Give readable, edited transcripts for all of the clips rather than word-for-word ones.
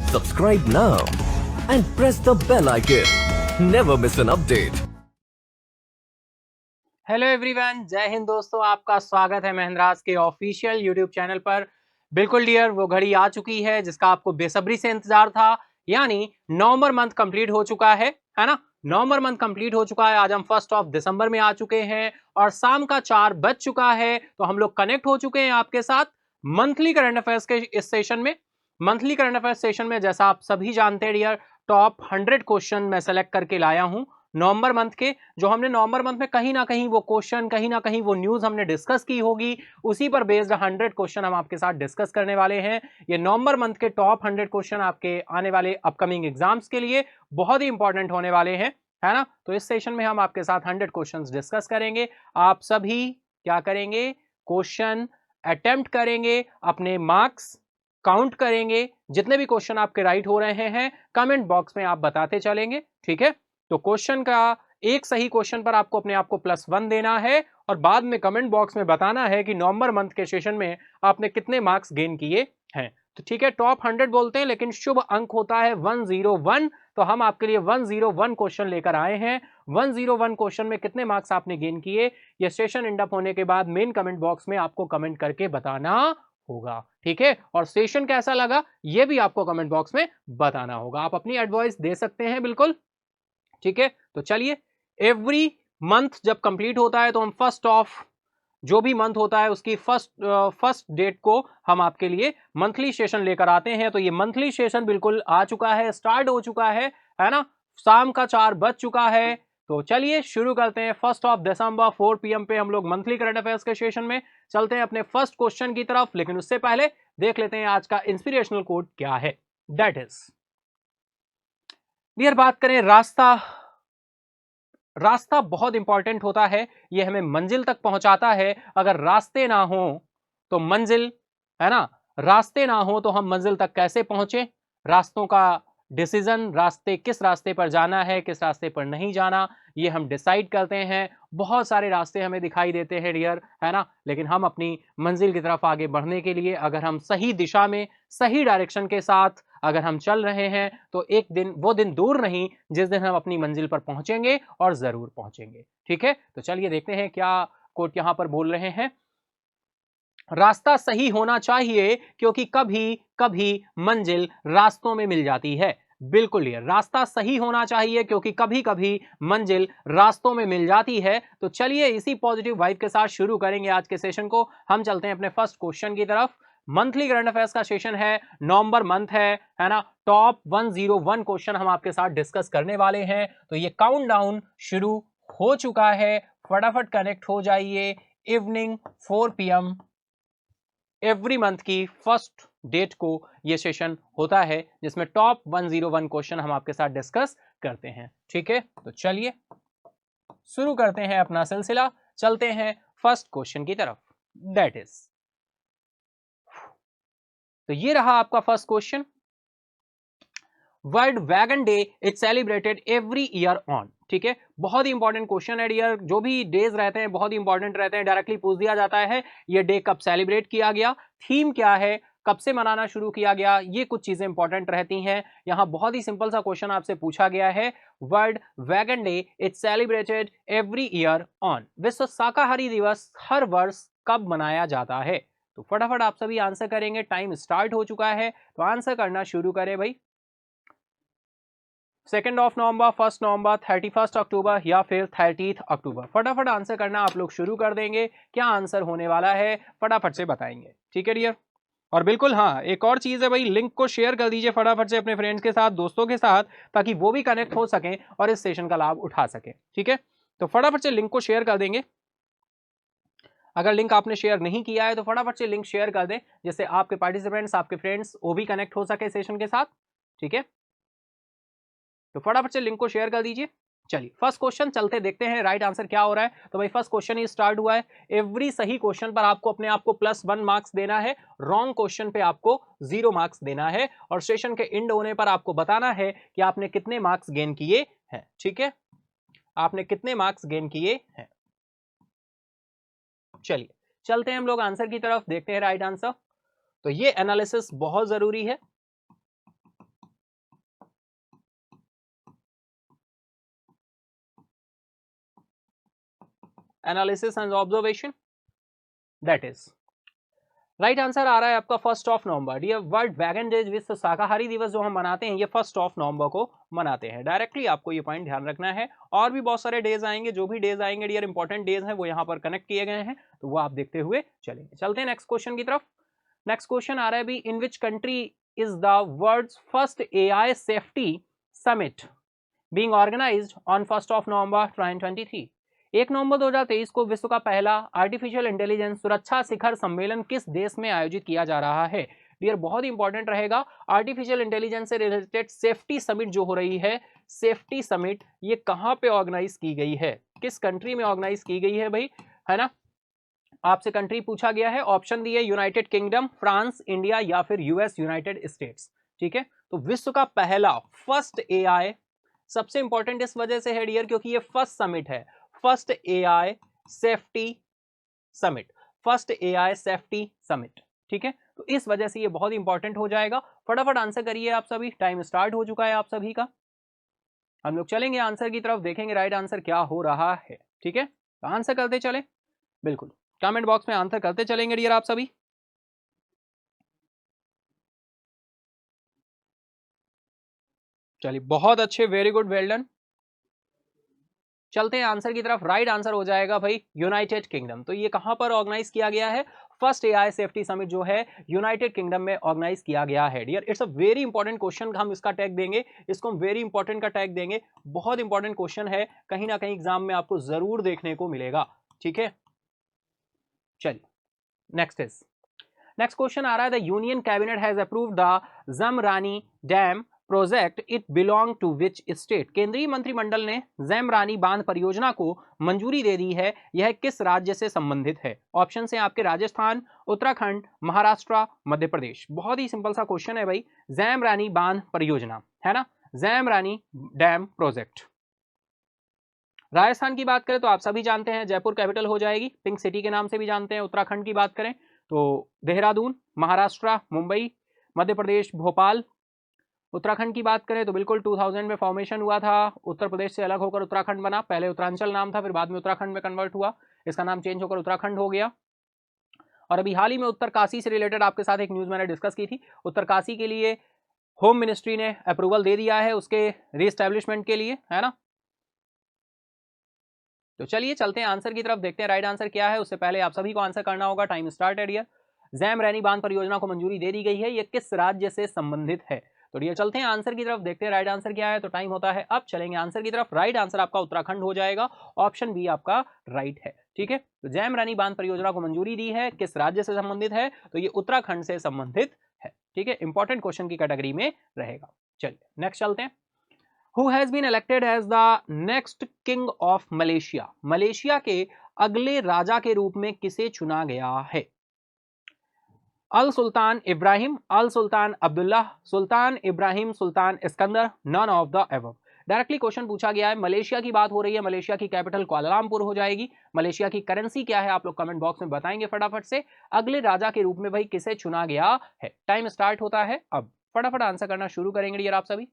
Subscribe now and press the bell icon. Never miss an update. Hello everyone, जय हिंद दोस्तों। आपका स्वागत है महेंद्रास के ऑफिशियल यूट्यूब चैनल पर। बिल्कुल डियर, वो घड़ी आ चुकी है जिसका आपको बेसब्री से इंतजार था, यानी नवंबर मंथ कंप्लीट हो चुका है ना। नवंबर मंथ कंप्लीट हो चुका है। आज हम 1 दिसंबर में आ चुके हैं और शाम का 4 बज चुका है। तो हम लोग कनेक्ट हो चुके हैं आपके साथ मंथली करंट अफेयर्स के इस सेशन में। मंथली करंट अफेयर्स सेशन में जैसा आप सभी जानते हैं डियर, टॉप 100 क्वेश्चन मैं सेलेक्ट करके लाया हूं नवंबर मंथ के। जो हमने नवंबर मंथ में कहीं ना कहीं वो क्वेश्चन, कहीं ना कहीं वो न्यूज हमने डिस्कस की होगी, उसी पर बेस्ड 100 क्वेश्चन हम आपके साथ डिस्कस करने वाले हैं। ये नवंबर मंथ के टॉप 100 क्वेश्चन आपके आने वाले अपकमिंग एग्जाम्स के लिए बहुत ही इंपॉर्टेंट होने वाले हैं, है ना। तो इस सेशन में हम आपके साथ 100 क्वेश्चंस डिस्कस करेंगे। आप सभी क्या करेंगे? क्वेश्चन अटेम्प्ट करेंगे, अपने मार्क्स काउंट करेंगे। जितने भी क्वेश्चन आपके राइट हो रहे हैं कमेंट बॉक्स में आप बताते चलेंगे, ठीक है। तो क्वेश्चन का एक सही क्वेश्चन पर आपको अपने आप को +1 देना है और बाद में कमेंट बॉक्स में बताना है कि नवंबर मंथ के सेशन में आपने कितने मार्क्स गेन किए हैं। तो ठीक है, टॉप 100 बोलते हैं लेकिन शुभ अंक होता है 101। तो हम आपके लिए 101 क्वेश्चन लेकर आए हैं। 101 क्वेश्चन में कितने मार्क्स आपने गेन किए, यह सेशन एंड अप होने के बाद मेन कमेंट बॉक्स में आपको कमेंट करके बताना होगा, ठीक है। और सेशन कैसा लगा यह भी आपको कमेंट बॉक्स में बताना होगा। आप अपनी एडवाइस दे सकते हैं बिल्कुल, ठीक है। तो चलिए, एवरी मंथ जब कंप्लीट होता है तो हम फर्स्ट ऑफ जो भी मंथ होता है उसकी फर्स्ट डेट को हम आपके लिए मंथली सेशन लेकर आते हैं। तो ये मंथली सेशन बिल्कुल आ चुका है, स्टार्ट हो चुका है ना। शाम का 4 बज चुका है। तो चलिए शुरू करते हैं। 1 दिसंबर 4 PM पे हम लोग मंथली करंट अफेयर्स के सेशन में चलते हैं अपने फर्स्ट क्वेश्चन की तरफ। लेकिन उससे पहले देख लेते हैं आज का इंस्पिरेशनल कोट क्या है। दैट इज डियर, बात करें रास्ता। रास्ता बहुत इंपॉर्टेंट होता है, ये हमें मंजिल तक पहुंचाता है। अगर रास्ते ना हो तो मंजिल, है ना, रास्ते ना हो तो हम मंजिल तक कैसे पहुंचे। रास्तों का डिसीजन, रास्ते किस रास्ते पर जाना है, किस रास्ते पर नहीं जाना, ये हम डिसाइड करते हैं। बहुत सारे रास्ते हमें दिखाई देते हैं डियर, है ना, लेकिन हम अपनी मंजिल की तरफ आगे बढ़ने के लिए अगर हम सही दिशा में, सही डायरेक्शन के साथ अगर हम चल रहे हैं तो एक दिन, वो दिन दूर नहीं जिस दिन हम अपनी मंजिल पर पहुंचेंगे और जरूर पहुंचेंगे, ठीक है। तो चलिए देखते हैं क्या कोट यहां पर बोल रहे हैं। रास्ता सही होना चाहिए क्योंकि कभी कभी मंजिल रास्तों में मिल जाती है। बिल्कुल, ये रास्ता सही होना चाहिए क्योंकि कभी कभी मंजिल रास्तों में मिल जाती है। तो चलिए इसी पॉजिटिव वाइब के साथ शुरू करेंगे आज के सेशन को। हम चलते हैं अपने फर्स्ट क्वेश्चन की तरफ। मंथली करंट अफेयर्स का सेशन है, नवंबर मंथ है ना। टॉप 101 क्वेश्चन हम आपके साथ डिस्कस करने वाले हैं। तो ये काउंटडाउन शुरू हो चुका है, फटाफट कनेक्ट हो जाइए। इवनिंग 4 PM एवरी मंथ की फर्स्ट डेट को ये सेशन होता है जिसमें टॉप 101 क्वेश्चन हम आपके साथ डिस्कस करते हैं, ठीक है। तो चलिए शुरू करते हैं अपना सिलसिला, चलते हैं फर्स्ट क्वेश्चन की तरफ। दैट इज, तो ये रहा आपका first question. World vegan day is celebrated every year on, ठीक है। बहुत ही इंपॉर्टेंट क्वेश्चन है डियर, जो भी डेज रहते हैं बहुत ही इंपॉर्टेंट रहते हैं। डायरेक्टली पूछ दिया जाता है ये डे कब सेलिब्रेट किया गया, थीम क्या है, कब से मनाना शुरू किया गया, ये कुछ चीजें इंपॉर्टेंट रहती हैं। यहां बहुत ही सिंपल सा क्वेश्चन आपसे पूछा गया है। World vegan day is celebrated every year on, विश्व शाकाहारी दिवस हर वर्ष कब मनाया जाता है। तो फटाफट आप सभी आंसर करेंगे, टाइम स्टार्ट हो चुका है। तो आंसर करना शुरू करें भाई। 2 नवंबर, 1 नवंबर, 31 अक्टूबर या फिर 30 अक्टूबर। फटाफट आंसर करना आप लोग शुरू कर देंगे। क्या आंसर होने वाला है फटाफट से बताएंगे, ठीक है डियर। और बिल्कुल हाँ, एक और चीज है भाई, लिंक को शेयर कर दीजिए फटाफट से अपने फ्रेंड्स के साथ, दोस्तों के साथ, ताकि वो भी कनेक्ट हो सकें और इस सेशन का लाभ उठा सकें, ठीक है। तो फटाफट से लिंक को शेयर कर देंगे। अगर लिंक आपने शेयर नहीं किया है तो फटाफट से लिंक शेयर कर दें जिससे आपके पार्टिसिपेंट्स, आपके फ्रेंड्स वो भी कनेक्ट हो सके सेशन के साथ, ठीक है। तो फटाफट से लिंक को शेयर कर दीजिए। चलिए फर्स्ट क्वेश्चन चलते देखते हैं राइट आंसर क्या हो रहा है। तो भाई फर्स्ट क्वेश्चन ही स्टार्ट हुआ है। एवरी सही क्वेश्चन पर आपको अपने आप को +1 मार्क्स देना है, रॉन्ग क्वेश्चन पे आपको 0 मार्क्स देना है और सेशन के एंड होने पर आपको बताना है कि आपने कितने मार्क्स गेन किए हैं, ठीक है, आपने कितने मार्क्स गेन किए हैं। चलिए चलते हैं हम लोग आंसर की तरफ, देखते हैं राइट आंसर। तो ये एनालिसिस बहुत जरूरी है, analysis and observation, that is right answer आ रहा है आपका 1 नवंबर। डियर, वर्ल्ड वैगन डे, विश्व शाकाहारी दिवस जो हम मनाते हैं ये 1 नवंबर को मनाते हैं। डायरेक्टली आपको ये पॉइंट ध्यान रखना है। और भी बहुत सारे डेज आएंगे, जो भी डेज आएंगे डियर इंपॉर्टेंट डेज हैं वो यहाँ पर कनेक्ट किए गए हैं, तो वो आप देखते हुए चलेंगे। चलते हैं नेक्स्ट क्वेश्चन की तरफ। नेक्स्ट क्वेश्चन आ रहा है भी, in which country is the world's first AI safety summit being organised on 1 नवंबर 2023? 1 नवंबर 2023 को विश्व का पहला आर्टिफिशियल इंटेलिजेंस सुरक्षा शिखर सम्मेलन किस देश में आयोजित किया जा रहा है? डियर, बहुत ही इंपॉर्टेंट रहेगा। आर्टिफिशियल इंटेलिजेंस से रिलेटेड सेफ्टी समिट जो हो रही है, सेफ्टी समिट, ये कहां पे ऑर्गेनाइज की गई है, किस कंट्री में ऑर्गेनाइज की गई है भाई, है ना? आपसे कंट्री पूछा गया है, ऑप्शन दिए यूनाइटेड किंगडम, फ्रांस, इंडिया या फिर यूएस, यूनाइटेड स्टेट्स। ठीक है, तो विश्व का पहला फर्स्ट AI, सबसे इंपॉर्टेंट इस वजह से है डियर क्योंकि ये फर्स्ट समिट है, first AI safety summit, first AI safety summit. ठीक है, तो इस वजह से ये बहुत इंपॉर्टेंट हो जाएगा। फटाफट आंसर करिए आप सभी, टाइम स्टार्ट हो चुका है आप सभी का। हम लोग चलेंगे आंसर की तरफ, देखेंगे राइट आंसर क्या हो रहा है। ठीक है, तो आंसर करते चले, बिल्कुल कमेंट बॉक्स में आंसर करते चलेंगे डियर आप सभी। चलिए, बहुत अच्छे, वेरी गुड, वेल डन। चलते हैं आंसर की तरफ। राइट आंसर हो जाएगा भाई यूनाइटेड किंगडम। तो ये कहां पर ऑर्गेनाइज किया गया है? फर्स्ट AI सेफ्टी समिट जो है यूनाइटेड किंगडम में ऑर्गेनाइज किया गया है। Dear, it's a very important question, हम इसका टैग देंगे, इसको हम वेरी इंपॉर्टेंट का टैग देंगे। बहुत इंपॉर्टेंट क्वेश्चन है, कहीं ना कहीं एग्जाम में आपको जरूर देखने को मिलेगा। ठीक है, चलिए नेक्स्ट क्वेश्चन आ रहा है, the union cabinet has approved the Jamrani dam project, it belong to which state? केंद्रीय मंत्रिमंडल ने जैमरानी बांध परियोजना को मंजूरी दे दी है, यह किस राज्य से संबंधित है? ऑप्शन है आपके राजस्थान, उत्तराखंड, महाराष्ट्र, मध्य प्रदेश। बहुत ही सिंपल सा क्वेश्चन है भाई, जैमरानी बांध परियोजना, है ना, जैमरानी डैम प्रोजेक्ट। राजस्थान की बात करें तो आप सभी जानते हैं जयपुर कैपिटल हो जाएगी, पिंक सिटी के नाम से भी जानते हैं। उत्तराखंड की बात करें तो देहरादून, महाराष्ट्र मुंबई, मध्य प्रदेश भोपाल। उत्तराखंड की बात करें तो बिल्कुल 2000 में फॉर्मेशन हुआ था, उत्तर प्रदेश से अलग होकर उत्तराखंड बना, पहले उत्तरांचल नाम था, फिर बाद में उत्तराखंड में कन्वर्ट हुआ, इसका नाम चेंज होकर उत्तराखंड हो गया। और अभी हाल ही में उत्तरकाशी से रिलेटेड आपके साथ एक न्यूज मैंने डिस्कस की थी, उत्तरकाशी के लिए होम मिनिस्ट्री ने अप्रूवल दे दिया है उसके रीएस्टैब्लिशमेंट के लिए, है ना। तो चलिए चलते हैं आंसर की तरफ, देखते हैं राइट आंसर क्या है। उससे पहले आप सभी को आंसर करना होगा, टाइम स्टार्टेड हियर। जैमरानी बांध परियोजना को मंजूरी दे दी गई है, ये किस राज्य से संबंधित है? तो ये चलते हैं आंसर की तरफ, देखते हैं राइट आंसर क्या है। तो टाइम होता है अब, चलेंगे आंसर की तरफ। राइट आंसर आपका उत्तराखंड हो जाएगा, ऑप्शन बी आपका राइट है। ठीक है, तो जैमरानी बांध परियोजना को मंजूरी दी है, किस राज्य से संबंधित है? तो ये उत्तराखंड से संबंधित है। ठीक है, इंपॉर्टेंट क्वेश्चन की कैटेगरी में रहेगा। चलिए नेक्स्ट चलते हैं। Who has been elected as the next king of Malaysia? Malaysia के अगले राजा के रूप में किसे चुना गया है? Al Sultan Ibrahim, Al Sultan Abdullah, Sultan Ibrahim, Sultan Iskandar, none of the above. Directly question पूछा गया है, मलेशिया की बात हो रही है, मलेशिया की कैपिटल कुआलालंपुर हो जाएगी। मलेशिया की करेंसी क्या है आप लोग कमेंट बॉक्स में बताएंगे फटाफट से। अगले राजा के रूप में भाई किसे चुना गया है? टाइम स्टार्ट होता है अब, फटाफट आंसर करना शुरू करेंगे डियर आप सभी।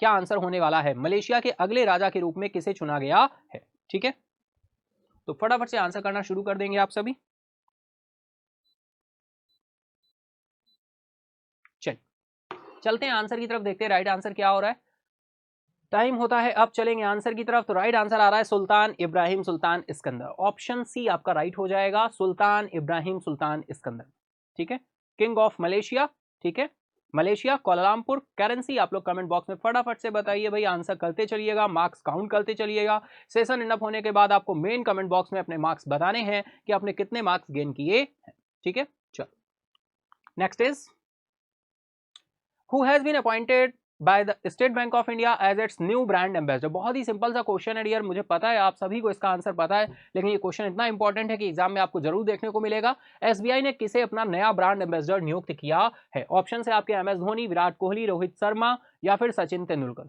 क्या आंसर होने वाला है? मलेशिया के अगले राजा के रूप में किसे चुना गया है? ठीक है, तो फटाफट से आंसर करना शुरू कर देंगे आप सभी। चलते हैं आंसर की तरफ, देखते हैं राइट आंसर क्या हो रहा है। टाइम होता है अब, चलेंगे आंसर की तरफ। तो राइट आंसर आ रहा है सुल्तान Ibrahim Sultan Iskander, option C आपका राइट हो जाएगा, सुल्तान इब्राहिम सुल्तान इस्कंदर। ठीक है, किंग ऑफ मलेशिया। ठीक है, मलेशिया कुआलालंपुर। करेंसी आप लोग कमेंट बॉक्स में फटाफट से बताइए भाई, आंसर करते चलिएगा, मार्क्स काउंट करते चलिएगा। सेशन एंड अप होने के बाद आपको मेन कमेंट बॉक्स में अपने मार्क्स बताने हैं कि आपने कितने मार्क्स गेन किए हैं। ठीक है, चलो next is, who has been appointed by the State Bank of India as its new brand ambassador? बहुत ही सिंपल सा क्वेश्चन है डियर, मुझे पता है आप सभी को इसका आंसर पता है, लेकिन ये क्वेश्चन इतना इंपॉर्टेंट है कि एग्जाम में आपको जरूर देखने को मिलेगा। एसबीआई ने किसे अपना नया ब्रांड एम्बेसडर नियुक्त किया है? ऑप्शन है आपके MS धोनी, विराट कोहली, रोहित शर्मा या फिर सचिन तेंदुलकर।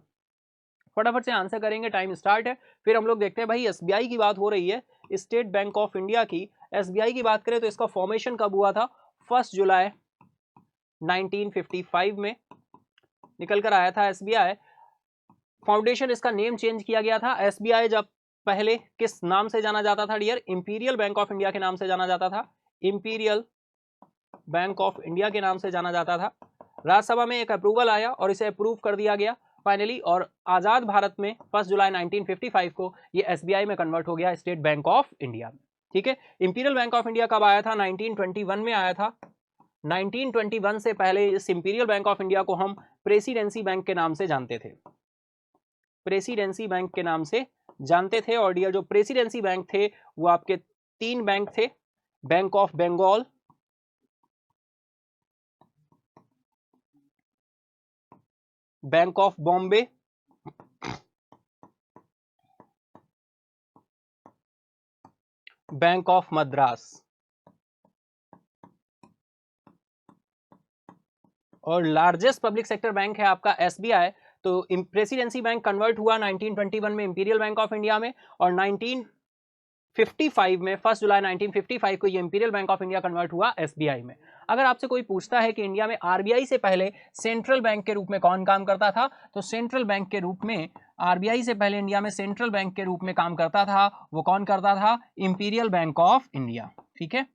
फटाफट से आंसर करेंगे, टाइम स्टार्ट है। फिर हम लोग देखते हैं भाई, एसबीआई की बात हो रही है, स्टेट बैंक ऑफ इंडिया की। एसबीआई की बात करें तो इसका फॉर्मेशन कब हुआ था? 1 जुलाई 1955 में निकल कर आया था एसबीआई। फाउंडेशन, इसका नेम चेंज किया गया था। एसबीआई जब पहले किस नाम से जाना जाता था dear? Imperial Bank of India के नाम से जाना जाता था, इंपीरियल बैंक ऑफ इंडिया के नाम से जाना जाता था। राज्यसभा में एक अप्रूवल आया और इसे अप्रूव कर दिया गया फाइनली, और आजाद भारत में 1 जुलाई 1955 को ये एसबीआई में कन्वर्ट हो गया, स्टेट बैंक ऑफ इंडिया में। ठीक है, इंपीरियल बैंक ऑफ इंडिया कब आया था? 1921 में आया था। 1921 से पहले इस इंपीरियल बैंक ऑफ इंडिया को हम प्रेसिडेंसी बैंक के नाम से जानते थे, प्रेसिडेंसी बैंक के नाम से जानते थे। और डियर जो प्रेसिडेंसी बैंक थे वो आपके 3 बैंक थे, Bank of Bengal, Bank of Bombay, Bank of Madras. और लार्जेस्ट पब्लिक सेक्टर बैंक है आपका एसबीआई। तो प्रेसिडेंसी बैंक कन्वर्ट हुआ 1921 में इंपीरियल बैंक ऑफ इंडिया में, और 1955 में 1 जुलाई 1955 को ये imperial Bank of India convert हुआ एसबीआई में। अगर आपसे कोई पूछता है कि इंडिया में आरबीआई से पहले सेंट्रल बैंक के रूप में कौन काम करता था, तो सेंट्रल बैंक के रूप में, आरबीआई से पहले इंडिया में सेंट्रल बैंक के रूप में काम करता था, वो कौन करता था? Imperial Bank of India. ठीक है,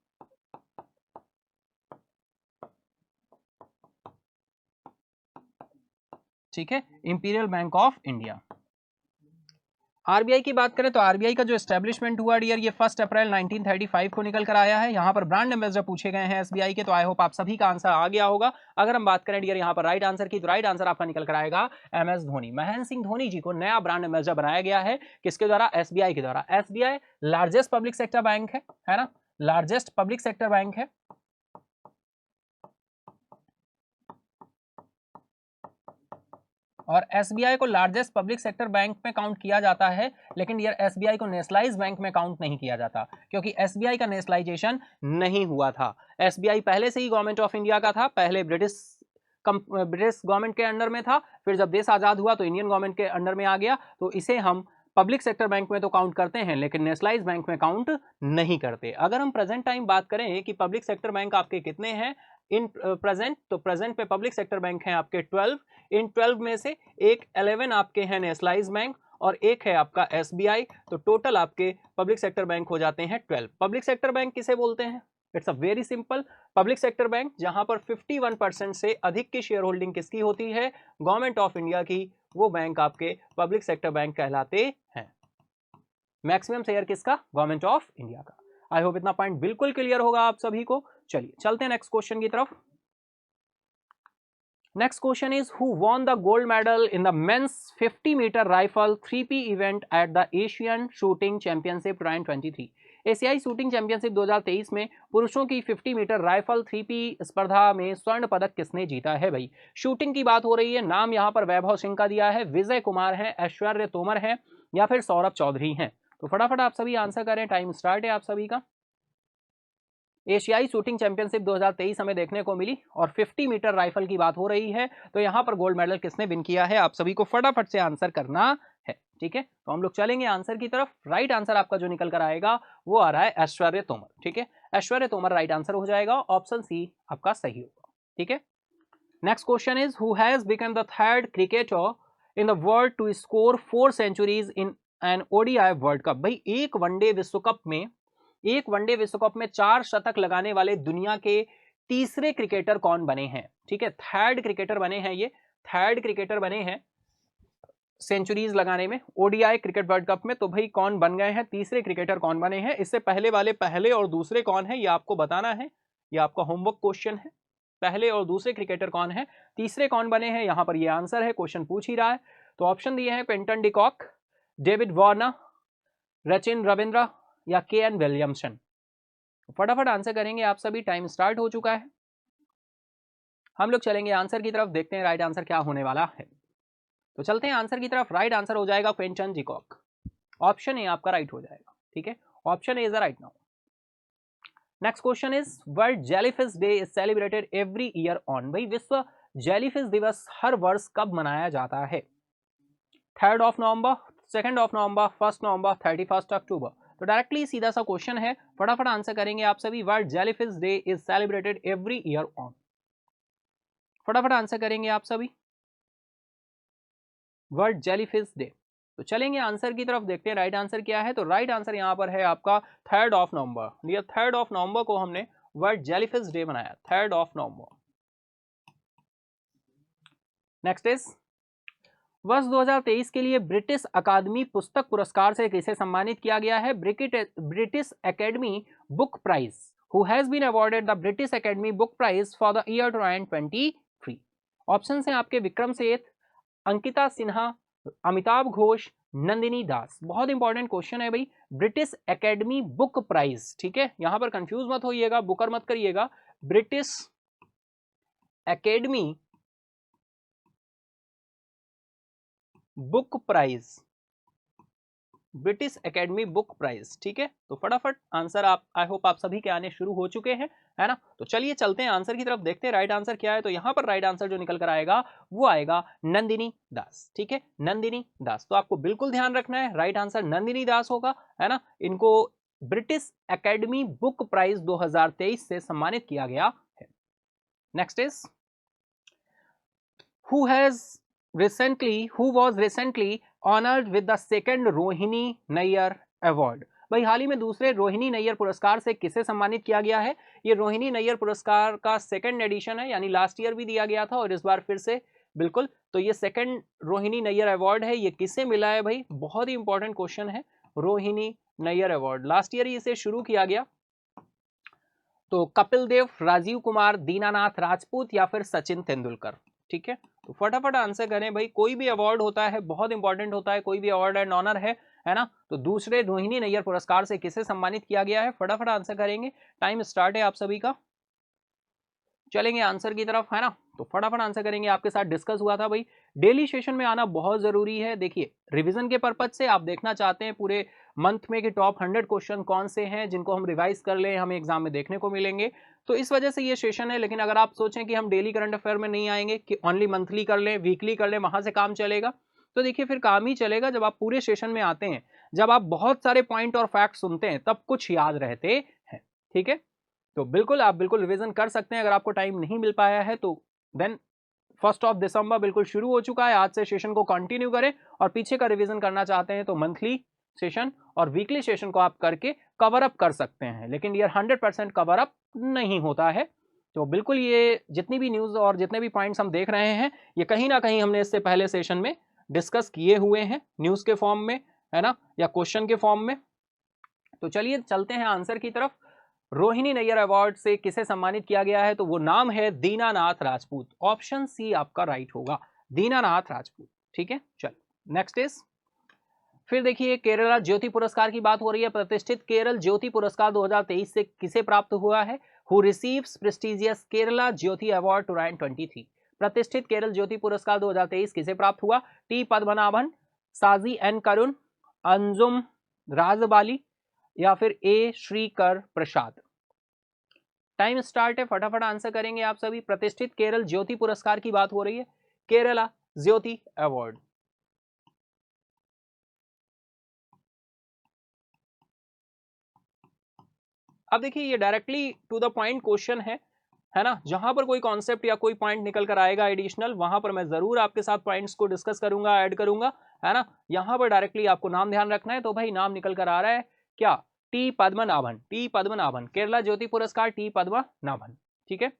ठीक है, imperial Bank of India. RBI की बात करें तो आरबीआई का जो एस्टेब्लिशमेंट हुआ डियर, ये 1 अप्रैल 1935 को निकल कर आया है। यहाँ पर ब्रांड एम्बेसडर पूछे गए हैं एसबीआई के, तो आई होप आप सभी का आंसर आ गया होगा। अगर हम बात करें डियर यहाँ पर राइट आंसर की, तो राइट आंसर आपका निकल कर आएगा एमएस धोनी। महेंद्र सिंह धोनी जी को नया ब्रांड एम्बेसडर बनाया गया है, किसके द्वारा? एसबीआई के द्वारा। SBI largest public sector bank है ना, लार्जेस्ट पब्लिक सेक्टर बैंक है। और एसबीआई को लार्जेस्ट पब्लिक सेक्टर बैंक में काउंट किया जाता है, लेकिन यार एसबीआई को नेशनलाइज बैंक में काउंट नहीं किया जाता, क्योंकि एसबीआई का नेशनलाइजेशन नहीं हुआ था। एसबीआई पहले से ही गवर्नमेंट ऑफ इंडिया का था, पहले ब्रिटिश गवर्नमेंट के अंडर में था, फिर जब देश आजाद हुआ तो इंडियन गवर्नमेंट के अंडर में आ गया। तो इसे हम पब्लिक सेक्टर बैंक में तो काउंट करते हैं, लेकिन नेशनलाइज बैंक में काउंट नहीं करते। अगर हम प्रेजेंट टाइम बात करें कि पब्लिक सेक्टर बैंक आपके कितने हैं इन प्रेजेंट, तो प्रेजेंट पे पब्लिक सेक्टर बैंक हैं आपके 12। इन 12 में से 11 आपके हैं नेशनलाइज बैंक और एक है आपका एसबीआई, तो टोटल आपके पब्लिक सेक्टर बैंक हो जाते हैं 12। पब्लिक सेक्टर बैंक किसे बोलते हैं? It's a very simple, public sector bank जहां पर 51% से अधिक की शेयर होल्डिंग किसकी होती है? गवर्नमेंट ऑफ इंडिया की, वो बैंक आपके पब्लिक सेक्टर बैंक कहलाते हैं। मैक्सिमम शेयर किसका? गवर्नमेंट ऑफ इंडिया का। आई होप इतना पॉइंट बिल्कुल क्लियर होगा आप सभी को। चलिए चलते हैं नेक्स्ट क्वेश्चन की तरफ। Next question is who won the gold medal in the men's 50 metre rifle 3P event at the Asian shooting championship 2023। एशियाई शूटिंग चैंपियनशिप 2023 में पुरुषों की 50 मीटर राइफल 3P स्पर्धा में स्वर्ण पदक किसने जीता है? भाई शूटिंग की बात हो रही है, नाम यहाँ पर वैभव सिंह का दिया है, विजय कुमार है, ऐश्वर्य तोमर है, या फिर सौरभ चौधरी हैं। तो फटाफट आप सभी आंसर करें, टाइम स्टार्ट है आप सभी का। एशियाई शूटिंग चैंपियनशिप 2023 हमें देखने को मिली और 50 मीटर राइफल की बात हो रही है, तो यहाँ पर गोल्ड मेडल किसने विन किया है? आप सभी को फटाफट से आंसर करना है। ठीक है, तो हम लोग चलेंगे आंसर की तरफ। राइट आंसर आपका जो निकल कर आएगा वो आ रहा है ऐश्वर्य तोमर। ठीक है, ऐश्वर्य तोमर राइट आंसर हो जाएगा, ऑप्शन सी आपका सही होगा। ठीक है, next question is who has become the third cricketer in the world to score 4 centuries in an ODI world cup. भाई एक वनडे विश्व कप में 4 शतक लगाने वाले दुनिया के तीसरे क्रिकेटर कौन बने हैं? ठीक है, थर्ड क्रिकेटर बने हैं, ये थर्ड क्रिकेटर बने हैं सेंचुरीज लगाने में ओडीआई क्रिकेट वर्ल्ड कप में। तो भाई कौन बन गए हैं? तीसरे क्रिकेटर कौन बने हैं? इससे पहले वाले पहले और दूसरे कौन है ये आपको बताना है, ये आपका होमवर्क क्वेश्चन है। पहले और दूसरे क्रिकेटर कौन है, तीसरे कौन बने हैं, यहां पर ये आंसर है, क्वेश्चन पूछ ही रहा है। तो ऑप्शन दिए हैं Quinton de Kock, David Warner, Sachin Ravindra या केएन विलियमसन। फटाफट आंसर करेंगे आप सभी, टाइम स्टार्ट हो चुका है। हम लोग चलेंगे आंसर की तरफ, देखते हैं राइट आंसर क्या होने वाला है। तो चलते हैं आंसर की तरफ। राइट आंसर हो जाएगा क्विंटन डिकॉक, ऑप्शन ए आपका राइट हो जाएगा। ठीक है, option A is right now. Next question is world jellyfish day is celebrated every year on. भाई विश्व जेलीफिश दिवस हर वर्ष कब मनाया जाता है? 3 नवंबर, 2 नवंबर, 1 नवंबर, 31 अक्टूबर। तो डायरेक्टली सीधा सा क्वेश्चन है, फटाफट आंसर करेंगे आप सभी। World jellyfish day is celebrated every year on, फटाफट आंसर करेंगे आप सभी। वर्ल्ड जेलीफिश डे तो चलेंगे आंसर की तरफ, देखते हैं राइट आंसर क्या है। तो राइट आंसर यहाँ पर है आपका 3 नवंबर। ये 3 नवंबर को हमने वर्ल्ड जेलीफिश डे मनाया, 3 नवंबर। नेक्स्ट इज वर्ष 2023 के लिए ब्रिटिश अकादमी पुस्तक पुरस्कार से किसे सम्मानित किया गया है? British Academy book prize. Who has been awarded the British Academy book prize for the year 2023? Option हैं आपके विक्रम सेठ, अंकिता सिन्हा, अमिताभ घोष, नंदिनी दास। बहुत इंपॉर्टेंट क्वेश्चन है भाई, ब्रिटिश एकेडमी बुक प्राइज, ठीक है, यहां पर कंफ्यूज मत होइएगा, बुकर मत करिएगा। British Academy book prize, British Academy book prize, ठीक है। तो फटाफट आंसर आप, आई होप आप सभी के आने शुरू हो चुके हैं, है ना। तो चलिए चलते हैं आंसर की तरफ, देखते हैं राइट आंसर क्या है। तो यहां पर राइट आंसर जो निकल कर आएगा वो आएगा नंदिनी दास, ठीक है, नंदिनी दास। तो आपको बिल्कुल ध्यान रखना है, राइट आंसर नंदिनी दास होगा, है ना। इनको ब्रिटिश एकेडमी बुक प्राइज 2023 से सम्मानित किया गया है। Next is who was recently honored with the second Rohini Nayyar award? भाई हाल ही में दूसरे रोहिणी नैयर पुरस्कार से किसे सम्मानित किया गया है? ये रोहिणी नैयर पुरस्कार का सेकंड एडिशन है, यानी लास्ट ईयर भी दिया गया था और इस बार फिर से, बिल्कुल। तो ये सेकंड रोहिणी नैयर अवार्ड है, ये किसे मिला है भाई? बहुत ही इंपॉर्टेंट क्वेश्चन है। Rohini Nayyar award last year ही इसे शुरू किया गया। तो कपिल देव, राजीव कुमार, दीनानाथ राजपूत या फिर सचिन तेंदुलकर, ठीक है। तो फटाफट आंसर करें भाई, कोई भी अवार्ड होता है बहुत इंपॉर्टेंट होता है, कोई भी अवार्ड एंड ऑनर है ना। तो दूसरे रोहिणी नैयर पुरस्कार से किसे सम्मानित किया गया है? फटाफट आंसर करेंगे, टाइम स्टार्ट है आप सभी का। चलेंगे आंसर की तरफ, है ना। तो फटाफट आंसर करेंगे, आपके साथ डिस्कस हुआ था भाई, डेली सेशन में आना बहुत जरूरी है। देखिए रिवीजन के पर्पज से आप देखना चाहते हैं पूरे मंथ में कि टॉप 100 क्वेश्चन कौन से हैं जिनको हम रिवाइज कर लें, हमें एग्जाम में देखने को मिलेंगे, तो इस वजह से ये सेशन है। लेकिन अगर आप सोचें कि हम डेली करंट अफेयर में नहीं आएंगे, कि ओनली मंथली कर लें, वीकली कर लें, वहां से काम चलेगा, तो देखिए फिर काम ही चलेगा जब आप पूरे सेशन में आते हैं, जब आप बहुत सारे पॉइंट और फैक्ट सुनते हैं, तब कुछ याद रहते हैं, ठीक है। तो बिल्कुल आप बिल्कुल रिवीजन कर सकते हैं। अगर आपको टाइम नहीं मिल पाया है तो देन 1 दिसंबर बिल्कुल शुरू हो चुका है, आज से सेशन को कंटिन्यू करें। और पीछे का रिवीजन करना चाहते हैं तो मंथली सेशन और वीकली सेशन को आप करके कवर अप कर सकते हैं, लेकिन ये 100% कवर अप नहीं होता है। तो बिल्कुल ये जितनी भी न्यूज़ और जितने भी पॉइंट्स हम देख रहे हैं, ये कहीं ना कहीं हमने इससे पहले सेशन में डिस्कस किए हुए हैं, न्यूज़ के फॉर्म में, है ना, या क्वेश्चन के फॉर्म में। तो चलिए चलते हैं आंसर की तरफ। रोहिणी नैयर अवार्ड से किसे सम्मानित किया गया है? तो वो नाम है दीनानाथ राजपूत। ऑप्शन सी आपका राइट होगा, दीनानाथ राजपूत, ठीक है। चलो नेक्स्ट इज, फिर देखिए केरला ज्योति पुरस्कार की बात हो रही है। प्रतिष्ठित केरल ज्योति पुरस्कार 2023 से किसे प्राप्त हुआ है? Who receives prestigious Kerala Jyoti award 2023? प्रतिष्ठित केरल ज्योति पुरस्कार 2023 किसे प्राप्त हुआ? टी पद्मनाभन, साजी एन करुण, अंजुम राजबाली या फिर ए श्रीकर प्रसाद। टाइम स्टार्ट है, फटाफट आंसर करेंगे आप सभी। प्रतिष्ठित केरल ज्योति पुरस्कार की बात हो रही है, केरला ज्योति अवार्ड। अब देखिए ये directly to the point question है ना। जहां पर कोई कॉन्सेप्ट या कोई पॉइंट निकल कर आएगा एडिशनल, वहां पर मैं जरूर आपके साथ पॉइंट्स को डिस्कस करूंगा, ऐड करूंगा, है ना। यहां पर डायरेक्टली आपको नाम ध्यान रखना है। तो भाई नाम निकल कर आ रहा है क्या? टी पद्मनाभन, टी पद्मनाभन, केरला ज्योति पुरस्कार टी पद्मनाभन, ठीक है।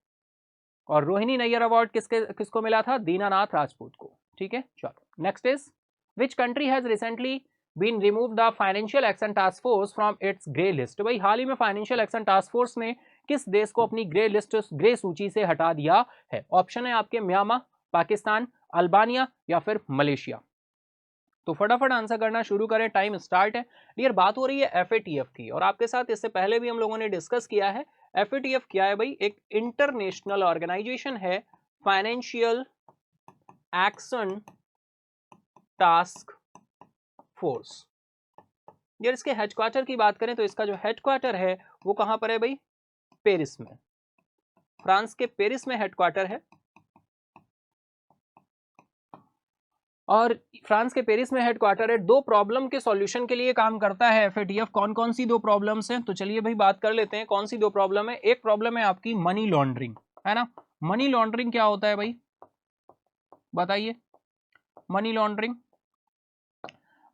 और रोहिणी नैयर अवार्ड किसको मिला था? दीनानाथ राजपूत को, ठीक है। चलो next is, which country has recently been remove the financial action task force from its grey list? भाई हाल ही में फाइनेंशियल एक्शन टास्क फोर्स ने किस देश को अपनी ग्रे लिस्ट, ग्रे सूची से हटा दिया है? ऑप्शन है आपके म्यांमार, पाकिस्तान, अल्बानिया या फिर मलेशिया। तो फटाफट आंसर करना शुरू करें, टाइम स्टार्ट है। डियर बात हो रही है FATF की, और आपके साथ इससे पहले भी हम लोगों ने डिस्कस किया है। FATF क्या है भाई? एक इंटरनेशनल ऑर्गेनाइजेशन है, फाइनेंशियल एक्शन टास्क फोर्स। यार इसके हेडक्वार्टर की बात करें तो इसका जो हेडक्वार्टर है वो कहां पर है भाई? पेरिस में, फ्रांस के पेरिस में हेडक्वार्टर है। और फ्रांस के पेरिस में हेडक्वार्टर है। 2 प्रॉब्लम के सॉल्यूशन के लिए काम करता है FATF। कौन कौन सी 2 प्रॉब्लम्स हैं? तो चलिए भाई बात कर लेते हैं कौन सी 2 प्रॉब्लम है। एक प्रॉब्लम है आपकी मनी लॉन्ड्रिंग, है ना। मनी लॉन्ड्रिंग क्या होता है भाई, बताइए। मनी लॉन्ड्रिंग,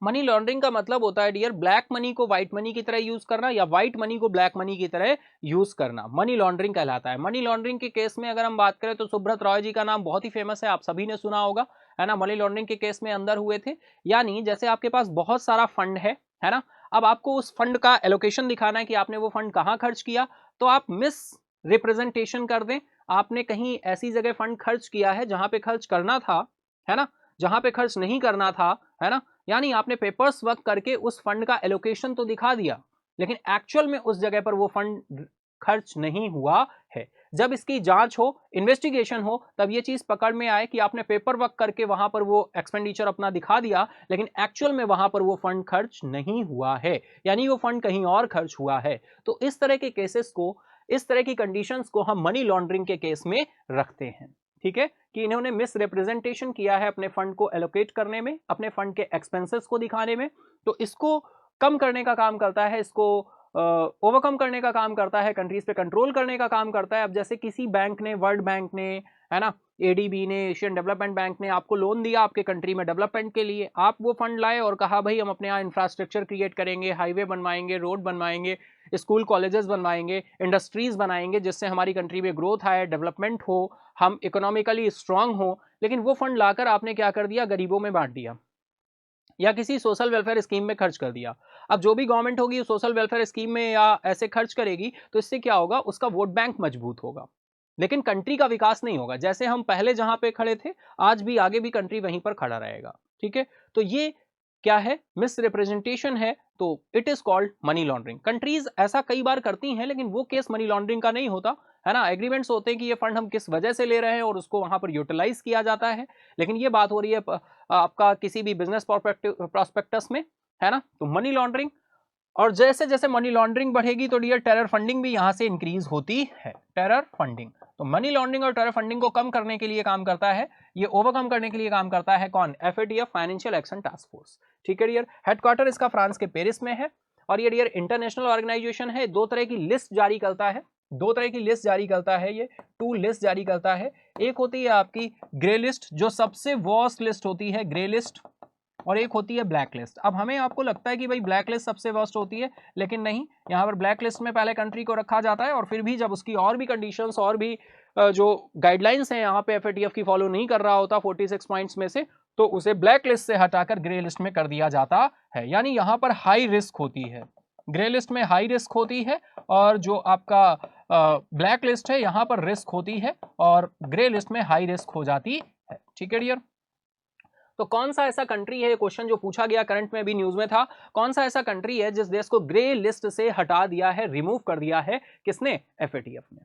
मनी लॉन्ड्रिंग का मतलब होता है डियर ब्लैक मनी को व्हाइट मनी की तरह यूज करना या व्हाइट मनी को ब्लैक मनी की तरह यूज करना, मनी लॉन्ड्रिंग कहलाता है। मनी लॉन्ड्रिंग के केस में अगर हम बात करें तो सुब्रत रॉय जी का नाम बहुत ही फेमस है, आप सभी ने सुना होगा, है ना। मनी लॉन्ड्रिंग के केस में अंदर हुए थे। यानी जैसे आपके पास बहुत सारा फंड है ना, अब आपको उस फंड का एलोकेशन दिखाना है कि आपने वो फंड कहाँ खर्च किया, तो आप मिस रिप्रेजेंटेशन कर दें, आपने कहीं ऐसी जगह फंड खर्च किया है जहां पे खर्च करना था, है ना, जहां पे खर्च नहीं करना था, है ना। यानी आपने पेपर्स वर्क करके उस फंड का एलोकेशन तो दिखा दिया, लेकिन एक्चुअल में उस जगह पर वो फंड खर्च नहीं हुआ है। जब इसकी जांच हो, इन्वेस्टिगेशन हो, तब ये चीज पकड़ में आए कि आपने पेपर वर्क करके वहां पर वो एक्सपेंडिचर अपना दिखा दिया, लेकिन एक्चुअल में वहां पर वो फंड खर्च नहीं हुआ है, यानी वो फंड कहीं और खर्च हुआ है। तो इस तरह के केसेस को, इस तरह की कंडीशंस को हम मनी लॉन्ड्रिंग के केस में रखते हैं। ठीक है, कि इन्होंने मिस रिप्रेजेंटेशन किया है अपने फंड को एलोकेट करने में, अपने फंड के एक्सपेंसेस को दिखाने में। तो इसको कम करने का काम करता है, इसको ओवरकम करने का काम करता है, कंट्रीज पे कंट्रोल करने का काम करता है। अब जैसे किसी बैंक ने, वर्ल्ड बैंक ने, है ना, एडीबी ने, एशियन डेवलपमेंट बैंक ने आपको लोन दिया आपके कंट्री में डेवलपमेंट के लिए, आप वो फंड लाए और कहा भाई हम अपने यहाँ इंफ्रास्ट्रक्चर क्रिएट करेंगे, हाईवे बनवाएंगे, रोड बनवाएंगे, स्कूल कॉलेजेस बनवाएंगे, इंडस्ट्रीज बनाएंगे, जिससे हमारी कंट्री में ग्रोथ आए, डेवलपमेंट हो, हम इकोनॉमिकली स्ट्रांग हो। लेकिन वो फंड लाकर आपने क्या कर दिया, गरीबों में बांट दिया या किसी सोशल वेलफेयर स्कीम में खर्च कर दिया। अब जो भी गवर्नमेंट होगी सोशल वेलफेयर स्कीम में या ऐसे खर्च करेगी, तो इससे क्या होगा, उसका वोट बैंक मजबूत होगा, लेकिन कंट्री का विकास नहीं होगा। जैसे हम पहले जहां पे खड़े थे, आज भी आगे भी कंट्री वहीं पर खड़ा रहेगा। ठीक है, तो ये क्या है, मिस रिप्रेजेंटेशन है, तो it is called money laundering. Countries ऐसा कई बार करती हैं, लेकिन वो केस मनी लॉन्ड्रिंग का नहीं होता, है ना। एग्रीमेंट्स होते हैं कि ये फंड हम किस वजह से ले रहे हैं और उसको वहां पर यूटिलाइज किया जाता है, लेकिन ये बात हो रही है आपका किसी भी बिजनेस प्रोस्पेक्टस में, है ना। तो मनी लॉन्ड्रिंग, और जैसे जैसे मनी लॉन्ड्रिंग बढ़ेगी तो डियर टेरर फंडिंग भी यहां से इंक्रीज होती है। टेरर फंडिंग, तो मनी लॉन्ड्रिंग और टेरर फंडिंग को कम करने के लिए काम करता है, ये ओवरकम करने के लिए काम करता है कौन, FATF, financial action task force. ठीक है डियर, हेडक्वार्टर इसका फ्रांस के पेरिस में है, और ये डियर इंटरनेशनल ऑर्गेनाइजेशन है। दो तरह की लिस्ट जारी करता है, दो तरह की लिस्ट जारी करता है, ये टू लिस्ट जारी करता है। एक होती है आपकी ग्रे लिस्ट, जो सबसे वर्स्ट लिस्ट होती है, ग्रे लिस्ट, और एक होती है ब्लैक लिस्ट। अब हमें आपको लगता है कि भाई ब्लैक लिस्ट सबसे वर्स्ट होती है, लेकिन नहीं, यहाँ पर ब्लैक लिस्ट में पहले कंट्री को रखा जाता है, और फिर भी जब उसकी और भी कंडीशंस और भी जो गाइडलाइंस हैं यहाँ पे एफएटीएफ की फॉलो नहीं कर रहा होता 46 पॉइंट्स में से, तो उसे ब्लैक लिस्ट से हटाकर ग्रे लिस्ट में कर दिया जाता है। यानी यहाँ पर हाई रिस्क होती है, ग्रे लिस्ट में हाई रिस्क होती है, और जो आपका ब्लैक लिस्ट है यहाँ पर रिस्क होती है, और ग्रे लिस्ट में हाई रिस्क हो जाती है। ठीक है डियर, तो कौन सा ऐसा कंट्री है, क्वेश्चन जो पूछा गया करंट में भी न्यूज में था, कौन सा ऐसा कंट्री है जिस देश को ग्रे लिस्ट से हटा दिया है, रिमूव कर दिया है, किसने, एफएटीएफ ने।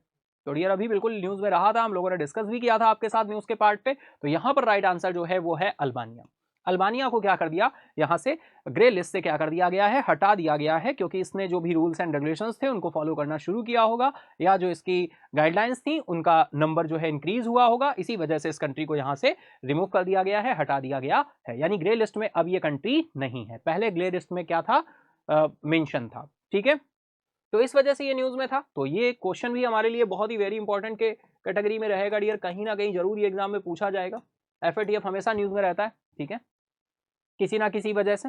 तो डियर अभी बिल्कुल न्यूज में रहा था, हम लोगों ने डिस्कस भी किया था आपके साथ न्यूज के पार्ट पे। तो यहां पर राइट आंसर जो है वो है अल्बानिया। अल्बानिया को क्या कर दिया, यहां से ग्रे लिस्ट से क्या कर दिया गया है, हटा दिया गया है, क्योंकि इसने जो भी रूल्स एंड रेगुलेशंस थे उनको फॉलो करना शुरू किया होगा, या जो इसकी गाइडलाइंस थी उनका नंबर जो है इंक्रीज हुआ होगा, इसी वजह से इस कंट्री को यहां से रिमूव कर दिया गया है, हटा दिया गया है। यानी ग्रे लिस्ट में अब ये कंट्री नहीं है, पहले ग्रे लिस्ट में क्या था, मेंशन था। ठीक है, तो इस वजह से ये न्यूज में था। तो ये क्वेश्चन भी हमारे लिए बहुत ही वेरी इंपॉर्टेंट के कैटेगरी में रहेगा डियर, कहीं ना कहीं जरूर ये एग्जाम में पूछा जाएगा। एफएटीएफ हमेशा न्यूज में रहता है, ठीक है, किसी ना किसी वजह से।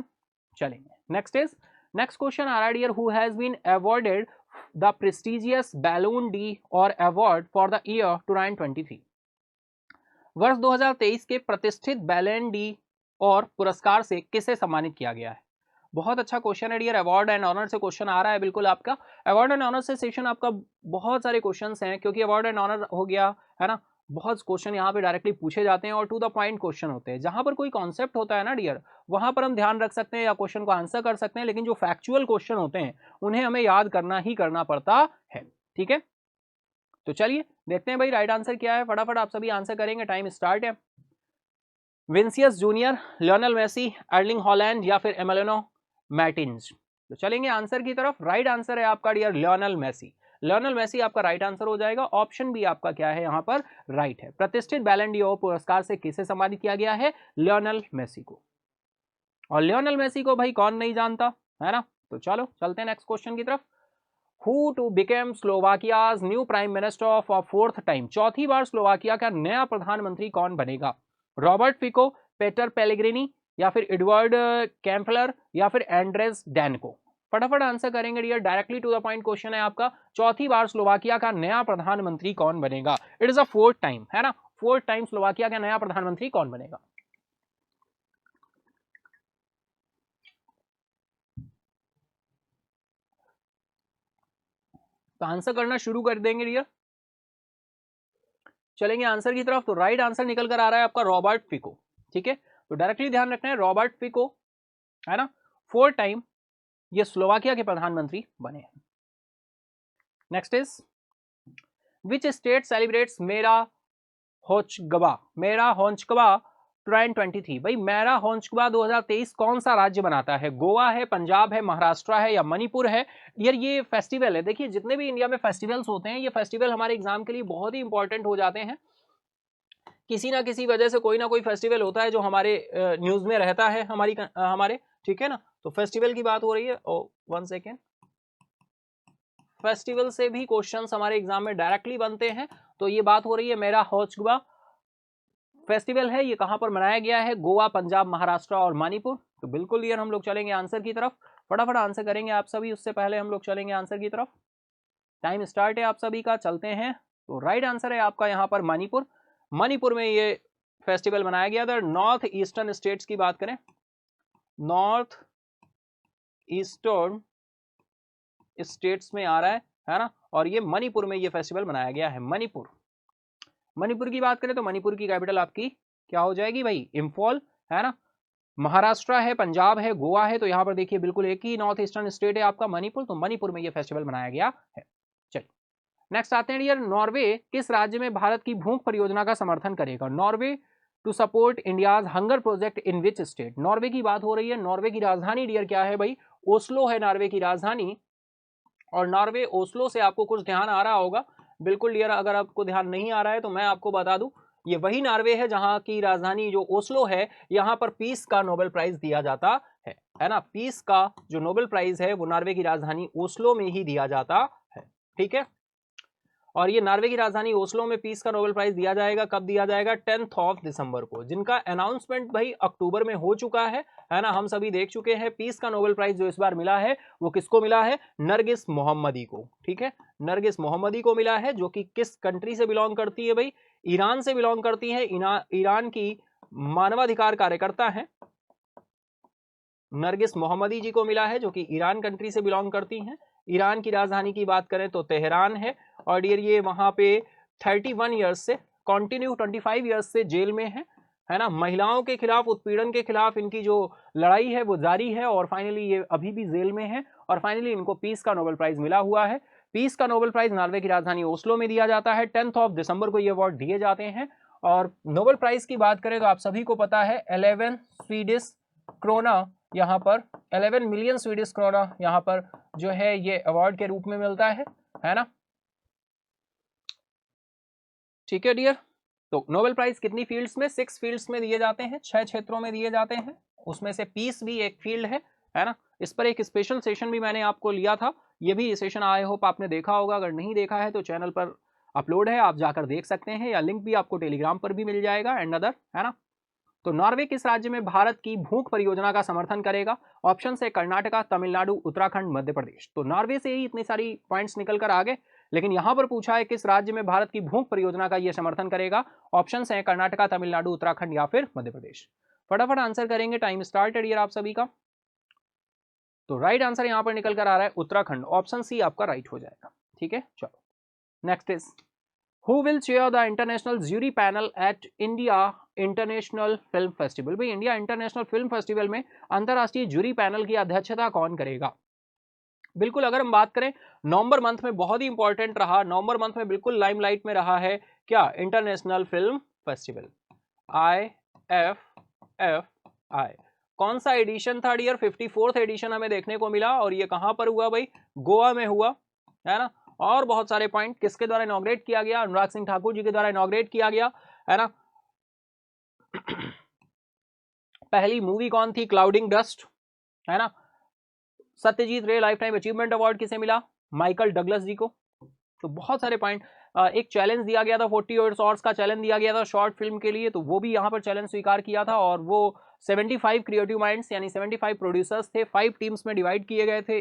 चलेंगे नेक्स्ट क्वेश्चन आ रहा है dear, who has been awarded the prestigious Ballon d'Or award for the year 2023। वर्ष 2023 के प्रतिष्ठित बैलन डी और पुरस्कार से किसे सम्मानित किया गया है। बहुत अच्छा क्वेश्चन है डियर, अवार्ड एंड ऑनर से क्वेश्चन आ रहा है बिल्कुल आपका। अवार्ड एंड ऑनर से सेक्शन आपका बहुत सारे क्वेश्चंस हैं, क्योंकि अवार्ड एंड ऑनर हो गया, है ना, बहुत क्वेश्चन यहाँ पे डायरेक्टली पूछे जाते हैं और टू द पॉइंट क्वेश्चन होते हैं। जहां पर कोई कॉन्सेप्ट होता है ना डियर, वहां पर हम ध्यान रख सकते हैं या क्वेश्चन को आंसर कर सकते हैं, लेकिन जो फैक्चुअल क्वेश्चन होते हैं उन्हें हमें याद करना ही करना पड़ता है। ठीक है, तो चलिए देखते हैं भाई राइट आंसर क्या है, फटाफट आप सभी आंसर करेंगे, टाइम स्टार्ट है। Vinicius Junior, Lionel Messi, Erling Haaland या फिर एमिलियानो मार्टिनेज। तो चलेंगे आंसर की तरफ। राइट आंसर है आपका dear Lionel Messi. Lionel Messi आपका राइट आंसर हो जाएगा। ऑप्शन भी आपका क्या है यहाँ पर, राइट है। प्रतिष्ठित बैलन डी ओर पुरस्कार से किसे सम्मानित किया गया है, लियोनेल मेसी को। और लियोनेल मेसी को भाई कौन नहीं जानता, है ना। तो चलो चलते हैं नेक्स्ट क्वेश्चन की तरफ। Who to became Slovakia's new prime minister for fourth time. चौथी बार स्लोवाकिया का नया प्रधानमंत्री कौन बनेगा। रॉबर्ट फिको, पेटर पेलेग्रिनी, या फिर एडवर्ड कैम्पलर या फिर एंड्रेस डैनको? फटाफट आंसर करेंगे dear, directly to the point question है आपका। चौथी बार स्लोवाकिया का नया प्रधानमंत्री कौन बनेगा? It is a fourth time, है ना, फोर्थ टाइम स्लोवाकिया का नया प्रधानमंत्री कौन बनेगा? तो आंसर करना शुरू कर देंगे डियर, चलेंगे आंसर की तरफ। तो राइट आंसर निकल कर आ रहा है आपका रॉबर्ट फिको। ठीक है, तो डायरेक्टली ध्यान रखना है, रॉबर्ट फिको, है ना, फोर्थ टाइम ये स्लोवाकिया के प्रधानमंत्री बने हैं। Next is which state celebrates मेरा होचगबा? मेरा होंचकबा 2023, भाई मेरा होंचकबा 2023 कौन सा राज्य बनाता है? गोवा है, पंजाब है, महाराष्ट्र है या मणिपुर है? यार ये फेस्टिवल है, देखिए जितने भी इंडिया में फेस्टिवल्स होते हैं ये फेस्टिवल हमारे एग्जाम के लिए बहुत ही इंपॉर्टेंट हो जाते हैं। किसी ना किसी वजह से कोई ना कोई फेस्टिवल होता है जो हमारे न्यूज में रहता है हमारे, ठीक है ना। तो फेस्टिवल की बात हो रही है। ओ वन सेकेंड, फेस्टिवल से भी क्वेश्चंस हमारे एग्जाम में डायरेक्टली बनते हैं। तो ये बात हो रही है मेरा होचगबा फेस्टिवल है, ये कहां पर मनाया गया है? गोवा, पंजाब, महाराष्ट्र और मणिपुर। तो बिल्कुल यार हम लोग चलेंगे आंसर की तरफ, फटाफट आंसर करेंगे आप सभी। उससे पहले हम लोग चलेंगे आंसर की तरफ, टाइम स्टार्ट है आप सभी का, चलते हैं। तो राइट आंसर है आपका यहाँ पर मणिपुर। मणिपुर में ये फेस्टिवल मनाया गया था। नॉर्थ ईस्टर्न स्टेट्स की बात करें, नॉर्थ ईस्टर्न स्टेट्स में आ रहा है ना, और ये मणिपुर में ये फेस्टिवल मनाया गया है। मणिपुर, मणिपुर की बात करें तो मणिपुर की कैपिटल आपकी क्या हो जाएगी भाई? इंफॉल, है ना। महाराष्ट्र है, पंजाब है, गोवा है, तो यहाँ पर देखिए बिल्कुल एक ही नॉर्थ ईस्टर्न स्टेट है आपका मणिपुर। तो मणिपुर में ये फेस्टिवल मनाया गया है। चलिए नेक्स्ट आते हैं डियर, नॉर्वे किस राज्य में भारत की भूख परियोजना का समर्थन करेगा? Norway to support India's hunger project in which state? Norway की बात हो रही है। नॉर्वे की राजधानी डियर क्या है भाई? ओस्लो है नॉर्वे की राजधानी। और नॉर्वे ओस्लो से आपको कुछ ध्यान आ रहा होगा, बिल्कुल डियर, अगर आपको ध्यान नहीं आ रहा है तो मैं आपको बता दूं, ये वही नॉर्वे है जहां की राजधानी जो ओस्लो है, यहां पर पीस का नोबेल प्राइज दिया जाता है ना। पीस का जो नोबेल प्राइज है वो नॉर्वे की राजधानी ओस्लो में ही दिया जाता है, ठीक है। और ये नॉर्वे की राजधानी ओस्लो में पीस का नोबेल प्राइज दिया जाएगा, कब दिया जाएगा? 10 दिसंबर को, जिनका अनाउंसमेंट भाई अक्टूबर में हो चुका है ना, हम सभी देख चुके हैं। पीस का नोबेल प्राइज जो इस बार मिला है वो किसको मिला है? नरगिस मोहम्मदी को, ठीक है, नरगिस मोहम्मदी को मिला है, जो कि किस कंट्री से बिलोंग करती है भाई? ईरान से बिलोंग करती है। ईरान की मानवाधिकार कार्यकर्ता है, नरगिस मोहम्मदी जी को मिला है, जो कि ईरान कंट्री से बिलोंग करती हैं। ईरान की राजधानी की बात करें तो तेहरान है। और डियर ये वहां पे 31 ईयर्स से कंटिन्यू 25 ईयर्स से जेल में है ना। महिलाओं के खिलाफ, उत्पीड़न के खिलाफ इनकी जो लड़ाई है वो जारी है, और फाइनली ये अभी भी जेल में है। और फाइनली इनको पीस का नोबेल प्राइज मिला हुआ है। पीस का नोबेल प्राइज नॉर्वे की राजधानी ओस्लो में दिया जाता है। 10 दिसंबर को ये अवार्ड दिए जाते हैं। और नोबेल प्राइज की बात करें तो आप सभी को पता है 11 स्वीडिश क्रोना, यहाँ पर 11 मिलियन स्वीडिश क्रोना यहाँ पर जो है ये अवार्ड के रूप में मिलता है ना, ठीक है डियर। तो नोबेल प्राइज कितनी फील्ड्स में? 6 फील्ड्स में दिए जाते हैं, 6 क्षेत्रों में दिए जाते हैं, उसमें से पीस भी एक फील्ड है ना। इस पर एक स्पेशल सेशन भी मैंने आपको लिया था, ये भी सेशन आई होप आपने देखा होगा। अगर नहीं देखा है तो चैनल पर अपलोड है, आप जाकर देख सकते हैं, या लिंक भी आपको टेलीग्राम पर भी मिल जाएगा एंड अदर, है ना। तो नॉर्वे किस राज्य में भारत की भूख परियोजना का समर्थन करेगा? ऑप्शन है कर्नाटका, तमिलनाडु, उत्तराखंड, मध्य प्रदेश। तो नॉर्वे से ही इतनी सारी पॉइंट्स निकल कर आ गए, लेकिन यहां पर पूछा है किस राज्य में भारत की भूख परियोजना का यह समर्थन करेगा? ऑप्शन है कर्नाटका, तमिलनाडु, उत्तराखंड या फिर मध्य प्रदेश। फटाफट आंसर करेंगे, टाइम स्टार्टेड यार आप सभी का। तो राइट आंसर यहां पर निकल कर आ रहा है उत्तराखंड, ऑप्शन सी आपका राइट हो जाएगा, ठीक है। चलो next is Who will chair the international jury panel at India International Film Festival? भाई इंडिया इंटरनेशनल फिल्म फेस्टिवल में अंतरराष्ट्रीय जूरी पैनल की अध्यक्षता कौन करेगा? बिल्कुल अगर हम बात करें नवंबर मंथ में बहुत ही इंपॉर्टेंट रहा, नवंबर मंथ में बिल्कुल लाइमलाइट में रहा है क्या? International film festival, IFFI। कौन सा एडिशन था डियर? 54th एडिशन हमें देखने को मिला, और ये कहां पर हुआ भाई? गोवा में हुआ, है ना। और बहुत सारे पॉइंट किसके द्वारा इनॉग्रेट किया गया? अनुराग सिंह ठाकुर जी के द्वारा इनॉग्रेट किया गया, है ना। पहली मूवी कौन थी? क्लाउडिंग डस्ट, है ना। सत्यजीत रे लाइफ टाइम अचीवमेंट अवार्ड किसे मिला? माइकल डगलस जी को। तो बहुत सारे पॉइंट, एक चैलेंज दिया गया था, 48 शॉर्ट्स का चैलेंज दिया गया था शॉर्ट फिल्म के लिए, तो वो भी यहाँ पर चैलेंज स्वीकार किया था और वो 75 क्रिएटिव माइंड्स यानी 75 प्रोड्यूसर्स थे, 5 टीम्स में डिवाइड किए गए थे।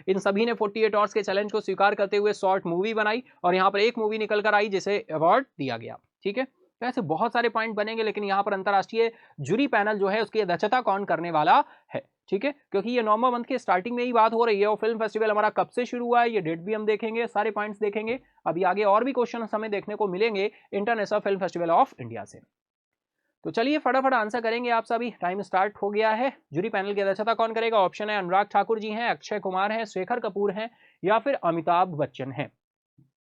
इन सभी ने 48 आवर्स के चैलेंज को स्वीकार करते हुए शॉर्ट मूवी बनाई और यहाँ पर एक मूवी निकल कर आई जिसे अवार्ड दिया गया। ठीक है, तो ऐसे बहुत सारे पॉइंट बनेंगे, लेकिन यहाँ पर अंतरराष्ट्रीय जूरी पैनल जो है उसकी अध्यक्षता कौन करने वाला है। ठीक है, क्योंकि ये नवंबर मंथ के स्टार्टिंग में ही बात हो रही है और फिल्म फेस्टिवल हमारा कब से शुरू हुआ है ये डेट भी हम देखेंगे, सारे पॉइंट्स देखेंगे। अभी आगे और भी क्वेश्चन हमें देखने को मिलेंगे international film festival of India से। तो चलिए फटाफट आंसर करेंगे आप सभी, टाइम स्टार्ट हो गया है। जूरी पैनल की अध्यक्षता कौन करेगा? ऑप्शन है अनुराग ठाकुर जी हैं, अक्षय कुमार हैं, शेखर कपूर हैं या फिर अमिताभ बच्चन हैं।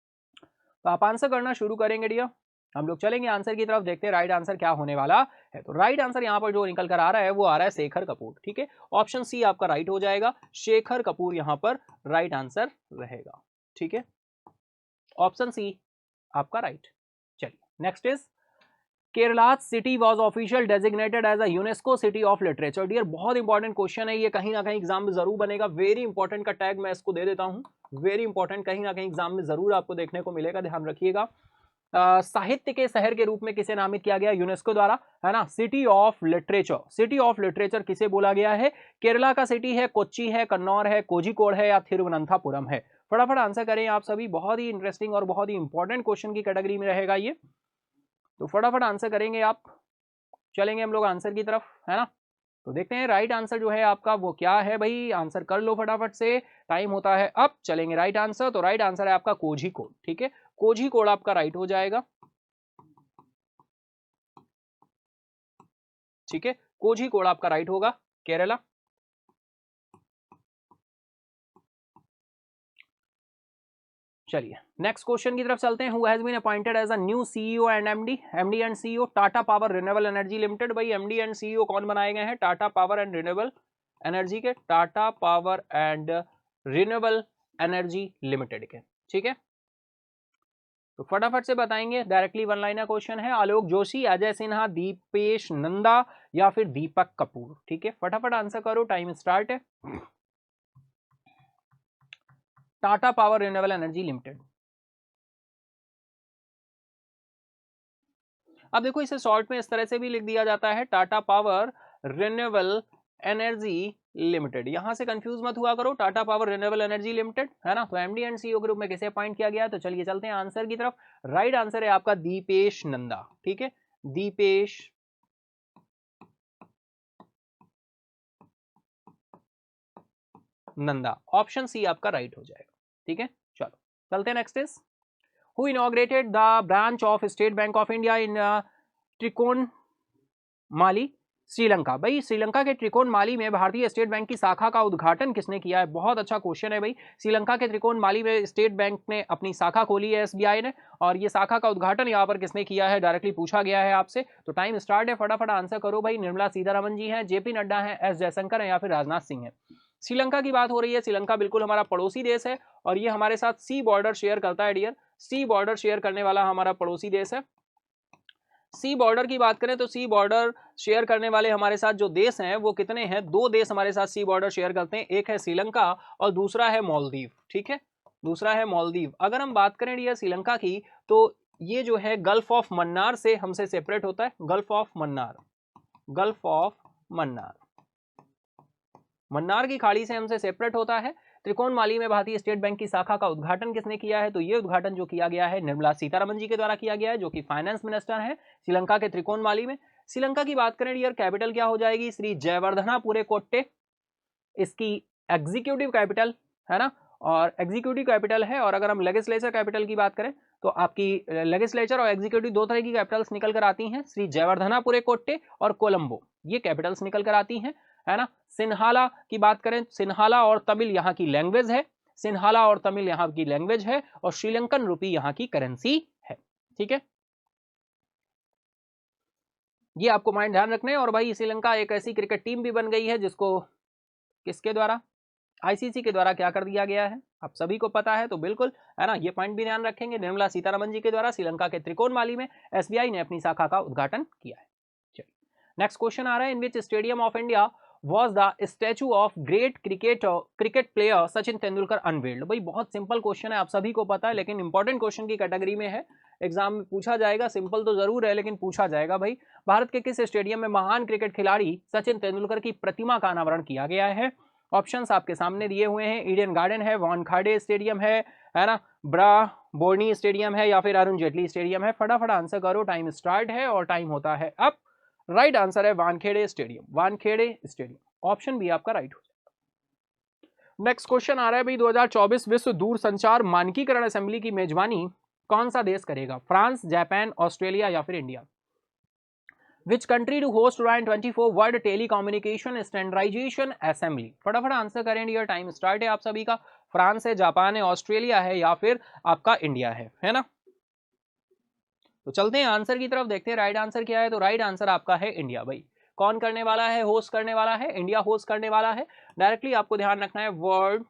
तो आप आंसर करना शुरू करेंगे डियर, हम लोग चलेंगे आंसर की तरफ, देखते हैं राइट आंसर क्या होने वाला है। तो राइट आंसर यहाँ पर जो निकल कर आ रहा है वो आ रहा है शेखर कपूर। ठीक है, ऑप्शन सी आपका राइट हो जाएगा, शेखर कपूर यहाँ पर राइट आंसर रहेगा। ठीक है, ऑप्शन सी आपका राइट। चलिए next is Kerala city was official designated as a UNESCO city of literature. Dear बहुत इंपॉर्टेंट क्वेश्चन है ये, कहीं ना कहीं एग्जाम में जरूर बनेगा, वेरी इंपॉर्टेंट का टैग मैं इसको दे देता हूँ, वेरी इंपॉर्टेंट, कहीं ना कहीं एग्जाम में जरूर आपको देखने को मिलेगा, ध्यान रखिएगा। साहित्य के शहर के रूप में किसे नामित किया गया यूनेस्को द्वारा, है ना? City of literature, city of literature किसे बोला गया है? केरला का सिटी है, कोच्चि है, कन्नौर है, कोझिकोड है या थिरुवनंतपुरम है। फटाफट आंसर करें आप सभी, बहुत ही इंटरेस्टिंग और बहुत ही इंपॉर्टेंट क्वेश्चन की कैटेगरी में रहेगा ये, तो फटाफट आंसर करेंगे आप। चलेंगे हम लोग आंसर की तरफ, है ना? तो देखते हैं राइट आंसर जो है आपका वो क्या है भाई, आंसर कर लो फटाफट से, टाइम होता है अब। चलेंगे राइट आंसर, तो राइट आंसर है आपका कोझिकोड। ठीक है, कोझिकोड आपका राइट हो जाएगा। ठीक है, कोझिकोड आपका राइट होगा, केरला। चलिए नेक्स्ट क्वेश्चन की तरफ चलते हैं। Who has been appointed as a new CEO and MD and CEO Tata power renewable energy limited. भाई एमडी एंड सीईओ कौन बनाए गए हैं? Tata power and renewable energy के, Tata power and renewable energy limited के। ठीक है, तो फटाफट से बताएंगे, डायरेक्टली वन लाइनर क्वेश्चन है। आलोक जोशी, अजय सिन्हा, दीपेश नंदा या फिर दीपक कपूर। ठीक है, फटाफट आंसर करो, टाइम स्टार्ट है। Tata power renewable energy limited. अब देखो इसे शॉर्ट में इस तरह से भी लिख दिया जाता है, Tata power renewable energy limited. यहां से कंफ्यूज मत हुआ करो, Tata power renewable energy limited, है ना? तो एमडी एंड सीईओ ग्रुप में किसे अपॉइंट किया गया? तो चलिए चलते हैं आंसर की तरफ। राइट आंसर है आपका दीपेश नंदा। ठीक है, दीपेश नंदा, ऑप्शन सी आपका राइट हो जाएगा। ठीक है, चलो चलते हैं next is who inaugurated the branch of State Bank of India in Trincomalee Sri Lanka. भाई श्रीलंका के त्रिकोणमाली में भारतीय स्टेट बैंक की शाखा का उद्घाटन किसने किया है? बहुत अच्छा क्वेश्चन है भाई। श्रीलंका के त्रिकोणमाली में स्टेट बैंक ने अपनी शाखा खोली है, एसबीआई ने, और ये शाखा का उद्घाटन यहाँ पर किसने किया है? डायरेक्टली पूछा गया है आपसे, तो टाइम स्टार्ट है, फटाफट आंसर करो भाई। निर्मला सीतारमन जी हैं, जेपी नड्डा हैं, एस जयशंकर हैं या फिर राजनाथ सिंह हैं। श्रीलंका की बात हो रही है, श्रीलंका बिल्कुल हमारा पड़ोसी देश है और ये हमारे साथ सी बॉर्डर शेयर करता है डियर, सी बॉर्डर शेयर करने वाला हमारा पड़ोसी देश है। सी बॉर्डर की बात करें तो सी बॉर्डर शेयर करने वाले हमारे साथ जो देश हैं वो कितने हैं? 2 देश हमारे साथ सी बॉर्डर शेयर करते हैं, एक है श्रीलंका और दूसरा है मालदीव। ठीक है, दूसरा है मालदीव। अगर हम बात करें डियर श्रीलंका की, तो ये जो है गल्फ ऑफ मन्नार से हमसे सेपरेट होता है, gulf of Mannar, gulf of Mannar, Mannar की खाड़ी से हमसे सेपरेट होता है। त्रिकोणमाली में भारतीय स्टेट बैंक की शाखा का उद्घाटन किसने किया है? तो ये उद्घाटन जो किया गया है निर्मला सीतारमन जी के द्वारा किया गया है, जो कि फाइनेंस मिनिस्टर है श्रीलंका के त्रिकोणमाली में। श्रीलंका की बात करें डियर, कैपिटल क्या हो जाएगी? श्री जयवर्धनापुरे कोट्टे इसकी एग्जीक्यूटिव कैपिटल, है ना? और एग्जीक्यूटिव कैपिटल है। और अगर हम लेजिस्लेचर कैपिटल की बात करें तो आपकी लेजिस्लेचर और एग्जीक्यूटिव 2 तरह की कैपिटल्स निकल कर आती हैं, श्री जयवर्धनापुरे कोट्टे और कोलंबो, ये कैपिटल्स निकल कर आती हैं, है ना? सिन्हाला की बात करें, सिन्हाला और तमिल यहाँ की लैंग्वेज है, सिन्हाला और तमिल यहाँ की लैंग्वेज है और श्रीलंकन रुपी यहाँ की करेंसी है। ठीक है, ये आपको माइंड ध्यान रखना है। और भाई श्रीलंका एक ऐसी क्रिकेट टीम भी बन गई है जिसको किसके द्वारा? आईसीसी के द्वारा क्या कर दिया गया है, आप सभी को पता है, तो बिल्कुल, है ना, ये पॉइंट भी ध्यान रखेंगे। निर्मला सीतारमन जी के द्वारा श्रीलंका के त्रिकोणमाली में एसबीआई ने अपनी शाखा का उद्घाटन किया है। चलिए नेक्स्ट क्वेश्चन आ रहा है, in which stadium of India was the statue of great cricket player Sachin Tendulkar unveiled? भाई बहुत सिंपल क्वेश्चन है, आप सभी को पता है, लेकिन इंपॉर्टेंट क्वेश्चन की कैटेगरी में है, एग्जाम में पूछा जाएगा। सिंपल तो जरूर है लेकिन पूछा जाएगा। भाई भारत के किस स्टेडियम में महान क्रिकेट खिलाड़ी सचिन तेंदुलकर की प्रतिमा का अनावरण किया गया है? ऑप्शंस आपके सामने दिए हुए हैं। ईडन गार्डन है, वानखाड़े स्टेडियम है ना, ब्रा बोर्नी स्टेडियम है, या फिर अरुण जेटली स्टेडियम है? फटाफट आंसर करो, टाइम स्टार्ट है और टाइम होता है अब। राइट आंसर है Wankhede stadium, Wankhede stadium. Option B आपका राइट हो जाएगा। नेक्स्ट क्वेश्चन आ रहा है भाई, 2024 विश्व दूरसंचार मानकीकरण असेंबली की मेजबानी कौन सा देश करेगा? फ्रांस, जापान, ऑस्ट्रेलिया या फिर India? Which country to host 2024 World Telecommunication Standardization Assembly? फटाफट आंसर करें डियर, टाइम स्टार्ट है आप सभी का। फ्रांस है, जापान है, ऑस्ट्रेलिया है या फिर आपका इंडिया है ना? तो चलते हैं आंसर की तरफ, देखते हैं राइट आंसर क्या है। तो राइट आंसर आपका है इंडिया। भाई कौन करने वाला है, होस्ट करने वाला है? इंडिया होस्ट करने वाला है। डायरेक्टली आपको ध्यान रखना है, world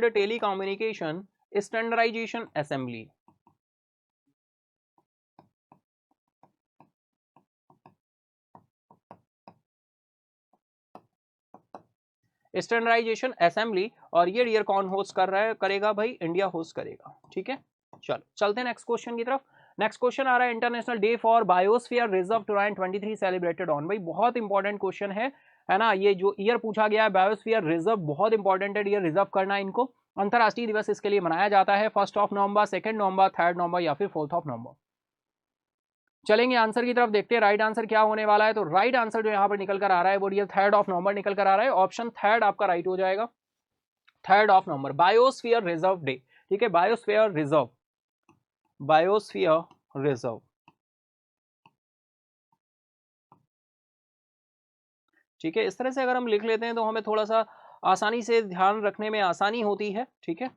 telecommunication standardisation assembly. Standardisation assembly, और ये डियर कौन होस्ट कर रहा है, करेगा? भाई इंडिया होस्ट करेगा। ठीक है, चलो चलते हैं नेक्स्ट क्वेश्चन की तरफ। नेक्स्ट क्वेश्चन आ रहा है, international day for biosphere reserve 2023 celebrated on? भाई बहुत इंपॉर्टेंट क्वेश्चन है ना? ये जो ईयर पूछा गया है बायोस्फीयर रिजर्व, बहुत इंपॉर्टेंट है, ईयर रिजर्व करना इनको। अंतरराष्ट्रीय दिवस इसके लिए मनाया जाता है 1 नवंबर, 2 नवंबर, 3 नवंबर या फिर 4 नवंबर? चलेंगे आंसर की तरफ, देखते हैं राइट आंसर क्या होने वाला है। तो राइट आंसर जो यहाँ पर निकल कर आ रहा है वो डियर 3 नवंबर निकल कर आ रहा है। ऑप्शन थर्ड आपका राइट हो जाएगा, 3 नवंबर, बायोस्फीयर रिजर्व डे। ठीक है, बायोस्फीयर रिजर्व, बायोस्फीयर रिजर्व। ठीक है, इस तरह से अगर हम लिख लेते हैं तो हमें थोड़ा सा आसानी से ध्यान रखने में आसानी होती है। ठीक है,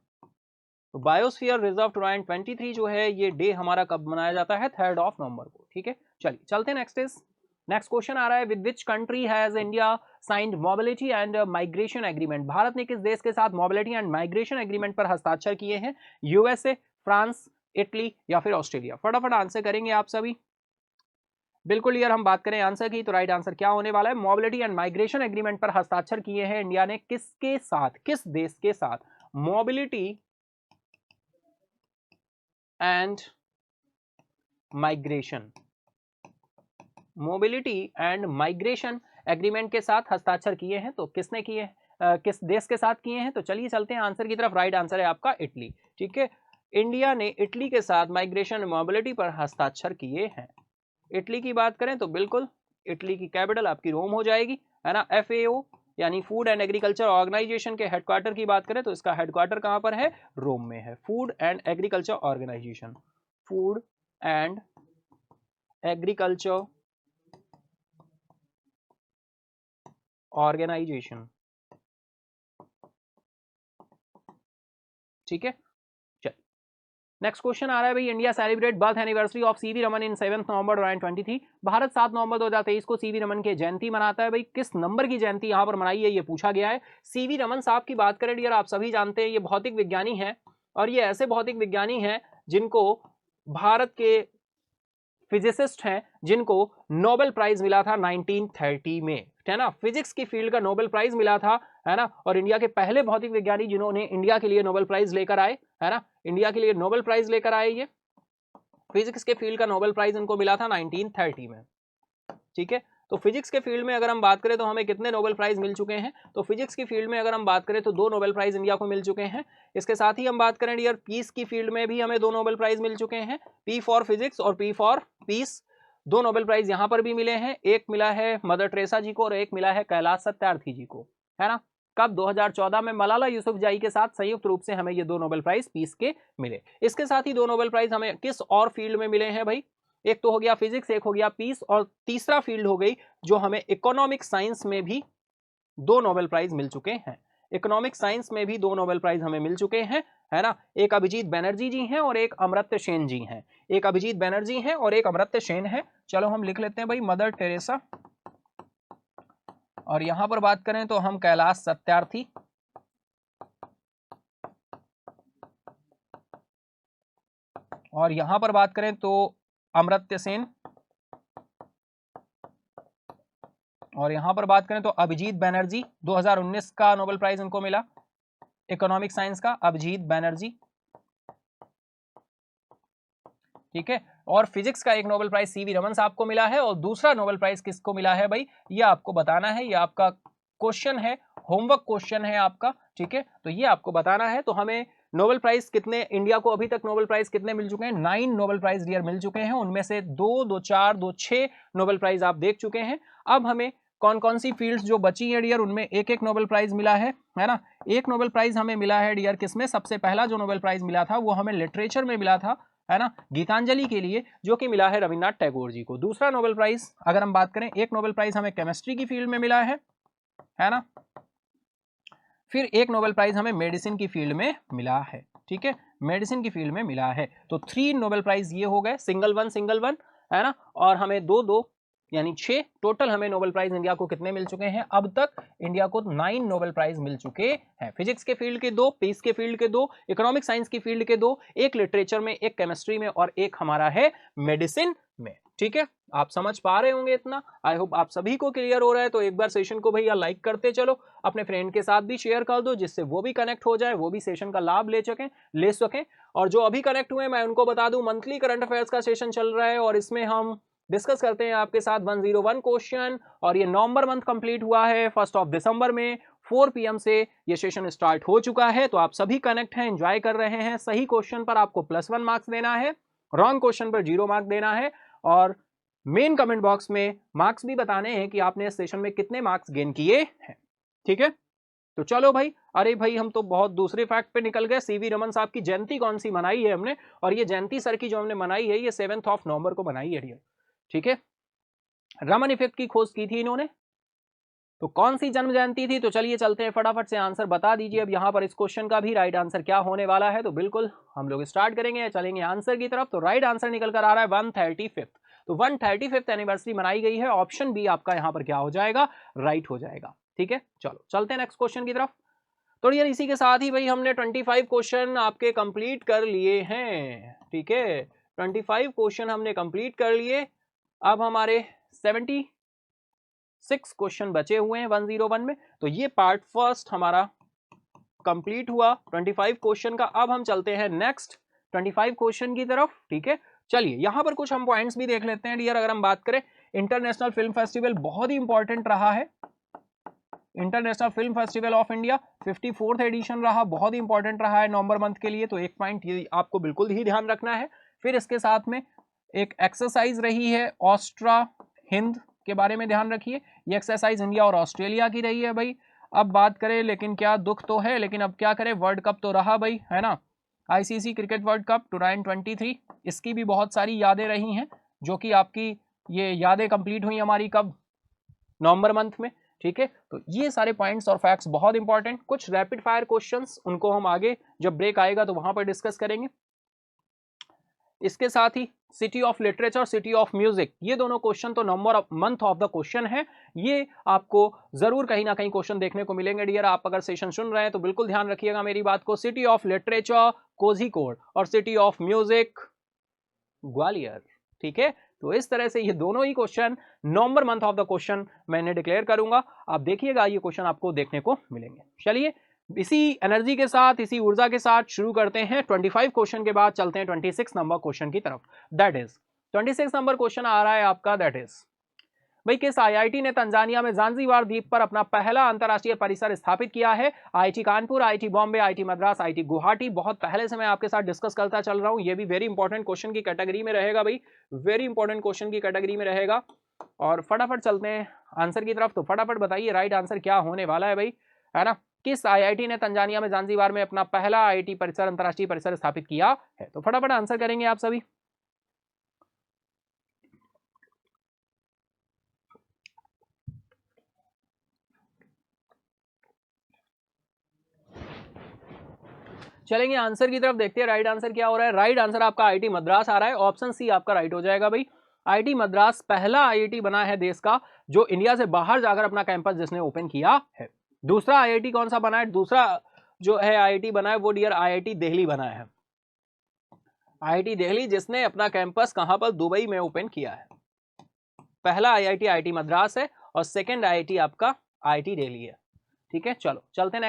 तो बायोस्फीयर रिजर्व 2023 जो है ये डे हमारा कब मनाया जाता है? 3 नवंबर को। ठीक है, चलिए चलते हैं नेक्स्ट क्वेश्चन आ रहा है, with which country has India signed mobility and migration agreement? Bharat ने किस देश के साथ मोबिलिटी एंड माइग्रेशन एग्रीमेंट पर हस्ताक्षर किए हैं? यूएसए, फ्रांस, इटली या फिर ऑस्ट्रेलिया? फटाफट आंसर करेंगे आप सभी। बिल्कुल यार, हम बात करें आंसर की तो राइट आंसर क्या होने वाला है? मोबिलिटी एंड माइग्रेशन एग्रीमेंट पर हस्ताक्षर किए हैं इंडिया ने किसके साथ, किस देश के साथ? Mobility and migration, mobility and migration agreement के साथ हस्ताक्षर किए हैं। तो किसने किए हैं, किस देश के साथ किए हैं? तो चलिए चलते हैं आंसर की तरफ। राइट आंसर है आपका इटली। ठीक है, इंडिया ने इटली के साथ माइग्रेशन मोबिलिटी पर हस्ताक्षर किए हैं। इटली की बात करें तो बिल्कुल इटली की कैपिटल आपकी रोम हो जाएगी, है ना। FAO यानी फूड एंड एग्रीकल्चर ऑर्गेनाइजेशन के हेडक्वार्टर की बात करें तो इसका हेडक्वार्टर कहां पर है? रोम में है। Food and agriculture organisation, food and agriculture organisation. ठीक है, चल नेक्स्ट क्वेश्चन आ रहा है भाई, India celebrate birth anniversary of CV Raman in 7 नवंबर 2023? भारत 7 नवंबर 2023 को सीवी रमन की जयंती मनाता है। भाई किस नंबर की जयंती यहां पर मनाई है ये पूछा गया है। सीवी रमन साहब की बात करें डियर, आप सभी जानते हैं ये भौतिक विज्ञानी हैं, और ये ऐसे भौतिक विज्ञानी हैं जिनको भारत के फिजिसिस्ट हैं जिनको नोबेल प्राइज मिला था 1930 में, है ना। फिजिक्स की फील्ड का नोबेल प्राइज मिला था, है ना। और इंडिया के पहले भौतिक विज्ञानी जिन्होंने इंडिया के लिए नोबेल प्राइज लेकर आए, है ना, इंडिया के लिए नोबेल प्राइज लेकर आए, ये फिजिक्स के फील्ड का नोबेल प्राइज इनको मिला था 1930 में। ठीक है, तो फिजिक्स के फील्ड में अगर हम बात करें तो हमें कितने नोबेल प्राइज मिल चुके हैं? तो फिजिक्स की फील्ड में अगर हम बात करें तो 2 नोबेल प्राइज इंडिया को मिल चुके हैं। इसके साथ ही हम बात करें डियर पीस की फील्ड में भी हमें 2 नोबेल प्राइज मिल चुके हैं, P फॉर फिजिक्स और P for peace. 2 Nobel prize यहां पर भी मिले हैं, एक मिला है मदर टेरेसा जी को और एक मिला है कैलाश सत्यार्थी जी को, है ना। कब? 2014 में मलाला यूसुफजई के साथ संयुक्त रूप से हमें ये 2 नोबेल प्राइज पीस के मिले। इसके साथ ही 2 नोबेल प्राइज हमें किस और फील्ड में मिले हैं भाई? एक तो हो गया फिजिक्स, एक हो गया पीस, और तीसरा फील्ड हो गई जो हमें इकोनॉमिक साइंस में भी 2 नोबेल प्राइज मिल चुके हैं। इकोनॉमिक साइंस में भी 2 नोबेल प्राइज हमें मिल चुके हैं, है ना। एक अभिजीत बनर्जी जी हैं और एक अमर्त्य सेन जी हैं। एक अभिजीत बनर्जी हैं और एक अमर्त्य सेन है। चलो हम लिख लेते हैं भाई मदर टेरेसा, और यहां पर बात करें तो हम कैलाश सत्यार्थी, और यहां पर बात करें तो अमर्त्य सेन, और यहां पर बात करें तो अभिजीत बनर्जी, 2019 का नोबेल प्राइज इनको मिला इकोनॉमिक साइंस का, अभिजीत बनर्जी, ठीक है। और फिजिक्स का एक नोबेल प्राइज सीवी रमन साहब को मिला है, और दूसरा नोबेल प्राइज किसको मिला है भाई, ये आपको बताना है, ये आपका क्वेश्चन है, होमवर्क क्वेश्चन है आपका, ठीक है। तो ये आपको बताना है। तो हमें नोबेल प्राइज कितने, इंडिया को अभी तक नोबेल प्राइज कितने मिल चुके हैं, 9 नोबेल प्राइज डियर मिल चुके हैं, उनमें से 2 4 2 6 नोबेल प्राइज आप देख चुके हैं। अब हमें कौन कौन सी फील्ड्स जो बची है डियर, उनमें एक एक नोबेल प्राइज मिला है ना। एक नोबेल प्राइज हमें मिला है डियर किसमें, सबसे पहला जो नोबेल प्राइज मिला था वो हमें लिटरेचर में मिला था, है ना, गीतांजलि के लिए, जो कि मिला है रविन्द्रनाथ टैगोर जी को। दूसरा नोबेल प्राइज अगर हम बात करें, एक नोबेल प्राइज हमें केमिस्ट्री की फील्ड में मिला है ना। फिर एक नोबेल प्राइज हमें मेडिसिन की फील्ड में मिला है, ठीक है, मेडिसिन की फील्ड में मिला है। तो 3 नोबेल प्राइज ये हो गए, सिंगल वन, है ना, और हमें 2 यानी 6 टोटल हमें नोबेल प्राइज इंडिया को कितने मिल चुके हैं, अब तक इंडिया को 9 नोबेल प्राइज मिल चुके हैं। फिजिक्स के फील्ड के 2, पीस के फील्ड के 2, इकोनॉमिक साइंस की फील्ड के 2, एक लिटरेचर में, एक केमिस्ट्री में, और एक हमारा है मेडिसिन में, ठीक है। आप समझ पा रहे होंगे इतना, आई होप आप सभी को क्लियर हो रहा है। तो एक बार सेशन को भैया लाइक करते चलो, अपने फ्रेंड के साथ भी शेयर कर दो, जिससे वो भी कनेक्ट हो जाए, वो भी सेशन का लाभ ले सकें। और जो अभी कनेक्ट हुए मैं उनको बता दूं, मंथली करंट अफेयर्स का सेशन चल रहा है, और इसमें हम डिस्कस करते हैं आपके साथ 101 क्वेश्चन, और ये नवंबर मंथ कंप्लीट हुआ है, 1 दिसंबर में 4 PM से ये सेशन स्टार्ट हो चुका है। तो आप सभी कनेक्ट हैं, एंजॉय कर रहे हैं। सही क्वेश्चन पर आपको +1 मार्क्स देना है, रॉन्ग क्वेश्चन पर 0 मार्क्स देना है, और मेन कमेंट बॉक्स में मार्क्स भी बताने हैं कि आपने इस सेशन में कितने मार्क्स गेन किए हैं, ठीक है। तो चलो भाई, अरे भाई हम तो बहुत दूसरे फैक्ट पे निकल गए। सीवी रमन साहब की जयंती कौन सी मनाई है हमने, और ये जयंती सर की जो हमने मनाई है, ये 7 नवंबर को मनाई है डियर, ठीक है। रमन इफेक्ट की खोज की थी इन्होंने, तो कौन सी जन्म जयंती थी। तो चलिए चलते हैं, फटाफट से आंसर बता दीजिए अब यहाँ पर इस क्वेश्चन का भी राइट आंसर क्या होने वाला है। तो बिल्कुल हम लोग स्टार्ट करेंगे, चलेंगे आंसर की तरफ। तो राइट आंसर निकल कर आ रहा है 135th। तो 135th एनिवर्सरी मनाई गई है, ऑप्शन बी आपका यहाँ पर क्या हो जाएगा, राइट हो जाएगा, ठीक है। चलो चलते हैं नेक्स्ट क्वेश्चन की तरफ। तो यार इसी के साथ ही भाई हमने 25 क्वेश्चन आपके कंप्लीट कर लिए हैं, ठीक है, 25 क्वेश्चन हमने कंप्लीट कर लिए। अब हमारे 76 क्वेश्चन बचे हुए हैं 101 में। तो ये पार्ट फर्स्ट हमारा कंप्लीट हुआ 25 क्वेश्चन का। अब हम चलते हैं नेक्स्ट 25 क्वेश्चन की तरफ, ठीक है। चलिए यहां पर कुछ हम पॉइंट्स भी देख लेते हैं डियर। अगर हम बात करें, इंटरनेशनल फिल्म फेस्टिवल बहुत ही इंपॉर्टेंट रहा है, International film festival of India 54th edition रहा, बहुत ही इंपॉर्टेंट रहा है नवंबर मंथ के लिए। तो एक पॉइंट ये आपको बिल्कुल ही ध्यान रखना है। फिर इसके साथ में एक एक्सरसाइज रही है ऑस्ट्रा हिंद के बारे में ध्यान रखिए, ये एक्सरसाइज इंडिया और ऑस्ट्रेलिया की रही है भाई। अब बात करें, लेकिन क्या दुख तो है, लेकिन अब क्या करें, वर्ल्ड कप तो रहा भाई, है ना, आईसीसी क्रिकेट वर्ल्ड कप 2023, इसकी भी बहुत सारी यादें रही हैं, जो कि आपकी ये यादें कंप्लीट हुई हमारी कब, नवंबर मंथ में, ठीक है। तो ये सारे पॉइंट्स और फैक्ट्स बहुत इंपॉर्टेंट। कुछ रैपिड फायर क्वेश्चंस, उनको हम आगे जब ब्रेक आएगा तो वहां पर डिस्कस करेंगे। इसके साथ ही city of literature, city of music, ये दोनों क्वेश्चन तो November month of the question है, ये आपको जरूर कहीं ना कहीं क्वेश्चन देखने को मिलेंगे डियर। आप अगर सेशन सुन रहे हैं तो बिल्कुल ध्यान रखिएगा मेरी बात को। सिटी ऑफ लिटरेचर कोझिकोड और सिटी ऑफ म्यूजिक ग्वालियर, ठीक है। तो इस तरह से ये दोनों ही question November month of the question मैंने डिक्लेयर करूंगा, आप देखिएगा ये क्वेश्चन आपको देखने को मिलेंगे। चलिए इसी एनर्जी के साथ, इसी ऊर्जा के साथ शुरू करते हैं 25 क्वेश्चन के बाद चलते हैं 26 नंबर क्वेश्चन की तरफ। दैट इज 26 नंबर क्वेश्चन आ रहा है आपका, दैट इज भाई किस आईआईटी ने तंजानिया में जांजीबार द्वीप पर अपना पहला अंतरराष्ट्रीय परिसर स्थापित किया है। IIT Kanpur, IIT Bombay, IIT Madras, IIT Guwahati. बहुत पहले से मैं आपके साथ डिस्कस करता चल रहा हूं, ये भी वेरी इंपॉर्टेंट क्वेश्चन की कैटेगरी में रहेगा भाई, वेरी इंपॉर्टेंट क्वेश्चन की कैटेगरी में रहेगा। और फटाफट चलते हैं आंसर की तरफ। तो फटाफट बताइए राइट आंसर क्या होने वाला है भाई, है ना। किस आईआईटी ने तंजानिया में जांजीबार में अपना पहला आईआईटी परिसर, अंतरराष्ट्रीय परिसर स्थापित किया है। तो फटाफट आंसर करेंगे आप सभी। चलेंगे आंसर की तरफ, देखते हैं राइट आंसर क्या हो रहा है। राइट आंसर आपका आईआईटी मद्रास आ रहा है, ऑप्शन सी आपका राइट हो जाएगा भाई। आईआईटी मद्रास पहला आईआईटी बना है देश का जो इंडिया से बाहर जाकर अपना कैंपस जिसने ओपन किया है। दूसरा आईआईटी कौन सा बना है, दूसरा जो है आईआईटी बना है वो डियर आईआईटी दिल्ली बना है। आईआईटी दिल्ली जिसने अपना कैंपस कहां पर, दुबई में ओपन किया है। पहला आईआईटी मद्रास है और सेकंड आईआईटी आपका आईआईटी दिल्ली है। ठीक है, चलो चलते हैं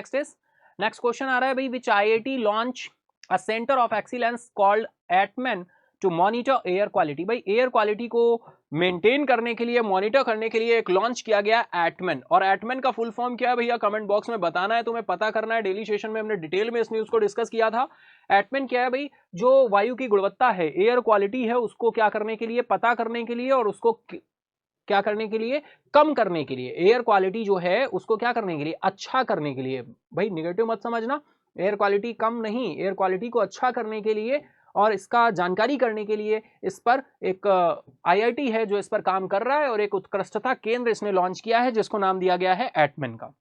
नेक्स्ट क्वेश्चन आ रहा है भाई, which IIT launch a centre of excellence called Atman to monitor air quality. भाई एयर क्वालिटी को मेंटेन करने के लिए, मॉनिटर करने के लिए एक लॉन्च किया गया एटमन। और एटमन का फुल फॉर्म क्या है भैया, कमेंट बॉक्स में बताना है, तुम्हें पता करना है। डेली सेशन में हमने डिटेल में इस न्यूज को डिस्कस किया था। एटमन क्या है भाई, जो वायु की गुणवत्ता है, एयर क्वालिटी है, उसको क्या करने के लिए, पता करने के लिए, और उसको क्या करने के लिए, कम करने के लिए। एयर क्वालिटी जो है उसको क्या करने के लिए, अच्छा करने के लिए। भाई नेगेटिव मत समझना, एयर क्वालिटी कम नहीं, एयर क्वालिटी को अच्छा करने के लिए और इसका जानकारी करने के लिए इस पर एक आईआईटी है जो इस पर काम कर रहा है, और एक उत्कृष्टता केंद्र इसने लॉन्च किया है जिसको नाम दिया गया है एटमन का।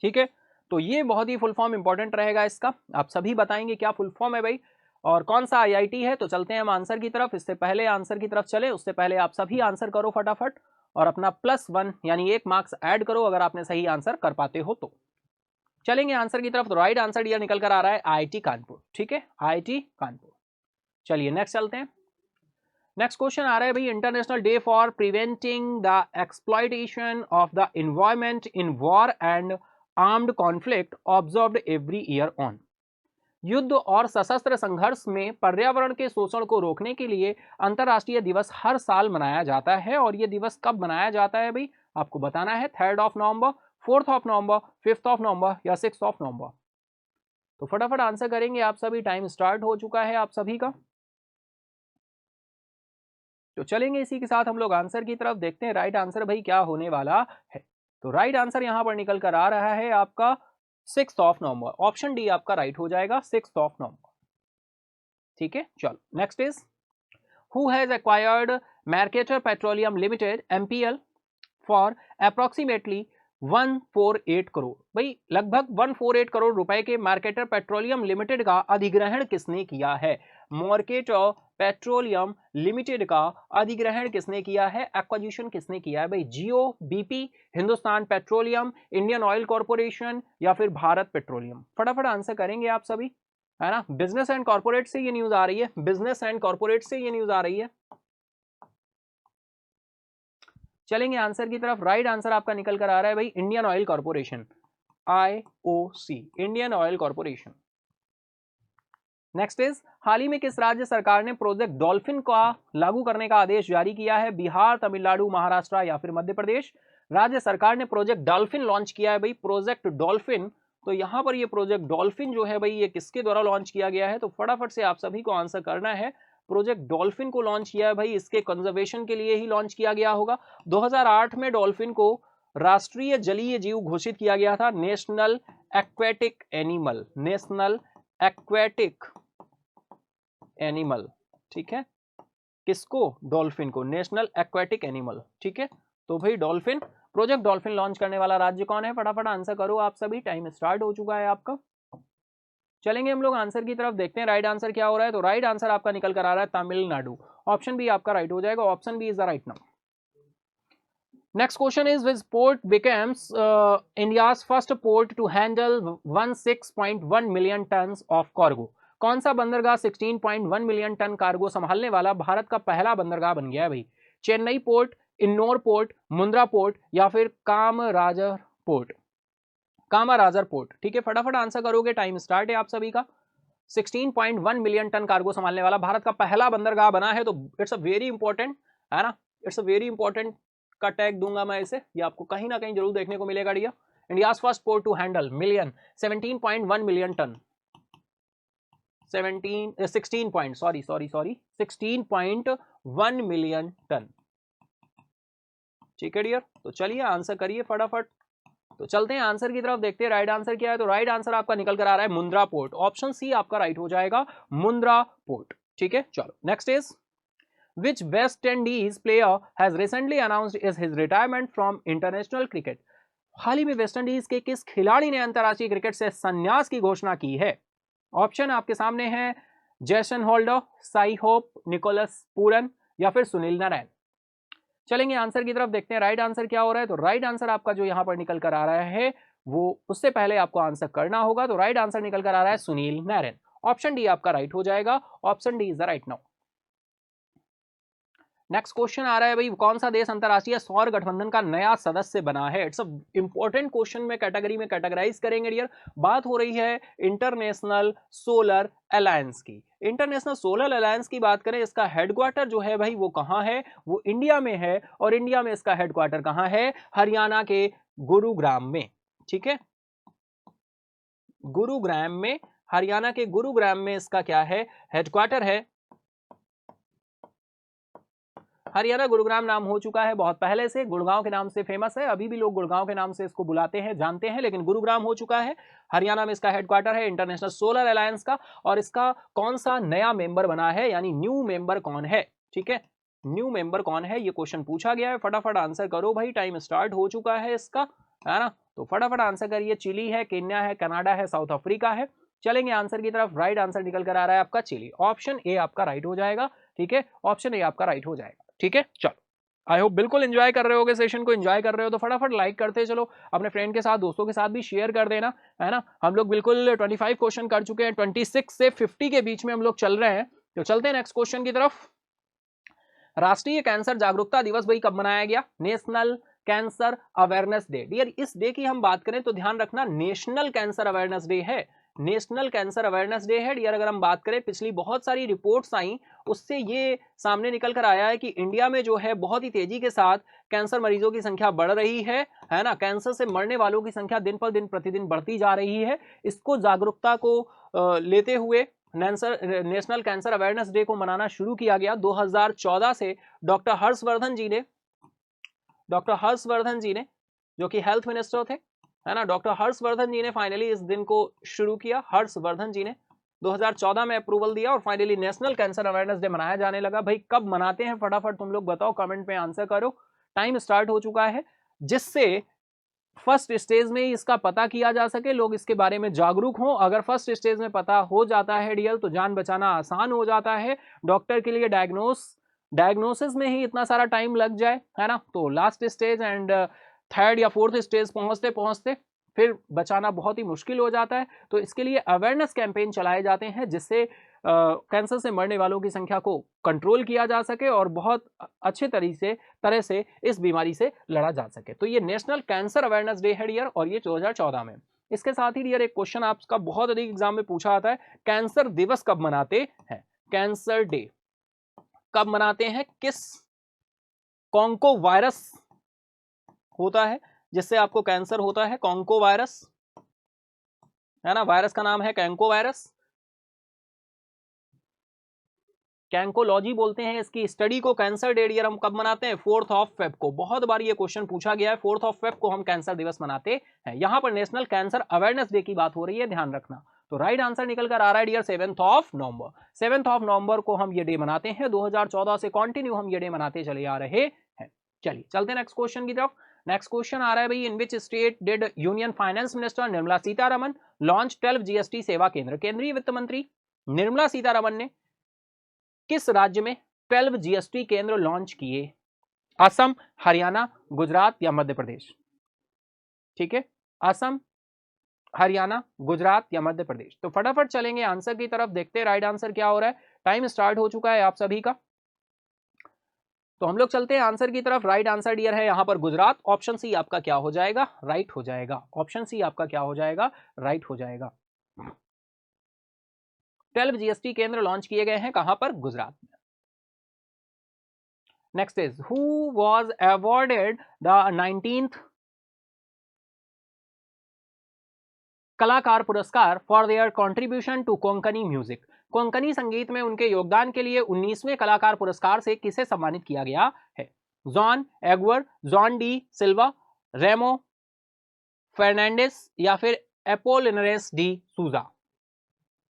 ठीक है, तो ये बहुत ही फुल फॉर्म इंपॉर्टेंट रहेगा इसका, आप सभी बताएंगे क्या फुल फॉर्म है भाई और कौन सा आईआईटी है। तो चलते हैं हम आंसर की तरफ। इससे पहले आंसर की तरफ चले उससे पहले आप सभी आंसर करो फटाफट और अपना +1 यानी 1 मार्क्स ऐड करो अगर आपने सही आंसर कर पाते हो तो। चलेंगे आंसर की तरफ। तो राइट आंसर डियर निकल कर आ रहा है आईआईटी कानपुर। ठीक है, आईआईटी कानपुर। चलिए नेक्स्ट चलते हैं। नेक्स्ट क्वेश्चन आ रहा है भाई, international day for preventing the exploitation of the environment in war and armed conflict observed every year on. युद्ध और सशस्त्र संघर्ष में पर्यावरण के शोषण को रोकने के लिए अंतरराष्ट्रीय दिवस हर साल मनाया जाता है। और यह दिवस कब मनाया जाता है भाई, आपको बताना है। 3 नवंबर, 4 नवंबर, 5 नवंबर या 6 नवंबर। तो फटाफट आंसर करेंगे आप सभी, टाइम स्टार्ट हो चुका है आप सभी का। तो चलेंगे इसी के साथ हम लोग आंसर की तरफ, देखते हैं राइट आंसर भाई क्या होने वाला है। तो राइट आंसर यहां पर निकल कर आ रहा है आपका 6 नवंबर। ऑप्शन डी आपका राइट हो जाएगा, 6 नवंबर। ठीक है, चलो next is, who has acquired Mercator Petroleum Limited MPL for approximately 148 crore. भाई लगभग 148 करोड़ रुपए के मार्केटर पेट्रोलियम लिमिटेड का अधिग्रहण किसने किया है। मार्केटर पेट्रोलियम लिमिटेड का अधिग्रहण किसने किया है, एक्वाजिशन किसने किया है भाई। जियो, BP, Hindustan petroleum, Indian Oil corporation या फिर भारत पेट्रोलियम। फटाफट आंसर करेंगे आप सभी, है ना। बिजनेस एंड कॉर्पोरेट से ये न्यूज आ रही है, बिजनेस एंड कॉर्पोरेट से ये न्यूज आ रही है। चलेंगे आंसर की तरफ। राइट आंसर आपका निकल कर आ रहा है भाई Indian Oil Corporation, IOC, Indian Oil Corporation. Next is, हाल ही में किस राज्य सरकार ने प्रोजेक्ट डॉल्फिन का लागू करने का आदेश जारी किया है। बिहार, तमिलनाडु, महाराष्ट्र या फिर मध्य प्रदेश। राज्य सरकार ने प्रोजेक्ट डॉल्फिन लॉन्च किया है भाई, प्रोजेक्ट डॉल्फिन। तो यहां पर ये प्रोजेक्ट डॉल्फिन जो है भाई ये किसके द्वारा लॉन्च किया गया है। तो फटाफट से आप सभी को आंसर करना है। प्रोजेक्ट डॉल्फिन को लॉन्च किया है भाई, इसके कंजर्वेशन के लिए ही लॉन्च किया गया होगा। 2008 में डॉल्फिन को राष्ट्रीय जलीय जीव घोषित किया गया था, national aquatic animal, national aquatic animal. ठीक है, किसको, डॉल्फिन को, नेशनल एक्वेटिक एनिमल। ठीक है, तो भाई डॉल्फिन, प्रोजेक्ट डॉल्फिन लॉन्च करने वाला राज्य कौन है, फटाफट आंसर करो आप सभी, टाइम स्टार्ट हो चुका है आपका। चलेंगे हम लोग आंसर की तरफ, देखते हैं राइट आंसर क्या हो रहा है। तो राइट आंसर आपका निकल कर आ रहा है तमिलनाडु। ऑप्शन बी आपका राइट हो जाएगा, option B is the right now. Next question is, which port becomes India's first port to handle 16.1 million tons of cargo. कौन सा बंदरगाह 16.1 मिलियन टन कार्गो संभालने वाला भारत का पहला बंदरगाह बन गया है भाई। Chennai port, Ennore port, Mundra port या फिर कामराजर पोर्ट, कामाराजर पोर्ट। ठीक है, फटाफट आंसर करोगे, टाइम स्टार्ट है आप सभी का। 16.1 मिलियन टन कार्गो संभालने वाला भारत का पहला बंदरगाह बना है। तो इट्स अ वेरी इंपॉर्टेंट, है ना, इट्स अ वेरी इंपॉर्टेंट का टैग दूंगा मैं इसे, ये आपको कहीं ना कहीं जरूर देखने को मिलेगा dear. India's first port to handle million 17.1 million ton, 16.1 million ton. ठीक है डियर, तो चलिए आंसर करिए फटाफट। तो चलते हैं आंसर की तरफ, देखते हैं राइट आंसर क्या है। तो राइट आंसर आपका निकल कर आ रहा है मुंद्रा पोर्ट, ऑप्शन सी आपका राइट हो जाएगा, मुंद्रा पोर्ट। ठीक है, चलो next is, which West Indies player has recently announced is his retirement from international cricket। हाल ही में वेस्ट इंडीज के किस खिलाड़ी ने अंतरराष्ट्रीय क्रिकेट से संन्यास की घोषणा की है। ऑप्शन आपके सामने है, Jason Holder, Shai Hope, Nicholas Pooran या फिर सुनील नारायण। चलेंगे आंसर की तरफ, देखते हैं राइट आंसर क्या हो रहा है। तो राइट आंसर आपका जो यहां पर निकल कर आ रहा है वो उससे पहले आपको आंसर करना होगा। तो राइट आंसर निकल कर आ रहा है सुनील नारायण, ऑप्शन डी आपका राइट हो जाएगा, option D is the right now. Next question आ रहा है भाई, कौन सा देश अंतरराष्ट्रीय सौर गठबंधन का नया सदस्य बना है? इट्स अ इंपॉर्टेंट क्वेश्चन में कैटेगरी में कैटेगराइज करेंगे डियर। बात हो रही है इंटरनेशनल सोलर अलायंस की। इंटरनेशनल सोलर अलायंस की बात करें, इसका हेडक्वार्टर जो है भाई वो कहां है? वो इंडिया में है, और इंडिया में इसका हेडक्वार्टर कहां है? हरियाणा के गुरुग्राम में। ठीक है, गुरुग्राम में, हरियाणा के गुरुग्राम में इसका क्या है? हेडक्वार्टर है। हरियाणा गुरुग्राम नाम हो चुका है बहुत पहले से, गुड़गांव के नाम से फेमस है, अभी भी लोग गुड़गांव के नाम से इसको बुलाते हैं, जानते हैं, लेकिन गुरुग्राम हो चुका है। हरियाणा में इसका हेडक्वार्टर है इंटरनेशनल सोलर अलायंस का। और इसका कौन सा नया मेंबर बना है, यानी न्यू मेंबर कौन है? ठीक है, न्यू मेंबर कौन है, ये क्वेश्चन पूछा गया है। फटाफट आंसर करो भाई, टाइम स्टार्ट हो चुका है इसका, है ना? तो फटाफट आंसर करिए। चिली है, केन्या है, कनाडा है, साउथ अफ्रीका है। चलेंगे आंसर की तरफ। राइट आंसर निकल कर आ रहा है आपका चिली। ऑप्शन ए आपका राइट हो जाएगा। ठीक है, ऑप्शन ए आपका राइट हो जाएगा। ठीक है, चलो, आई होप बिल्कुल एंजॉय कर रहे होगे, सेशन को एंजॉय कर रहे हो तो फटाफट लाइक करते चलो, अपने फ्रेंड के साथ, दोस्तों के साथ भी शेयर कर देना, है ना? हम लोग बिल्कुल 25 क्वेश्चन कर चुके हैं, 26 से 50 के बीच में हम लोग चल रहे हैं। तो चलते हैं नेक्स्ट क्वेश्चन की तरफ। राष्ट्रीय कैंसर जागरूकता दिवस भाई कब मनाया गया? National cancer awareness day. Dear, इस डे की हम बात करें तो ध्यान रखना, नेशनल कैंसर अवेयरनेस डे है, नेशनल कैंसर अवेयरनेस डे है डियर। अगर हम बात करें, पिछली बहुत सारी रिपोर्ट्स आई, उससे ये सामने निकल कर आया है कि इंडिया में जो है बहुत ही तेजी के साथ कैंसर मरीजों की संख्या बढ़ रही है ना? कैंसर से मरने वालों की संख्या दिन पर दिन प्रतिदिन बढ़ती जा रही है। इसको जागरूकता को लेते हुए नेशनल कैंसर अवेयरनेस डे को मनाना शुरू किया गया 2014 से। डॉक्टर हर्षवर्धन जी ने जो कि हेल्थ मिनिस्टर थे, है ना, डॉक्टर हर्षवर्धन जी ने फाइनली इस दिन को शुरू किया। हर्षवर्धन जी ने 2014 में अप्रूवल दिया और finally national cancer awareness day मनाया जाने लगा। भाई कब मनाते हैं, फटाफट तुम लोग बताओ, कमेंट में आंसर करो। टाइम स्टार्ट हो चुका है, जिससे फर्स्ट स्टेज में ही इसका पता किया जा सके, लोग इसके बारे में जागरूक हों। अगर फर्स्ट स्टेज में पता हो जाता है डियर, तो जान बचाना आसान हो जाता है। डॉक्टर के लिए डायग्नोसिस में ही इतना सारा टाइम लग जाए, है ना, तो लास्ट स्टेज एंड थर्ड या फोर्थ स्टेज पहुंचते पहुंचते फिर बचाना बहुत ही मुश्किल हो जाता है। तो इसके लिए अवेयरनेस कैंपेन चलाए जाते हैं, जिससे कैंसर से मरने वालों की संख्या को कंट्रोल किया जा सके और बहुत अच्छे तरह से इस बीमारी से लड़ा जा सके। तो ये नेशनल कैंसर अवेयरनेस डे है डियर, और ये 2014 में। इसके साथ ही डियर एक क्वेश्चन आपका बहुत अधिक एग्जाम में पूछा आता है, कैंसर दिवस कब मनाते हैं? कैंसर डे कब मनाते हैं? किस कॉन्को वायरस होता है जिससे आपको कैंसर होता है? कॉन्को वायरस, है ना, वायरस का नाम है कैंको वायरस। कैंकोलॉजी बोलते हैं इसकी स्टडी को। कैंसर डे डियर हम कब मनाते हैं? 4 फेब को। बहुत बार ये क्वेश्चन पूछा गया है, 4 फेब को हम कैंसर दिवस मनाते हैं। यहां पर नेशनल कैंसर अवेयरनेस डे की बात हो रही है, ध्यान रखना। तो राइट आंसर निकल कर आ रहा है डियर 7 नवंबर। 7 नवंबर को हम ये डे मनाते हैं। 2014 से कंटिन्यू हम ये डे मनाते चले आ रहे हैं। चलिए चलते हैं नेक्स्ट क्वेश्चन की तरफ। नेक्स्ट क्वेश्चन आ रहा है भाई, in which state did union finance minister Nirmala Sitharaman launch 12 GST सेवा केंद्र? केंद्रीय वित्त मंत्री निर्मला सीतारमन ने किस राज्य में 12 जीएसटी केंद्र लॉन्च किए? असम, हरियाणा, गुजरात या मध्य प्रदेश? ठीक है, असम, हरियाणा, गुजरात या मध्य प्रदेश। तो फटाफट चलेंगे आंसर की तरफ, देखते हैं राइट आंसर क्या हो रहा है। टाइम स्टार्ट हो चुका है आप सभी का, तो हम लोग चलते हैं आंसर की तरफ। राइट आंसर डियर है यहां पर गुजरात। ऑप्शन सी आपका क्या हो जाएगा? राइट हो जाएगा। ऑप्शन सी आपका क्या हो जाएगा? राइट हो जाएगा। 12 जीएसटी केंद्र लॉन्च किए गए हैं कहां पर? गुजरात में। Next is, who was awarded the 19th Kalakar Puraskar for their contribution to Konkani music? Konkani संगीत में उनके योगदान के लिए 19वें कलाकार पुरस्कार से किसे सम्मानित किया गया है? जॉन एगवर, जॉन डी सिल्वा, रेमो फर्नांडिस या फिर एपोलिनरेस डी सूजा?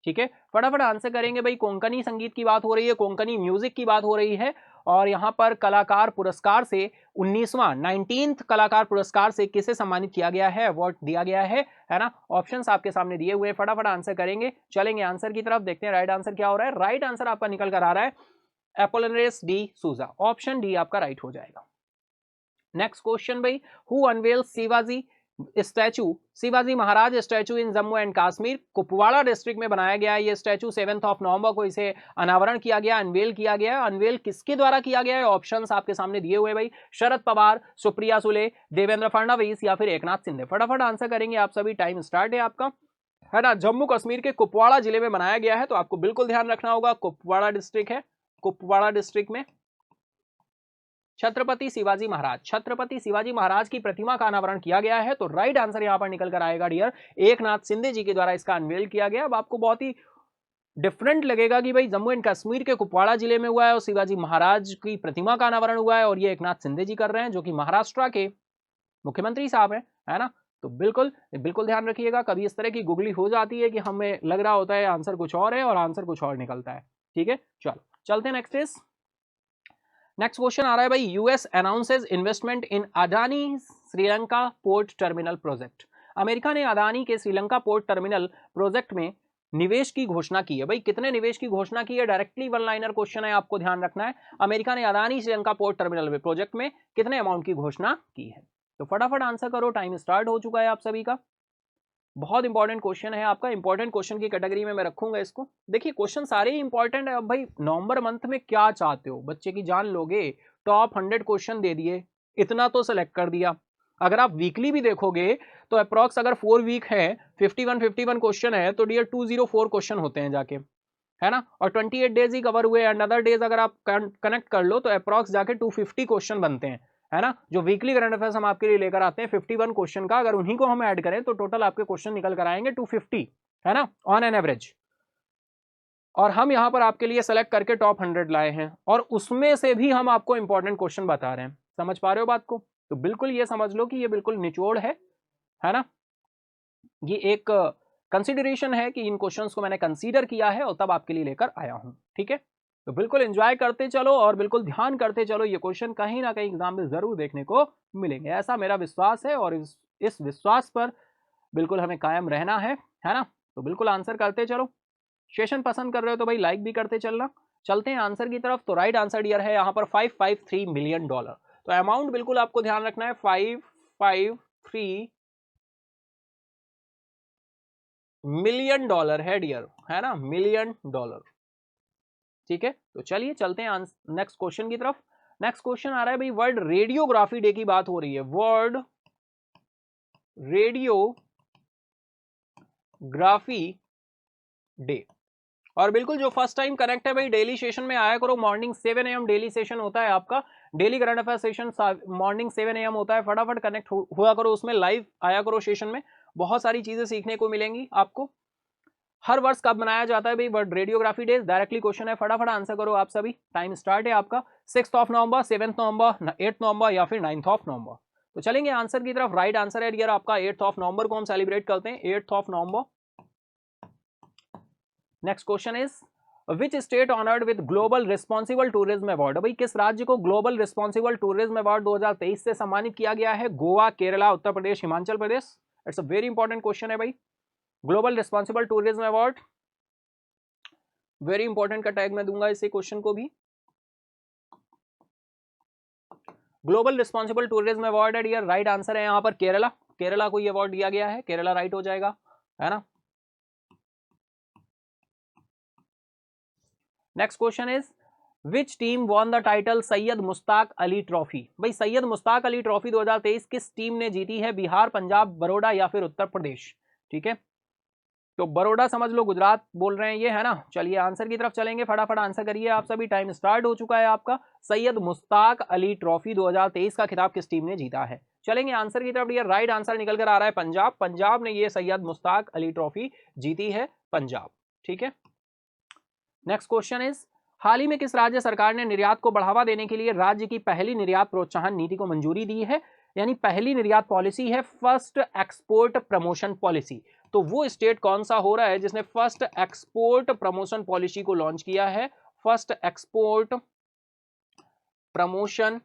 ठीक है, फटाफट आंसर करेंगे भाई। कोंकणी संगीत की बात हो रही है, कोंकणी म्यूजिक की बात हो रही है, और यहां पर कलाकार पुरस्कार से 19th कलाकार पुरस्कार से किसे सम्मानित किया गया है, अवार्ड दिया गया है ना? ऑप्शंस आपके सामने दिए हुए, फटाफट आंसर करेंगे। चलेंगे आंसर की तरफ, देखते हैं राइट आंसर क्या हो रहा है। राइट आंसर आपका निकल कर आ रहा है एपोलिनरेस डी सूजा। ऑप्शन डी आपका राइट हो जाएगा। नेक्स्ट क्वेश्चन भाई, who unveils Shivaji statue, Shivaji Maharaj statue in Jammu and Kashmir, Kupwara district में बनाया गया है ये स्टैचू। 7 नवंबर को इसे अनावरण किया गया, अनवेल किया गया है। अनवेल किसके द्वारा किया गया है? ऑप्शंस आपके सामने दिए हुए भाई, शरद पवार, सुप्रिया सुले, देवेंद्र फडणवीस या फिर एकनाथ शिंदे। फटाफट आंसर करेंगे आप सभी, टाइम स्टार्ट है आपका, है ना। जम्मू कश्मीर के कुपवाड़ा जिले में बनाया गया है, तो आपको बिल्कुल ध्यान रखना होगा, कुपवाड़ा डिस्ट्रिक्ट है, कुपवाड़ा डिस्ट्रिक्ट में। छत्रपति शिवाजी महाराज, छत्रपति शिवाजी महाराज की प्रतिमा का अनावरण किया गया है, तो राइट आंसर यहां पर निकल कर आएगा डियर, एकनाथ शिंदे जी के द्वारा इसका अनवेल किया गया। अब आपको बहुत ही डिफरेंट लगेगा कि भाई जम्मू एंड कश्मीर के कुपवाड़ा जिले में हुआ है और शिवाजी महाराज की प्रतिमा का अनावरण हुआ है, और ये एकनाथ शिंदे जी कर रहे हैं, जो कि महाराष्ट्र के मुख्यमंत्री साहब हैं, है ना। तो बिल्कुल बिल्कुल ध्यान रखिएगा, कभी इस तरह की गुगली हो जाती है कि हमें लग रहा होता है आंसर कुछ और है और आंसर कुछ और निकलता है, ठीक है। चलो चलते हैं नेक्स्ट इज, नेक्स्ट क्वेश्चन आ रहा है भाई, यूएस अनाउंसेस इन्वेस्टमेंट इन Adani Sri Lanka port terminal project. America ने अडानी के श्रीलंका पोर्ट टर्मिनल प्रोजेक्ट में निवेश की घोषणा की है। भाई कितने निवेश की घोषणा की है? डायरेक्टली वन लाइनर क्वेश्चन है, आपको ध्यान रखना है। अमेरिका ने Adani Sri Lanka port terminal project में कितने अमाउंट की घोषणा की है? तो फटाफट आंसर करो, टाइम स्टार्ट हो चुका है आप सभी का। बहुत इंपॉर्टेंट क्वेश्चन है आपका, इंपॉर्टेंट क्वेश्चन की कैटेगरी में मैं रखूंगा इसको। देखिए क्वेश्चन सारे ही इंपॉर्टेंट है। अब भाई नवंबर मंथ में क्या चाहते हो, बच्चे की जान लोगे? टॉप 100 क्वेश्चन दे दिए, इतना तो सेलेक्ट कर दिया। अगर आप वीकली भी देखोगे तो अप्रॉक्स अगर 4 वीक है, 51 क्वेश्चन है, तो डियर 204 क्वेश्चन होते हैं जाके, है ना। और 28 डेज ही कवर हुए, एंड अदर डेज अगर आप कनेक्ट कर लो तो अप्रॉक्स जाके 250 क्वेश्चन बनते हैं, है ना। जो वीकली करंट अफेयर्स हम आपके लिए लेकर आते हैं 51 क्वेश्चन का, अगर उन्हीं को हम ऐड करें तो टोटल आपके क्वेश्चन निकल कर आएंगे 250, है ना, ऑन एन एवरेज। और हम यहां पर आपके लिए सेलेक्ट करके टॉप 100 लाए हैं, और उसमें से भी हम आपको इंपॉर्टेंट क्वेश्चन बता रहे हैं। समझ पा रहे हो बात को? तो बिल्कुल ये समझ लो कि ये बिल्कुल निचोड़ है ना। ये एक कंसिडरेशन है कि इन क्वेश्चंस को मैंने कंसीडर किया है और तब आपके लिए लेकर आया हूं, ठीक है। तो बिल्कुल एंजॉय करते चलो और बिल्कुल ध्यान करते चलो, ये क्वेश्चन कहीं ना कहीं एग्जाम में जरूर देखने को मिलेंगे, ऐसा मेरा विश्वास है। और इस विश्वास पर बिल्कुल हमें कायम रहना है ना। तो बिल्कुल आंसर करते चलो। सेशन पसंद कर रहे हो तो भाई लाइक भी करते चलना। चलते हैं आंसर की तरफ। तो राइट आंसर डियर है यहाँ पर $553 मिलियन। तो अमाउंट बिल्कुल आपको ध्यान रखना है, 553 मिलियन डॉलर है डियर, है ना, मिलियन डॉलर, ठीक है। तो चलिए चलते हैं नेक्स्ट क्वेश्चन की तरफ। नेक्स्ट क्वेश्चन आ रहा है भाई, वर्ल्ड रेडियोग्राफी डे की बात हो रही है, वर्ल्ड रेडियोग्राफी डे। और बिल्कुल जो फर्स्ट टाइम कनेक्ट है भाई, डेली सेशन में आया करो, मॉर्निंग 7 AM डेली सेशन होता है आपका, daily current affair session morning 7 AM होता है। फटाफट कनेक्ट हुआ करो, उसमें लाइव आया करो सेशन में, बहुत सारी चीजें सीखने को मिलेंगी आपको। हर वर्ष कब मनाया जाता है भाई world radiography day? Directly question है, फटाफट आंसर करो आप सभी, टाइम स्टार्ट है आपका। 6 नवंबर, 7 नवंबर, 8 नवंबर या फिर 9 नवंबर। तो चलेंगे आंसर की तरफ। राइट आंसर है डियर आपका 8 नवंबर को हम सेलिब्रेट करते हैं, 8 नवंबर। Next question is, which state honoured with global responsible tourism award? भाई किस राज्य को ग्लोबल रिस्पॉन्सिबल टूरिज्म अवार्ड 2023 से सम्मानित किया गया है? Goa, Kerala, Uttar Pradesh, Himachal Pradesh? It's a very important question है भाई। Global responsible tourism award, very important का टैग मैं दूंगा इसे क्वेश्चन को भी। ग्लोबल रिस्पॉन्सिबल टूरिज्म अवार्ड है डियर, राइट आंसर है यहाँ पर केरला, केरला को ये अवार्ड दिया गया है, केरला राइट हो जाएगा, है ना। Next question is, which team won the title Syed Mushtaq Ali trophy? भाई सैयद मुश्ताक अली ट्रॉफी 2023 किस टीम ने जीती है? बिहार, पंजाब, बड़ौदा या फिर उत्तर प्रदेश? ठीक है, तो बड़ौदा समझ लो, गुजरात बोल रहे हैं ये, है ना। चलिए आंसर की तरफ चलेंगे, फटाफट आंसर करिए आप सभी, टाइम स्टार्ट हो चुका है आपका। सैयद मुश्ताक अली ट्रॉफी 2023 का खिताब किस टीम ने जीता है? चलेंगे आंसर की तरफ डियर, राइट आंसर निकल कर आ रहा है पंजाब, पंजाब ने ये सैयद मुश्ताक अली ट्रॉफी जीती है, पंजाब, ठीक है। नेक्स्ट क्वेश्चन इज, हाल ही में किस राज्य सरकार ने निर्यात को बढ़ावा देने के लिए राज्य की पहली निर्यात प्रोत्साहन नीति को मंजूरी दी है? यानी पहली निर्यात पॉलिसी है फर्स्ट एक्सपोर्ट प्रमोशन पॉलिसी। तो वो स्टेट कौन सा हो रहा है जिसने फर्स्ट एक्सपोर्ट प्रमोशन पॉलिसी को लॉन्च किया है? फर्स्ट एक्सपोर्ट प्रमोशन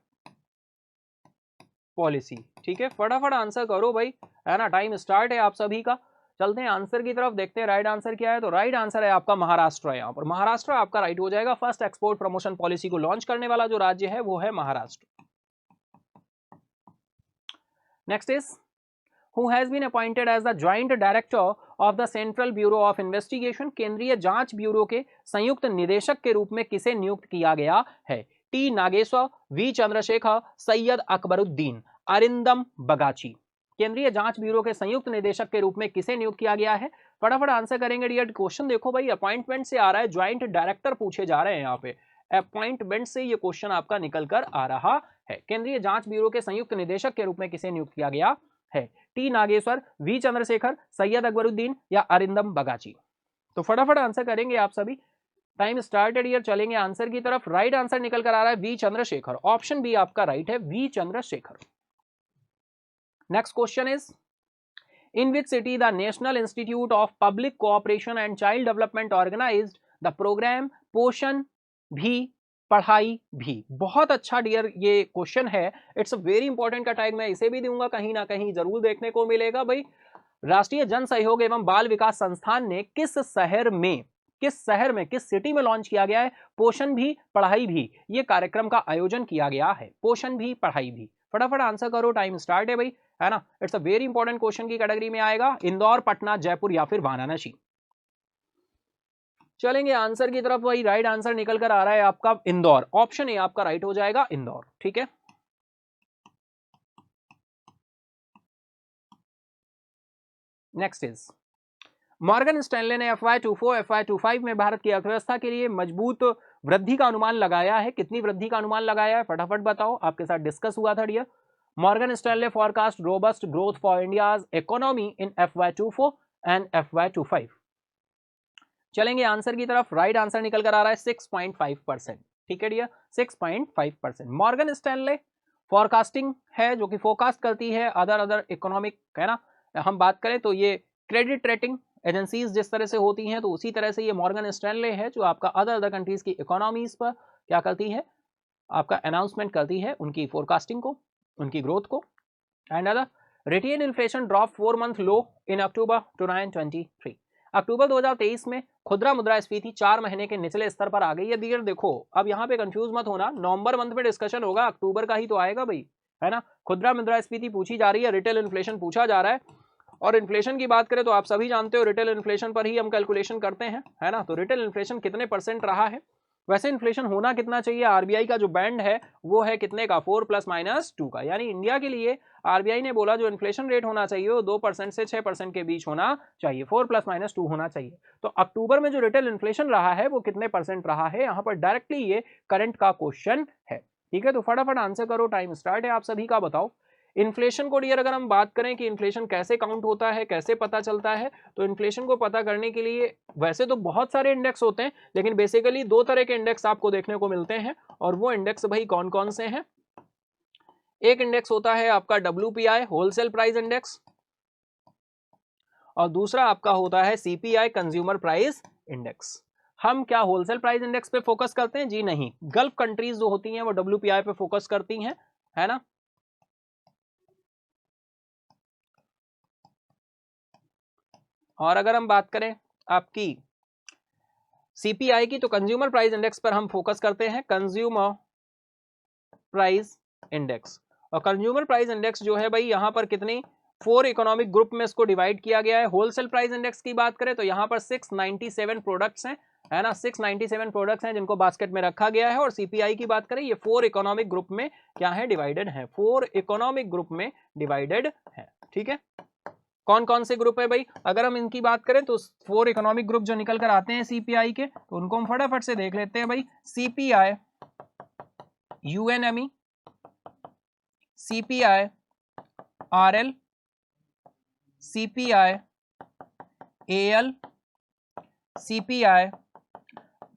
पॉलिसी, ठीक है। फटाफट आंसर करो भाई, है ना, टाइम स्टार्ट है आप सभी का। चलते हैं आंसर की तरफ, देखते हैं राइट आंसर क्या है। तो राइट आंसर है आपका महाराष्ट्र है, यहाँ पर महाराष्ट्र आपका राइट हो जाएगा। फर्स्ट एक्सपोर्ट प्रमोशन पॉलिसी को लॉन्च करने वाला जो राज्य है वो है Maharashtra. Next is, who has been appointed as the joint director of the Central Bureau of Investigation, केंद्रीय जांच ब्यूरो के संयुक्त निदेशक के रूप में किसे नियुक्त किया गया है? T Nageshwar, V Chandrashekhar, Syed Akbaruddin, Arindam Bagchi. केंद्रीय जांच ब्यूरो के संयुक्त निदेशक के रूप में किसे नियुक्त किया गया है? फटाफट आंसर करेंगे डियर। क्वेश्चन देखो भाई, अपॉइंटमेंट से आ रहा है, ज्वाइंट डायरेक्टर पूछे जा रहे हैं यहाँ पे, अपॉइंटमेंट से ये क्वेश्चन आपका निकल कर आ रहा है। केंद्रीय जांच ब्यूरो के संयुक्त निदेशक के रूप में किसे नियुक्त किया गया है? टी नागेश्वर, वी चंद्रशेखर, सैयद अकबरुद्दीन या अरिंदम बगाची। तो फटाफट आंसर करेंगे आप सभी। Time started here. चलेंगे आंसर की तरफ। राइट आंसर निकल कर आ रहा है वी चंद्रशेखर। ऑप्शन बी आपका राइट है, V Chandrashekhar. Next question is, in which city the National Institute of Public Cooperation and Child Development organised the programme Poshan Bhi पढ़ाई भी? बहुत अच्छा डियर ये क्वेश्चन है, इट्स अ वेरी इंपॉर्टेंट का टैग मैं इसे भी दूंगा, कहीं ना कहीं जरूर देखने को मिलेगा भाई। राष्ट्रीय जन सहयोग एवं बाल विकास संस्थान ने किस शहर में किस सिटी में लॉन्च किया गया है पोषण भी पढ़ाई भी? ये कार्यक्रम का आयोजन किया गया है, पोषण भी पढ़ाई भी। फटाफट आंसर करो, टाइम स्टार्ट है भाई, है ना। It's a very important question की कैटेगरी में आएगा। इंदौर, पटना, जयपुर या फिर वाराणसी। चलेंगे आंसर की तरफ भाई। राइट आंसर निकल कर आ रहा है आपका इंदौर। ऑप्शन ए आपका राइट हो जाएगा, इंदौर। ठीक है। नेक्स्ट इज, मॉर्गन स्टैनले ने FY24 FY25 में भारत की अर्थव्यवस्था के लिए मजबूत वृद्धि का अनुमान लगाया है। कितनी वृद्धि का अनुमान लगाया है फटाफट बताओ, आपके साथ डिस्कस हुआ था dear. Morgan Stanley forecast robust growth for India's economy in FY24 and FY25। चलेंगे आंसर की तरफ। राइट आंसर निकल कर आ रहा है 6.5%। ठीक है डियर, 6.5%। मॉर्गन स्टैनले फोरकास्टिंग है जो कि फोरकास्ट करती है अदर इकोनॉमिक, है ना। हम बात करें तो ये क्रेडिट रेटिंग एजेंसीज जिस तरह से होती हैं, तो उसी तरह से ये मॉर्गन स्टैनले है जो आपका अदर कंट्रीज की इकोनॉमीज पर क्या करती है, आपका अनाउंसमेंट करती है उनकी फोरकास्टिंग को, उनकी ग्रोथ को। And other, retail inflation drop 4 month low in October 2023। अक्टूबर 2023 में खुदरा मुद्रास्फीति 4 महीने के निचले स्तर पर आ गई है। डियर देखो, अब यहाँ पे कंफ्यूज मत होना, नवंबर मंथ में डिस्कशन होगा, अक्टूबर का ही तो आएगा भाई, है ना। खुदरा मुद्रास्फीति पूछी जा रही है, रिटेल इन्फ्लेशन पूछा जा रहा है। और इन्फ्लेशन की बात करें तो आप सभी जानते हो रिटेल इन्फ्लेशन पर ही हम कैलकुलेशन करते हैं, है ना। तो रिटेल इन्फ्लेशन कितने % रहा है? वैसे इन्फ्लेशन होना कितना चाहिए? आरबीआई का जो बैंड है वो है कितने का? 4 ± 2 का। यानी इंडिया के लिए आरबीआई ने बोला जो इन्फ्लेशन रेट होना चाहिए वो 2% से 6% के बीच होना चाहिए, 4 ± 2 होना चाहिए। तो अक्टूबर में जो रिटेल इन्फ्लेशन रहा है वो कितने % रहा है? यहाँ पर डायरेक्टली ये करंट का क्वेश्चन है। ठीक है, तो फटाफट आंसर करो, टाइम स्टार्ट है आप सभी का। बताओ इन्फ्लेशन को डियर अगर हम बात करें कि इन्फ्लेशन कैसे काउंट होता है, कैसे पता चलता है, तो इन्फ्लेशन को पता करने के लिए वैसे तो बहुत सारे इंडेक्स होते हैं, लेकिन बेसिकली 2 तरह के इंडेक्स आपको देखने को मिलते हैं। और वो इंडेक्स भाई कौन कौन से हैं? एक इंडेक्स होता है आपका WPI होलसेल प्राइस इंडेक्स, और दूसरा आपका होता है CPI कंज्यूमर प्राइस इंडेक्स। हम क्या होलसेल प्राइस इंडेक्स पे फोकस करते हैं? जी नहीं, गल्फ कंट्रीज जो होती हैं वो WPI पे फोकस करती हैं, है ना। और अगर हम बात करें आपकी CPI की, तो कंज्यूमर प्राइस इंडेक्स पर हम फोकस करते हैं, कंज्यूमर प्राइस इंडेक्स। और कंज्यूमर प्राइस इंडेक्स जो है भाई यहाँ पर कितनी 4 इकोनॉमिक ग्रुप में इसको डिवाइड किया गया है। होलसेल प्राइस इंडेक्स की बात करें तो यहाँ पर 697 प्रोडक्ट्स हैं, है ना, 697 प्रोडक्ट्स हैं जिनको बास्केट में रखा गया है। और CPI की बात करें ये 4 इकोनॉमिक ग्रुप में क्या है? डिवाइडेड है, 4 इकोनॉमिक ग्रुप में डिवाइडेड है। ठीक है, कौन कौन से ग्रुप है भाई? अगर हम इनकी बात करें तो 4 इकोनॉमिक ग्रुप जो निकल कर आते हैं CPI के, तो उनको हम फटाफट से देख लेते हैं भाई। CPI UNME, CPI RL, CPI AL, CPI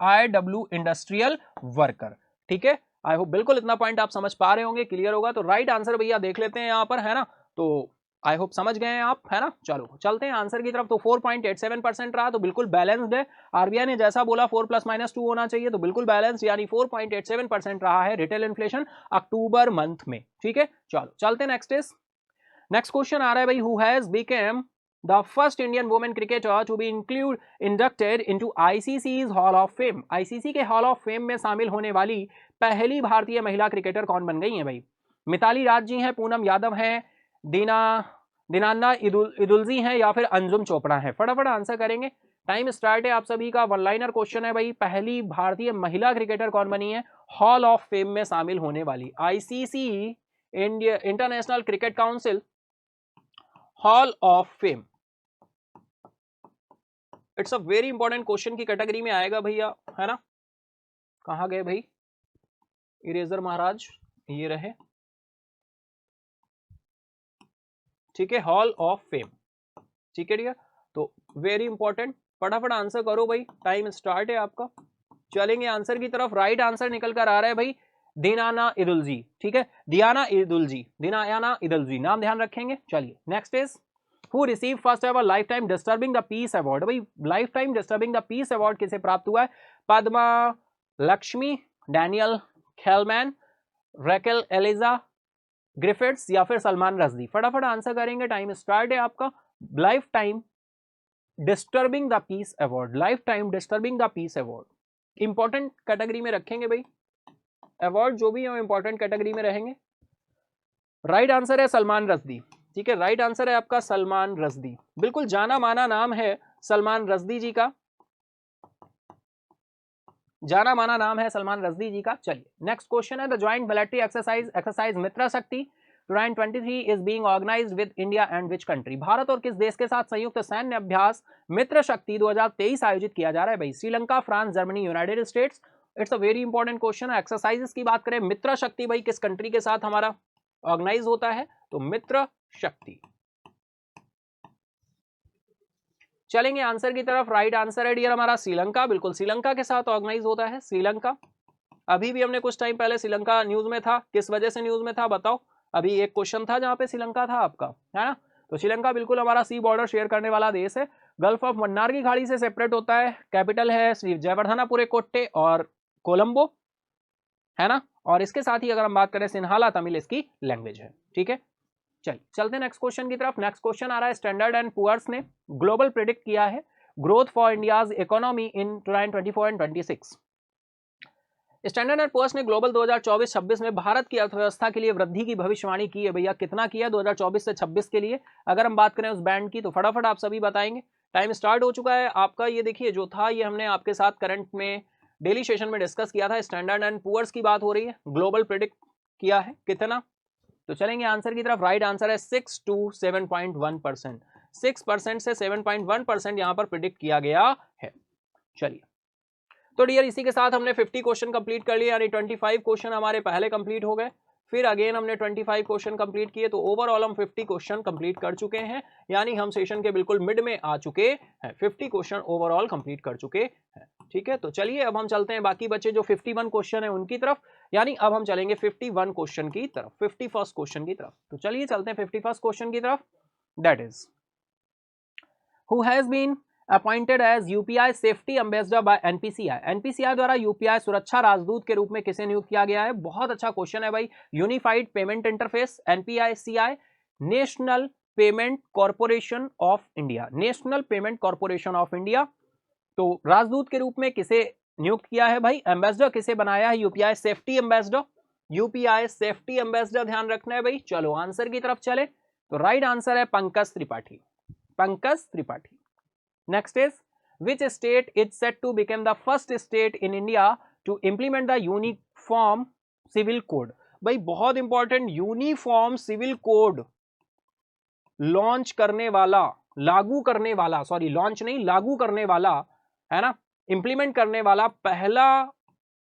IW industrial worker. ठीक है, आई होप बिल्कुल इतना पॉइंट आप समझ पा रहे होंगे, क्लियर होगा। तो राइट आंसर भैया देख लेते हैं यहाँ पर, है ना। तो आई होप समझ गए हैं आप, है ना। चलो चलते हैं आंसर की तरफ। तो 4.87% रहा, तो बिल्कुल बैलेंस्ड है। आरबीआई ने जैसा बोला 4 ± 2 होना चाहिए, तो बिल्कुल बैलेंस, यानी 4.87% रहा है रिटेल इन्फ्लेशन अक्टूबर मंथ में। ठीक है, चलो चलते हैं। नेक्स्ट क्वेश्चन आ रहा है भाई, who has become the first Indian women cricketer to be inducted into ICC's hall of fame. ICC के हॉल ऑफ फेम में शामिल होने वाली पहली भारतीय महिला क्रिकेटर कौन बन गई है भाई? मिताली राज जी हैं, पूनम यादव हैं, दीना दीनाना इदुल्जी हैं या फिर अंजुम चोपड़ा है? फटाफट आंसर करेंगे, टाइम स्टार्ट है आप सभी का। वन लाइनर क्वेश्चन है भाई, पहली भारतीय महिला क्रिकेटर कौन बनी है हॉल ऑफ फेम में शामिल होने वाली? ICC India international cricket council hall of fame, it's a very important question की कैटेगरी में आएगा भैया, है ना? कहाँ गए भाई इरेजर महाराज, ये रहे, ठीक है, हॉल ऑफ फेम, ठीक है डियर। तो वेरी इंपॉर्टेंट, फटाफट आंसर करो भाई, टाइम स्टार्ट है आपका। चलेंगे आंसर की तरफ। राइट आंसर निकल कर आ रहा है भाई दीनाना इदुल्जी, ठीक है, दियाना इदुल्जी, दिनायाना इदुल्जी, नाम ध्यान रखेंगे। चलिए next is who receive first ever lifetime disturbing the peace award? भाई lifetime disturbing the peace award किसे प्राप्त हुआ है? Padma Lakshmi, Daniel Kehlmann, Rachel Eliza Griffiths या फिर सलमान रश्दी? फटाफट आंसर करेंगे, टाइम स्टार्ट है आपका। Life time disturbing the peace award, life time disturbing the peace award important category में रखेंगे भाई, अवार्ड जो भी है इंपॉर्टेंट कैटेगरी में रहेंगे। राइट आंसर है सलमान रश्दी, ठीक है, राइट आंसर है आपका सलमान रश्दी, बिल्कुल जाना माना नाम है सलमान रश्दी जी का, जाना माना नाम है सलमान रश्दी जी का। चलिए नेक्स्ट क्वेश्चन है the joint military exercise Mitra Shakti 2023 is being organised with India and which country? Bharat और किस देश के साथ संयुक्त सैन्य अभ्यास मित्र शक्ति 2023 आयोजित किया जा रहा है भाई? Sri Lanka, France, Germany, United states? It's a very important question है। एक्सरसाइजेस की बात करें, मित्र शक्ति भाई किस कंट्री के साथ हमारा ऑर्गेनाइज होता है? तो मित्र शक्ति। चलेंगे आंसर की तरफ। राइट आंसर है डियर हमारा श्रीलंका, बिल्कुल श्रीलंका के साथ ऑर्गेनाइज होता है श्रीलंका। अभी भी हमने कुछ टाइम पहले श्रीलंका न्यूज में था, किस वजह से न्यूज में था बताओ? अभी एक क्वेश्चन था जहां पे श्रीलंका था आपका, है ना? तो श्रीलंका बिल्कुल हमारा सी बॉर्डर शेयर करने वाला देश है, गल्फ ऑफ मन्नार की खाड़ी से सेपरेट होता है, कैपिटल है श्री जयवर्धनापुरे कोट्टे और कोलंबो, है ना? और इसके साथ ही अगर हम बात करें सिन्हाला तमिल इसकी लैंग्वेज है, ठीक है। चलिए चलते हैं नेक्स्ट क्वेश्चन की तरफ। नेक्स्ट क्वेश्चन आ रहा है स्टैंडर्ड एंड पुअर्स ने ग्लोबल प्रेडिक्ट किया है growth for India's economy in 2024 and 26। Standard and Poor's ने ग्लोबल 2024-26 में भारत की अर्थव्यवस्था के लिए वृद्धि की भविष्यवाणी की है भैया। कितना किया 2024 से 26 के लिए? अगर हम बात करें उस बैंड की तो फटाफट आप सभी बताएंगे। टाइम स्टार्ट हो चुका है आपका। ये देखिए जो था ये हमने आपके साथ करंट में डेली सेशन में डिस्कस किया था। स्टैंडर्ड एंड पुअर्स की बात हो रही है, ग्लोबल प्रेडिक्ट किया है कितना? तो चलेंगे आंसर की तरफ। राइट आंसर है 6 to 7.1%, 6% से 7.1% यहाँ पर प्रिडिक्ट किया गया है। चलिए तो डियर इसी के साथ हमने 50 क्वेश्चन कंप्लीट कर लिए, यानी 25 क्वेश्चन हमारे पहले कंप्लीट हो गए, फिर अगेन हमने 25 क्वेश्चन कंप्लीट किए, तो ओवरऑल हम 50 क्वेश्चन कंप्लीट कर चुके हैं, यानी हम सेशन के बिल्कुल मिड में आ चुके हैं। 50 क्वेश्चन ओवरऑल कंप्लीट कर चुके हैं, ठीक है। तो चलिए अब हम चलते हैं बाकी बचे जो 51 क्वेश्चन है उनकी तरफ, यानी अब हम चलेंगे 51 क्वेश्चन की तरफ, 51st क्वेश्चन की तरफ। तो चलिए चलते हैं 51st क्वेश्चन की तरफ। That is who has been appointed as UPI safety ambassador by NPCI? NPCI द्वारा यूपीआई सुरक्षा राजदूत के रूप में किसे नियुक्त किया गया है? बहुत अच्छा क्वेश्चन है भाई। Unified payment interface, NPCI, national payment corporation of India, national payment corporation of India. तो राजदूत के रूप में किसे नियुक्त किया है भाई? एम्बेसडर किसे बनाया है? UPI safety ambassador, UPI safety ambassador ध्यान रखना है भाई। चलो आंसर की तरफ चले, तो राइट आंसर है Pankaj Tripathi, Pankaj Tripathi. Next is which state is set to become the first state in India to implement the uniform civil code? भाई बहुत important, uniform civil code launch करने वाला, लागू करने वाला, सॉरी लॉन्च नहीं लागू करने वाला, है ना, इंप्लीमेंट करने वाला पहला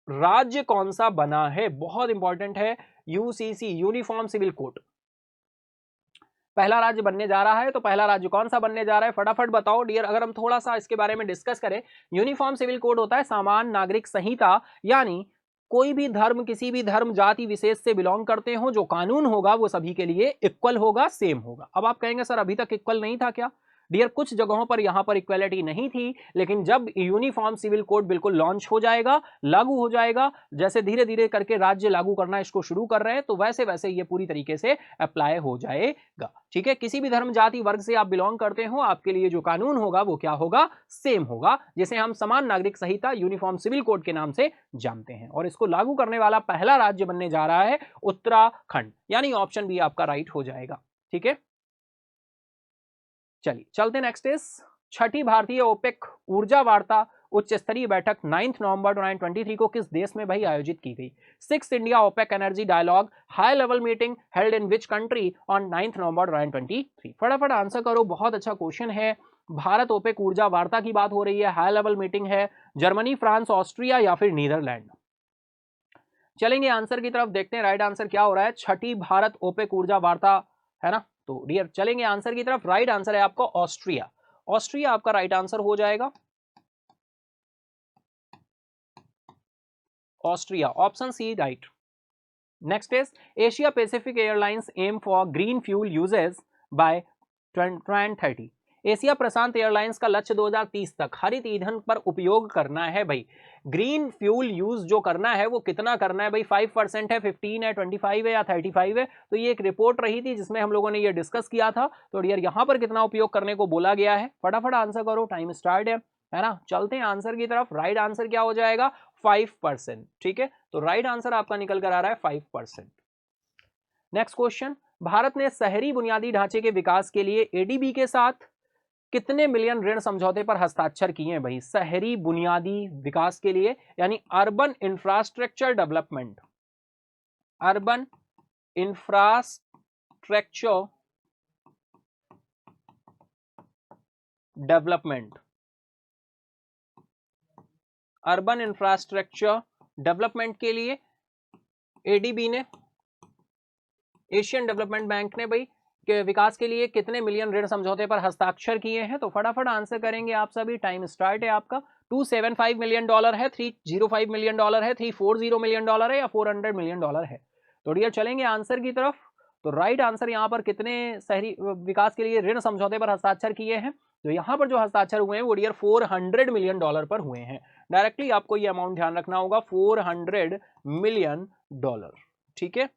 राज्य कौन सा बना है? बहुत इंपॉर्टेंट है, यूसीसी यूनिफॉर्म सिविल कोड पहला राज्य बनने जा रहा है। तो पहला राज्य कौन सा बनने जा रहा है फटाफट बताओ डियर। अगर हम थोड़ा सा इसके बारे में डिस्कस करें, यूनिफॉर्म सिविल कोड होता है सामान्य नागरिक संहिता, यानी कोई भी धर्म किसी भी धर्म जाति विशेष से बिलोंग करते हो, जो कानून होगा वो सभी के लिए इक्वल होगा, सेम होगा। अब आप कहेंगे सर अभी तक इक्वल नहीं था क्या? डियर कुछ जगहों पर यहां पर इक्वालिटी नहीं थी, लेकिन जब यूनिफॉर्म सिविल कोड बिल्कुल लॉन्च हो जाएगा, लागू हो जाएगा, जैसे धीरे धीरे करके राज्य लागू करना इसको शुरू कर रहे हैं, तो वैसे वैसे ये पूरी तरीके से अप्लाई हो जाएगा, ठीक है। किसी भी धर्म जाति वर्ग से आप बिलोंग करते हो, आपके लिए जो कानून होगा वो क्या होगा? सेम होगा, जिसे हम समान नागरिक संहिता यूनिफॉर्म सिविल कोड के नाम से जानते हैं। और इसको लागू करने वाला पहला राज्य बनने जा रहा है उत्तराखंड, यानी ऑप्शन बी आपका राइट हो जाएगा, ठीक है। चलिए चलते नेक्स्ट इज छठी भारतीय ओपेक ऊर्जा वार्ता उच्च स्तरीय बैठक 9 नवंबर 2023 को किस देश में भाई आयोजित की गई? 6 India OPEC energy dialogue high level meeting held in which country on 9 November 2023? फटाफट आंसर करो, बहुत अच्छा क्वेश्चन है। भारत ओपेक ऊर्जा वार्ता की बात हो रही है, हाई लेवल मीटिंग है जर्मनी, फ्रांस, ऑस्ट्रिया या फिर नीदरलैंड? चलेंगे आंसर की तरफ, देखते हैं राइट आंसर क्या हो रहा है। छठी भारत ओपेक ऊर्जा वार्ता है ना, तो डियर चलेंगे आंसर की तरफ। राइट आंसर है आपका ऑस्ट्रिया, ऑस्ट्रिया आपका राइट आंसर हो जाएगा, Austria, option C right. Next is Asia Pacific airlines aim for green fuel uses by 2030। Asia प्रशांत एयरलाइंस का लक्ष्य 2030 तक हरित ईंधन पर उपयोग करना है भाई। ग्रीन फ्यूल यूज जो करना है वो कितना करना है भाई? 5% है, 15 है, 25 है या 35 है? तो ये एक रिपोर्ट रही थी जिसमें हम लोगों ने ये डिस्कस किया था। तो डियर यहाँ पर कितना उपयोग करने को बोला गया है? फटाफट आंसर करो, टाइम स्टार्ट है ना। चलते हैं आंसर की तरफ। राइट आंसर क्या हो जाएगा? 5%। ठीक है, तो राइट आंसर आपका निकल कर आ रहा है 5%। नेक्स्ट क्वेश्चन, भारत ने शहरी बुनियादी ढांचे के विकास के लिए एडीबी के साथ कितने मिलियन ऋण समझौते पर हस्ताक्षर किए हैं भाई? शहरी बुनियादी विकास के लिए यानी urban infrastructure development, urban infrastructure development, urban infrastructure development के लिए एडीबी ने, एशियन डेवलपमेंट बैंक ने भाई के विकास के लिए कितने मिलियन ऋण समझौते पर हस्ताक्षर किए हैं? तो फटाफट आंसर करेंगे आप सभी। टाइम स्टार्ट है आपका। $275 मिलियन है, $305 मिलियन है, $340 मिलियन है या $400 मिलियन है? तो डियर चलेंगे आंसर की तरफ। तो राइट आंसर यहाँ पर कितने शहरी विकास के लिए ऋण समझौते पर हस्ताक्षर किए हैं? तो यहाँ पर जो हस्ताक्षर हुए हैं वो डियर $400 मिलियन पर हुए हैं। डायरेक्टली आपको ये अमाउंट ध्यान रखना होगा, $400 मिलियन। ठीक है,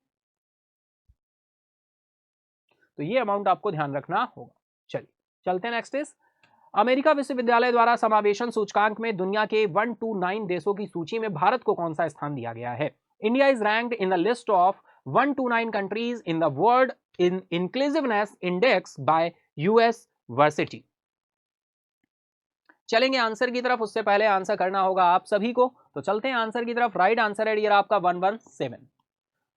तो ये अमाउंट आपको ध्यान रखना होगा। चलिए चलते हैं नेक्स्ट इज अमेरिका विश्वविद्यालय द्वारा समावेशन सूचकांक में दुनिया के 129 देशों की सूची में भारत को कौन सा स्थान दिया गया है? India is ranked in the list of 129 countries in the world in inclusiveness index bye US varsity. चलेंगे आंसर की तरफ, उससे पहले आंसर करना होगा आप सभी को। तो चलते हैं आंसर की तरफ। राइट आंसर है डियर आपका 117।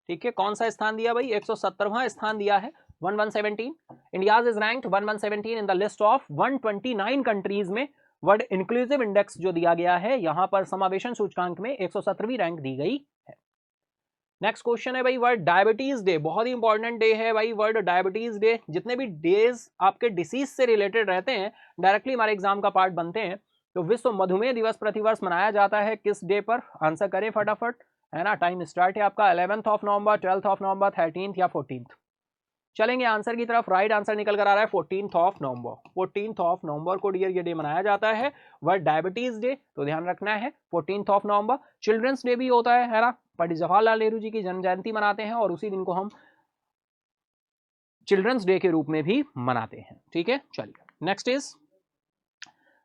ठीक है, कौन सा स्थान दिया भाई? 117वां स्थान दिया है, 117। India is ranked 117 in the list of 129 countries में वर्ल्ड इंक्लूसिव इंडेक्स जो दिया गया है, यहां पर समावेशन सूचकांक में 117वीं रैंक दी गई है। नेक्स्ट क्वेश्चन है भाई वर्ल्ड डायबिटीज डे, बहुत ही इंपॉर्टेंट डे है भाई वर्ल्ड डायबिटीज डे। जितने भी डेज आपके डिसीज से रिलेटेड रहते हैं डायरेक्टली हमारे एग्जाम का पार्ट बनते हैं। तो विश्व मधुमेह दिवस प्रतिवर्ष मनाया जाता है किस डे पर? आंसर करें फटाफट, है ना। टाइम स्टार्ट है आपका 11 नवंबर, 12 नवंबर, 13 या 14। चलेंगे आंसर की तरफ। राइट आंसर निकल कर आ रहा है 14 नवंबर। 14 नवंबर को डियर ये डे मनाया जाता है वर्ल्ड डायबिटीज डे, तो ध्यान रखना है 14 नवंबर। चिल्ड्रंस डे भी होता है ना, पंडित जवाहरलाल नेहरू जी की जन्म जयंती मनाते हैं और उसी दिन को हम चिल्ड्रंस डे के रूप में भी मनाते हैं। ठीक है, चलिए नेक्स्ट इज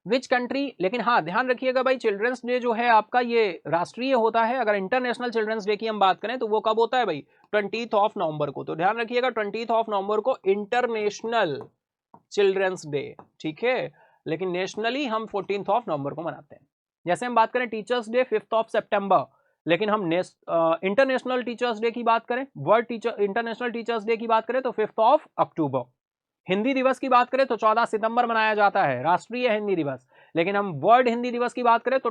विच कंट्री। लेकिन हाँ ध्यान रखिएगा भाई चिल्ड्रंस डे जो है आपका ये राष्ट्रीय होता है। अगर इंटरनेशनल चिल्ड्रंस डे की हम बात करें तो वो कब होता है भाई? 20 नवंबर को। तो ध्यान रखिएगा 20 नवंबर को इंटरनेशनल चिल्ड्रंस डे। ठीक है, लेकिन नेशनली हम 14 नवंबर को मनाते हैं। जैसे हम बात करें टीचर्स डे 5 सितंबर, लेकिन हम इंटरनेशनल टीचर्स डे की बात करें, वर्ल्ड इंटरनेशनल टीचर्स डे की बात करें तो 5 अक्टूबर। हिंदी दिवस की बात करें तो 14 सितंबर मनाया जाता है राष्ट्रीय हिंदी दिवस, लेकिन हम वर्ल्ड हिंदी दिवस की बात करें तो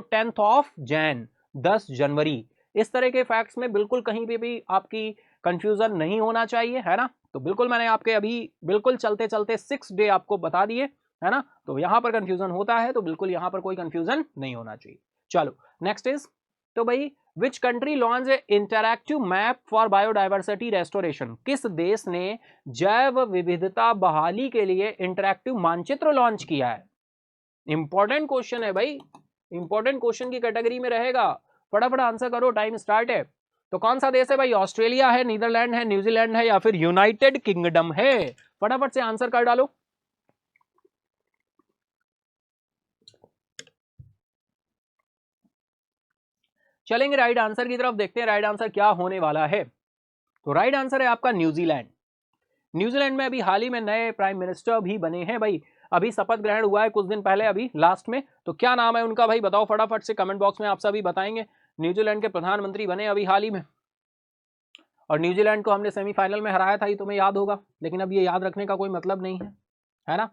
10 जनवरी। इस तरह के फैक्ट्स में बिल्कुल कहीं पे भी आपकी कंफ्यूजन नहीं होना चाहिए, है ना। तो बिल्कुल मैंने आपके अभी बिल्कुल चलते चलते 6 डे आपको बता दिए, है ना। तो यहां पर कंफ्यूजन होता है तो बिल्कुल यहां पर कोई कंफ्यूजन नहीं होना चाहिए। चलो नेक्स्ट इज, तो भाई which country launch a interactive map for biodiversity restoration. किस देश ने जैव विविधता बहाली के लिए इंटरैक्टिव मानचित्र लॉन्च किया है? इंपॉर्टेंट क्वेश्चन है भाई, इंपॉर्टेंट क्वेश्चन की कैटेगरी में रहेगा। फटाफट आंसर करो, टाइम स्टार्ट है। तो कौन सा देश है भाई? ऑस्ट्रेलिया है, नीदरलैंड है, न्यूजीलैंड है या फिर यूनाइटेड किंगडम है? फटाफट से आंसर कर डालो। चलेंगे राइट आंसर की तरफ, देखते हैं राइट आंसर क्या होने वाला है। तो राइट आंसर है आपका न्यूजीलैंड। न्यूजीलैंड में अभी हाल ही में नए प्राइम मिनिस्टर भी बने हैं भाई, अभी शपथ ग्रहण हुआ है कुछ दिन पहले, अभी लास्ट में। तो क्या नाम है उनका भाई, बताओ फटाफट से कमेंट बॉक्स में, आप सभी बताएंगे। न्यूजीलैंड के प्रधानमंत्री बने अभी हाल ही में, और न्यूजीलैंड को हमने सेमीफाइनल में हराया था, ये तुम्हें याद होगा। लेकिन अब ये याद रखने का कोई मतलब नहीं है ना,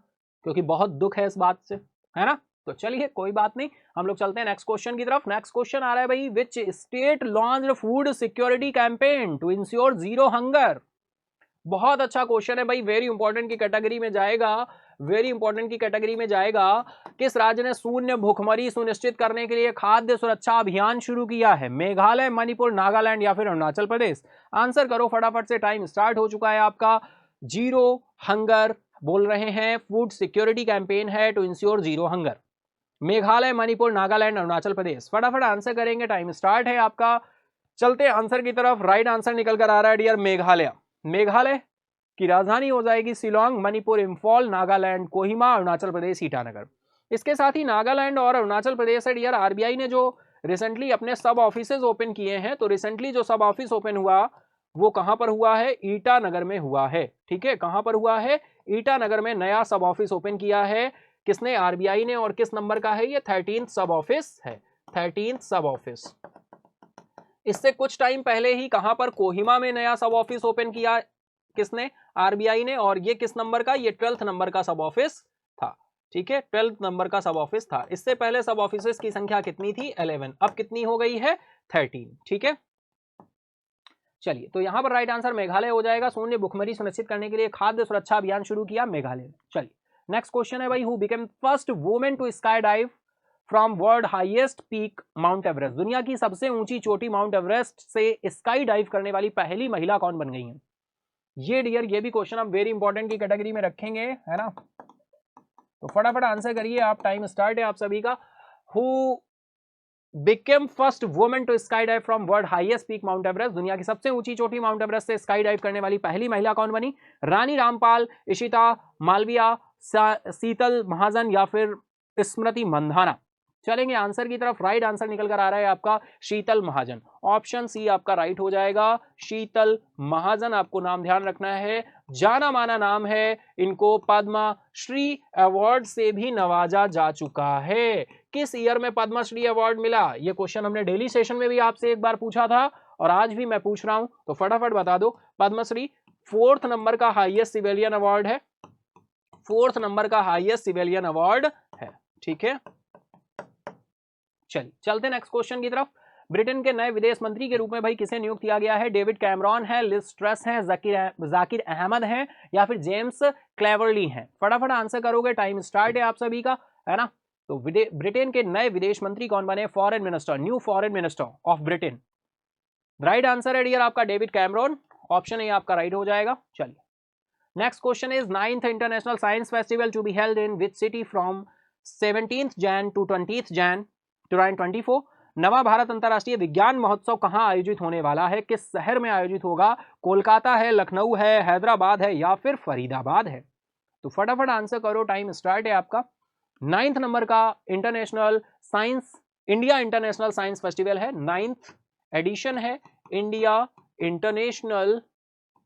क्योंकि बहुत दुख है इस बात से, है ना। तो चलिए कोई बात नहीं, हम लोग चलते हैं नेक्स्ट क्वेश्चन की तरफ। नेक्स्ट क्वेश्चन आ रहा है भाई, which state launched food security campaign to ensure zero hunger. बहुत अच्छा क्वेश्चन है भाई, वेरी इंपॉर्टेंट की कैटेगरी में जाएगा, वेरी इंपॉर्टेंट की कैटेगरी में जाएगा। किस राज्य ने शून्य भूखमरी सुनिश्चित करने के लिए खाद्य सुरक्षा अभियान शुरू किया है? मेघालय, मणिपुर, नागालैंड या फिर अरुणाचल प्रदेश? आंसर करो फटाफट से, टाइम स्टार्ट हो चुका है आपका। जीरो हंगर बोल रहे हैं, फूड सिक्योरिटी कैंपेन है to ensure zero hunger. Meghalaya, Manipur, Nagaland, Arunachal Pradesh? फटाफट आंसर करेंगे, टाइम स्टार्ट है आपका। चलते आंसर की तरफ, राइट आंसर निकल कर आ रहा है डियर मेघालय। मेघालय की राजधानी हो जाएगी शिलोंग, मणिपुर इंफॉल, नागालैंड कोहिमा, अरुणाचल प्रदेश ईटानगर। इसके साथ ही नागालैंड और अरुणाचल प्रदेश है डियर, आरबीआई ने जो रिसेंटली अपने सब ऑफिसेज ओपन किए हैं, तो रिसेंटली जो सब ऑफिस ओपन हुआ वो कहां पर हुआ है? ईटानगर में हुआ है। ठीक है, कहां पर हुआ है? ईटानगर में नया सब ऑफिस ओपन किया है। किसने? आरबीआई ने। और किस नंबर का है ये? 13th सब ऑफिस है, 13th सब ऑफिस। इससे कुछ टाइम पहले ही कहां पर? कोहिमा में नया सब ऑफिस ओपन किया किसने? आरबीआई ने। और ये किस नंबर का? ये 12th नंबर का सब ऑफिस था। ठीक है, 12th नंबर का सब ऑफिस था। इससे पहले सब ऑफिस की संख्या कितनी थी? 11। अब कितनी हो गई है? 13। ठीक है, चलिए तो यहां पर राइट आंसर मेघालय हो जाएगा। शून्य भुखमरी सुनिश्चित करने के लिए खाद्य सुरक्षा अभियान शुरू किया मेघालय ने। चलिए नेक्स्ट क्वेश्चन है भाई, who became first women to sky dive from world highest peak Mount Everest? दुनिया की सबसे ऊंची चोटी माउंट एवरेस्ट से स्काई डाइव करने वाली पहली महिला कौन बन गई है? ये डियर, ये भी क्वेश्चन हम वेरी इंपॉर्टेंट की कैटेगरी में रखेंगे, है ना। तो फटाफट आंसर करिए आप, टाइम स्टार्ट है आप सभी का। Who became first women to sky dive from world highest peak Mount Everest? दुनिया की सबसे ऊंची चोटी माउंट एवरेस्ट से स्काई डाइव करने वाली पहली महिला कौन बनी? रानी रामपाल, इशिता मालविया, शीतल महाजन या फिर स्मृति मंधाना? चलेंगे आंसर की तरफ, राइट आंसर निकल कर आ रहा है आपका शीतल महाजन। ऑप्शन सी आपका राइट हो जाएगा, शीतल महाजन आपको नाम ध्यान रखना है। जाना माना नाम है, इनको पद्मा श्री अवार्ड से भी नवाजा जा चुका है। किस ईयर में पद्मा श्री अवार्ड मिला? ये क्वेश्चन हमने डेली सेशन में भी आपसे एक बार पूछा था और आज भी मैं पूछ रहा हूं, तो फटाफट बता दो। पद्मश्री 4th नंबर का हाईएस्ट सिविलियन अवार्ड है, 4th नंबर का हाईएस्ट सिविलियन अवार्ड है। ठीक है, चलिए चलते नेक्स्ट क्वेश्चन की तरफ। ब्रिटेन के नए विदेश मंत्री के रूप में भाई किसे नियुक्त किया गया है? डेविड कैमरॉन है, लिज ट्रस है, जाकिर अहमद है या फिर जेम्स क्लेवरली है? फटाफट आंसर करोगे, टाइम स्टार्ट है आप सभी का, है ना। तो ब्रिटेन के नए विदेश मंत्री कौन बने? Foreign minister, new foreign minister of Britain. Right answer है डियर आपका डेविड कैमरॉन, ऑप्शन ए आपका राइट हो जाएगा। चलिए next question is, 9th international science festival to be held in which city from 17th Jan to 20th Jan 2024? नवा भारत अंतरराष्ट्रीय विज्ञान महोत्सव कहां आयोजित होने वाला है? किस शहर में आयोजित होगा? कोलकाता है, लखनऊ है, हैदराबाद है या फिर फरीदाबाद है? तो फटाफट आंसर करो, टाइम स्टार्ट है आपका। 9th नंबर का international science, India international science festival है, 9th एडिशन है इंडिया इंटरनेशनल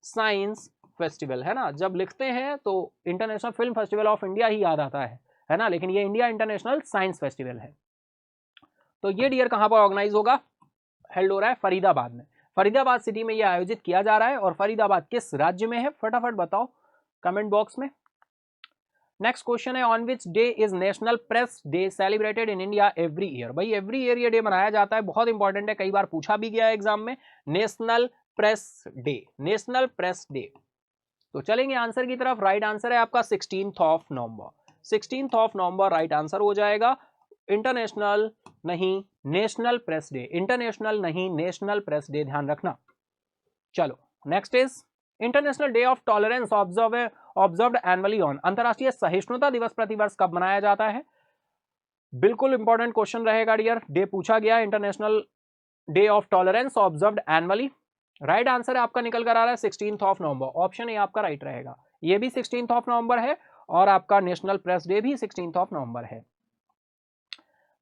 साइंस फेस्टिवल, है ना। जब लिखते हैं तो international film festival of India ही याद आता है ना, लेकिन ये इंडिया इंटरनेशनल साइंस फेस्टिवल है। तो ये डियर कहां पर ऑर्गेनाइज होगा? हेल्ड हो रहा है फरीदाबाद में, फरीदाबाद सिटी में ये आयोजित किया जा रहा है। और फरीदाबाद किस राज्य में है? फटाफट बताओ कमेंट बॉक्स में। नेक्स्ट क्वेश्चन है, on which day is national press day celebrated in India every year? भाई एवरी ईयर ये डे मनाया जाता है, बहुत इंपॉर्टेंट है, कई बार पूछा भी गया है एग्जाम में। National press day, national press day. तो चलेंगे आंसर की तरफ, राइट आंसर है आपका 16th of November, 16th of November right answer हो जाएगा। इंटरनेशनल नहीं नेशनल प्रेस डे, इंटरनेशनल नहीं नेशनल प्रेस डे, ध्यान रखना। चलो next is international day of tolerance observed annually on? अंतरराष्ट्रीय सहिष्णुता दिवस प्रतिवर्ष कब मनाया जाता है? बिल्कुल इंपॉर्टेंट क्वेश्चन रहेगा डियर, डे पूछा गया, international day of tolerance observed annually. Right answer आपका निकल कर आ रहा है 16th of November, option A आपका राइट रहेगा। ये भी 16th ऑफ नवंबर है और आपका नेशनल प्रेस डे भी 16th ऑफ नवंबर है।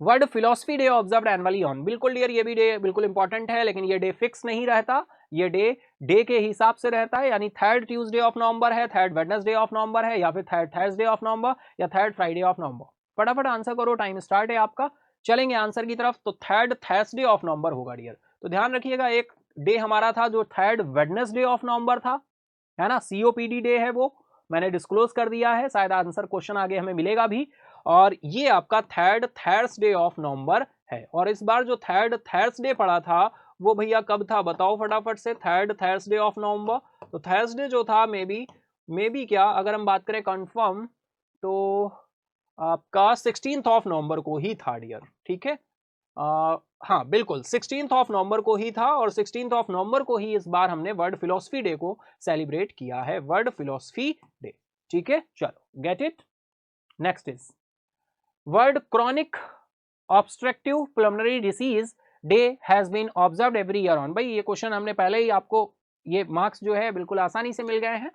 World philosophy day observed annually on? बिल्कुल डियर, ये भी डे बिल्कुल इंपॉर्टेंट है, लेकिन ये डे फिक्स नहीं रहता, ये डे के हिसाब से रहता है, यानी थर्ड ट्यूसडे ऑफ नवंबर है, थर्ड वेडनेसडे ऑफ नवंबर है, या फिर थर्ड थर्सडे ऑफ नवंबर, या थर्ड फ्राइडे ऑफ नवंबर। फटाफट आंसर करो, टाइम स्टार्ट है आपका। चलेंगे आंसर की तरफ। तो थर्ड थर्सडे ऑफ नवंबर होगा डियर। तो ध्यान रखिएगा, एक डे हमारा था जो थर्ड वेडनेसडे ऑफ नवंबर था, है ना, COPD डे है, वो मैंने डिस्क्लोज कर दिया है, शायद आंसर क्वेश्चन आगे हमें मिलेगा भी। और ये आपका थर्ड थर्सडे ऑफ नवंबर है। और इस बार जो थर्ड थर्सडे पड़ा था वो भैया कब था, बताओ फटाफट से। थर्ड थर्सडे ऑफ नवंबर, तो थर्सडे जो था मे बी क्या, अगर हम बात करें कंफर्म, तो आपका 16th ऑफ नवंबर को ही था डियर, ठीक है। हाँ बिल्कुल 16th ऑफ नवंबर को ही था, और 16th ऑफ नवंबर को ही इस बार हमने वर्ल्ड फिलोसफी डे को सेलिब्रेट किया है, वर्ल्ड फिलोसफी डे, ठीक है। चलो get it. Next is world chronic obstructive pulmonary disease day has been observed every year on. भाई ये क्वेश्चन हमने पहले ही आपको, ये मार्क्स जो है बिल्कुल आसानी से मिल गए हैं।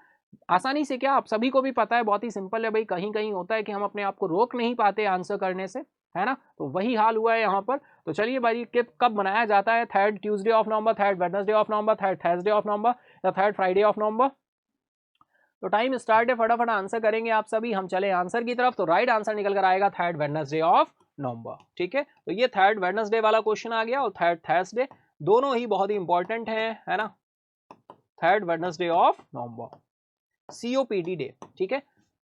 आसानी से क्या, आप सभी को भी पता है, बहुत ही सिंपल है भाई। कहीं कहीं होता है कि हम अपने आप को रोक नहीं पाते आंसर करने से, है ना, तो वही हाल हुआ है यहाँ पर। तो चलिए भाई, कब मनाया जाता है, third Tuesday of November, third Wednesday of November, third Thursday of November, या थर्ड फ्राइडे ऑफ नवंबर। तो टाइम स्टार्ट है, फटाफट आंसर करेंगे आप सभी। हम चले आंसर की तरफ। तो राइट आंसर निकल कर आएगा थर्ड वेडनेसडे ऑफ नवंबर, ठीक है। तो ये थर्ड वेडनेसडे वाला क्वेश्चन आ गया, और थर्ड थर्सडे दोनों ही बहुत ही इंपॉर्टेंट है ना। Third Wednesday of November, COPD day, ठीक है,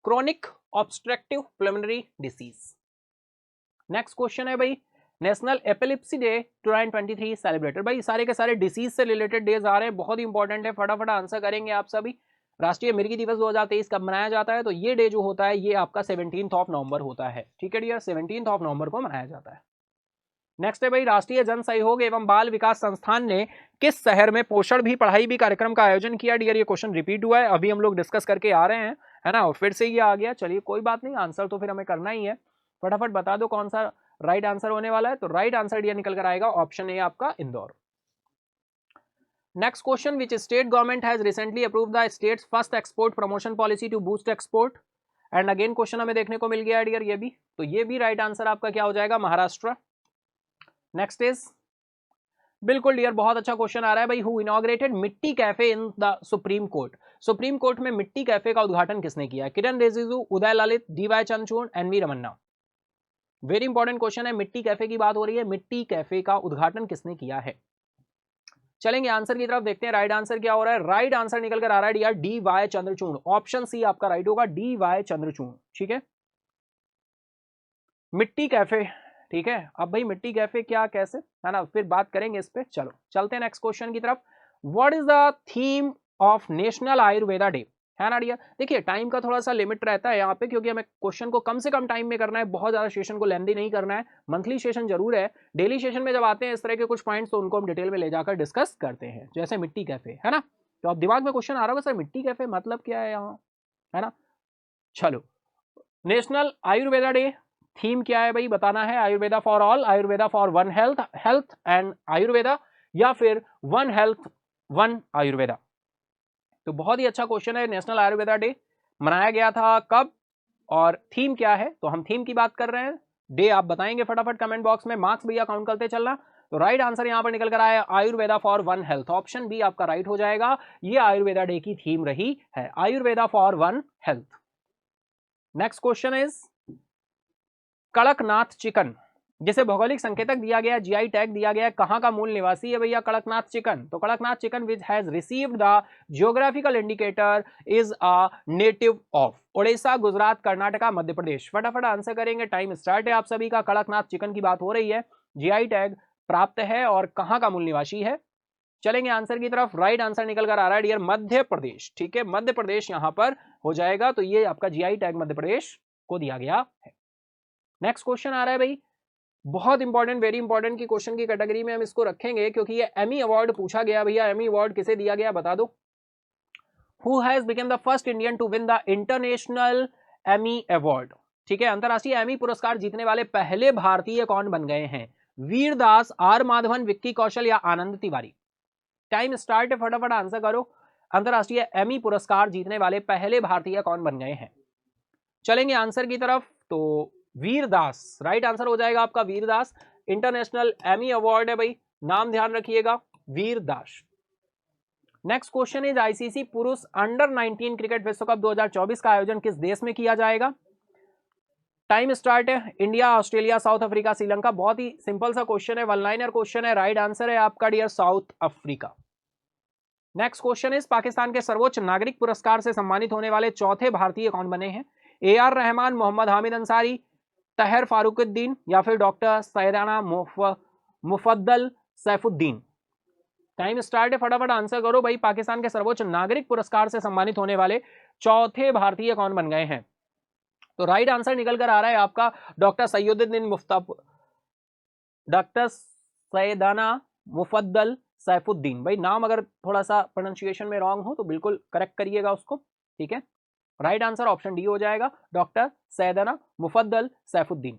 chronic obstructive pulmonary disease. Next question है भाई, नेशनल एपिलेप्सी डे 2023 सेलिब्रेटेड। भाई सारे के सारे डिसीज से रिलेटेड डेज आ रहे हैं, बहुत ही इंपॉर्टेंट है, फटाफट आंसर करेंगे आप सभी। राष्ट्रीय मिर्गी दिवस 2023 कब मनाया जाता है, तो ये डे जो होता है ये आपका 17th ऑफ नवंबर होता है, ठीक है डियर, 17th ऑफ नवंबर को मनाया जाता है। नेक्स्ट है भाई, राष्ट्रीय जन सहयोग एवं बाल विकास संस्थान ने किस शहर में पोषण भी पढ़ाई भी कार्यक्रम का आयोजन किया डियर। ये क्वेश्चन रिपीट हुआ है, अभी हम लोग डिस्कस करके आ रहे हैं, है ना, और फिर से ये आ गया। चलिए कोई बात नहीं, आंसर तो फिर हमें करना ही है। फटाफट बता दो कौन सा राइट आंसर होने वाला है। तो राइट आंसर डियर निकल कर आएगा ऑप्शन ए आपका, Indore. Next question, which state government has recently approved the state's first export promotion policy to boost export. And again question हमें देखने को मिल गया डियर ये भी, तो ये भी राइट आंसर आपका क्या हो जाएगा, महाराष्ट्र। नेक्स्ट इज, बिल्कुल डियर बहुत अच्छा क्वेश्चन आ रहा है भाई, who inaugurated Mitti cafe in the supreme court. Supreme court में मिट्टी कैफे का उद्घाटन किसने किया, Kiran Rijiju, Uday Lalit, DY Chandrachud, NV Ramana. Very important question है, मिट्टी कैफे की बात हो रही है, मिट्टी कैफे का उद्घाटन किसने किया है। चलेंगे आंसर की तरफ, देखते हैं राइट आंसर क्या हो रहा है। राइट आंसर निकल कर आ रहा है dear DY Chandrachud, option C आपका राइट होगा, DY चंद्रचूड़, ठीक है। मिट्टी कैफे, ठीक है। अब भाई मिट्टी कैफे क्या कैसे, है ना, फिर बात करेंगे इस पे। चलो चलते हैं नेक्स्ट क्वेश्चन की तरफ। What is the theme of national Ayurveda day, है ना डियर। देखिए टाइम का थोड़ा सा लिमिट रहता है यहाँ पे, क्योंकि हमें क्वेश्चन को कम से कम टाइम में करना है, बहुत ज्यादा सेशन को लेंदी नहीं करना है। मंथली सेशन जरूर है, डेली सेशन में जब आते हैं इस तरह के कुछ पॉइंट्स तो उनको हम डिटेल में ले जाकर डिस्कस करते हैं, जैसे मिट्टी कैफे, है ना। तो अब दिमाग में क्वेश्चन आ रहा होगा, सर मिट्टी कैफे मतलब क्या है यहाँ, है ना। चलो, नेशनल आयुर्वेदा डे थीम क्या है भाई, बताना है। Ayurveda for all, Ayurveda for one health, health and Ayurveda, या फिर वन हेल्थ वन आयुर्वेदा। तो बहुत ही अच्छा क्वेश्चन है। नेशनल आयुर्वेदा डे मनाया गया था कब और थीम क्या है, तो हम थीम की बात कर रहे हैं। डे आप बताएंगे फटाफट कमेंट बॉक्स में, मार्क्स भैया काउंट करते चलना। तो राइट आंसर यहां पर निकल कर आया Ayurveda for one health, option B आपका राइट हो जाएगा। ये आयुर्वेदा डे की थीम रही है, Ayurveda for one health. Next question is, Kadaknath chicken जिसे भौगोलिक संकेतक दिया गया, GI टैग दिया गया, कहां का मूल निवासी है भैया कड़कनाथ चिकन। तो Kadaknath chicken which has received the geographical indicator is a native of Odisha, Gujarat, Karnataka, Madhya Pradesh. फटाफट आंसर करेंगे, टाइम स्टार्ट है आप सभी का। कड़कनाथ चिकन की बात हो रही है, GI टैग प्राप्त है और कहां का मूल निवासी है। चलेंगे आंसर की तरफ। राइट आंसर निकल कर आ रहा है डियर मध्य प्रदेश, ठीक है, मध्य प्रदेश यहां पर हो जाएगा। तो ये आपका GI टैग मध्य प्रदेश को दिया गया है। नेक्स्ट क्वेश्चन आ रहा है भाई, बहुत इंपॉर्टेंट, वेरी इंपॉर्टेंट की क्वेश्चन की कैटेगरी में हम इसको रखेंगे, क्योंकि ये एमी अवार्ड पूछा गया भैया। एमी अवार्ड किसे दिया गया बता दो। Who has become the first Indian to win the international Emmy award, ठीक है, अंतरराष्ट्रीय एमी पुरस्कार जीतने वाले पहले भारतीय कौन बन गए हैं। वीर दास, R माधवन, विक्की कौशल या आनंद तिवारी। टाइम स्टार्ट है, फटाफट आंसर करो। अंतरराष्ट्रीय एमी पुरस्कार जीतने वाले पहले भारतीय कौन बन गए हैं। चलेंगे आंसर की तरफ। तो वीरदास राइट आंसर हो जाएगा आपका, वीरदास। इंटरनेशनल एमी अवार्ड है भाई, नाम ध्यान रखिएगा, Vir Das. Next question is ICC पुरुष अंडर 19 क्रिकेट विश्व कप 2024 का आयोजन किस देश में किया जाएगा? टाइम स्टार्ट है। India, Australia, South Africa, Sri Lanka. बहुत ही सिंपल सा क्वेश्चन है, वन लाइनर क्वेश्चन है। राइट आंसर है आपका dear South Africa. Next question is Pakistan के सर्वोच्च नागरिक पुरस्कार से सम्मानित होने वाले चौथे भारतीय कौन बने हैं? ए आर रहमान, मोहम्मद हामिद अंसारी, तहर फारूकुद्दीन या फिर doctor Syedna Mufaddal Saifuddin. Time start है, फटाफट आंसर करो भाई। पाकिस्तान के सर्वोच्च नागरिक पुरस्कार से सम्मानित होने वाले चौथे भारतीय कौन बन गए हैं? तो राइट आंसर निकल कर आ रहा है आपका डॉक्टर सैयदाना मुफद्दल सैफुद्दीन। भाई नाम अगर थोड़ा सा प्रोनाउंसिएशन में रॉन्ग हो तो बिल्कुल करेक्ट करिएगा उसको, ठीक है। राइट आंसर ऑप्शन डी हो जाएगा, डॉक्टर सैयदाना मुफद्दल सैफुद्दीन।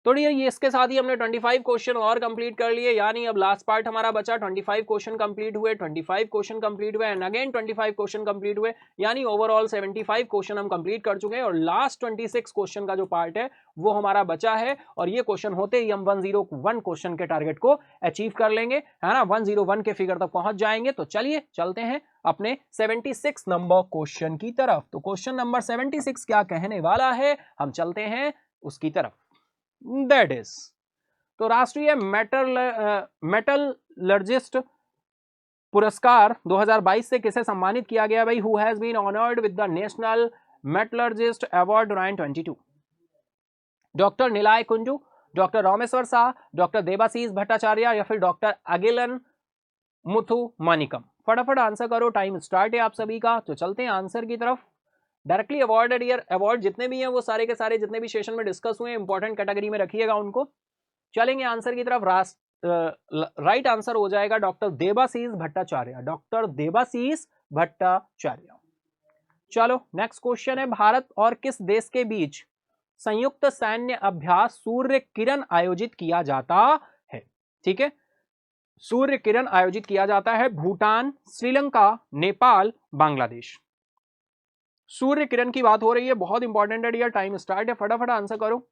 तो डियर ये इसके साथ ही हमने 25 क्वेश्चन और कंप्लीट कर लिए, यानी अब लास्ट पार्ट हमारा बचा। 25 क्वेश्चन कंप्लीट हुए, 25 क्वेश्चन कंप्लीट हुए एंड अगेन 25 क्वेश्चन कंप्लीट हुए, यानी ओवरऑल 75 क्वेश्चन हम कंप्लीट कर चुके हैं। और लास्ट 26 क्वेश्चन का जो पार्ट है वो हमारा बचा है, और ये क्वेश्चन होते ही हम 101 क्वेश्चन के टारगेट को अचीव कर लेंगे, है ना। 101 के फिगर तक पहुंच जाएंगे। तो चलिए चलते हैं अपने 76 नंबर क्वेश्चन की तरफ। तो क्वेश्चन नंबर 76 क्या कहने वाला है, हम चलते हैं उसकी तरफ। दैट इज, तो राष्ट्रीय मेटलर्जिस्ट पुरस्कार 2022 से किसे सम्मानित किया गया भाई? Who has been honoured with the national metallurgist award 2022? Doctor Nilay Kunju, doctor Rameshwar Shah, doctor Debashish Bhattacharya या फिर डॉक्टर अगिलन मुथु मानिकम। फटाफट आंसर करो, टाइम स्टार्ट है आप सभी का। तो चलते हैं आंसर की तरफ। डायरेक्टली अवार्ड डियर, अवार्ड जितने भी हैं वो सारे के सारे जितने भी सेशन में डिस्कस हुए इंपॉर्टेंट कैटेगरी में रखिएगा उनको। चलेंगे आंसर की तरफ। राइट आंसर हो जाएगा डॉक्टर देबाशीष भट्टाचार्य, डॉक्टर देबाशीष भट्टाचार्य। चलो नेक्स्ट क्वेश्चन है, भारत और किस देश के बीच संयुक्त सैन्य अभ्यास सूर्य किरण आयोजित किया जाता है? ठीक है, सूर्य किरण आयोजित किया जाता है भूटान, श्रीलंका, नेपाल, बांग्लादेश। सूर्य किरण की बात हो रही है, बहुत इंपॉर्टेंट है डियर। टाइम स्टार्ट है, फटाफट आंसर करो।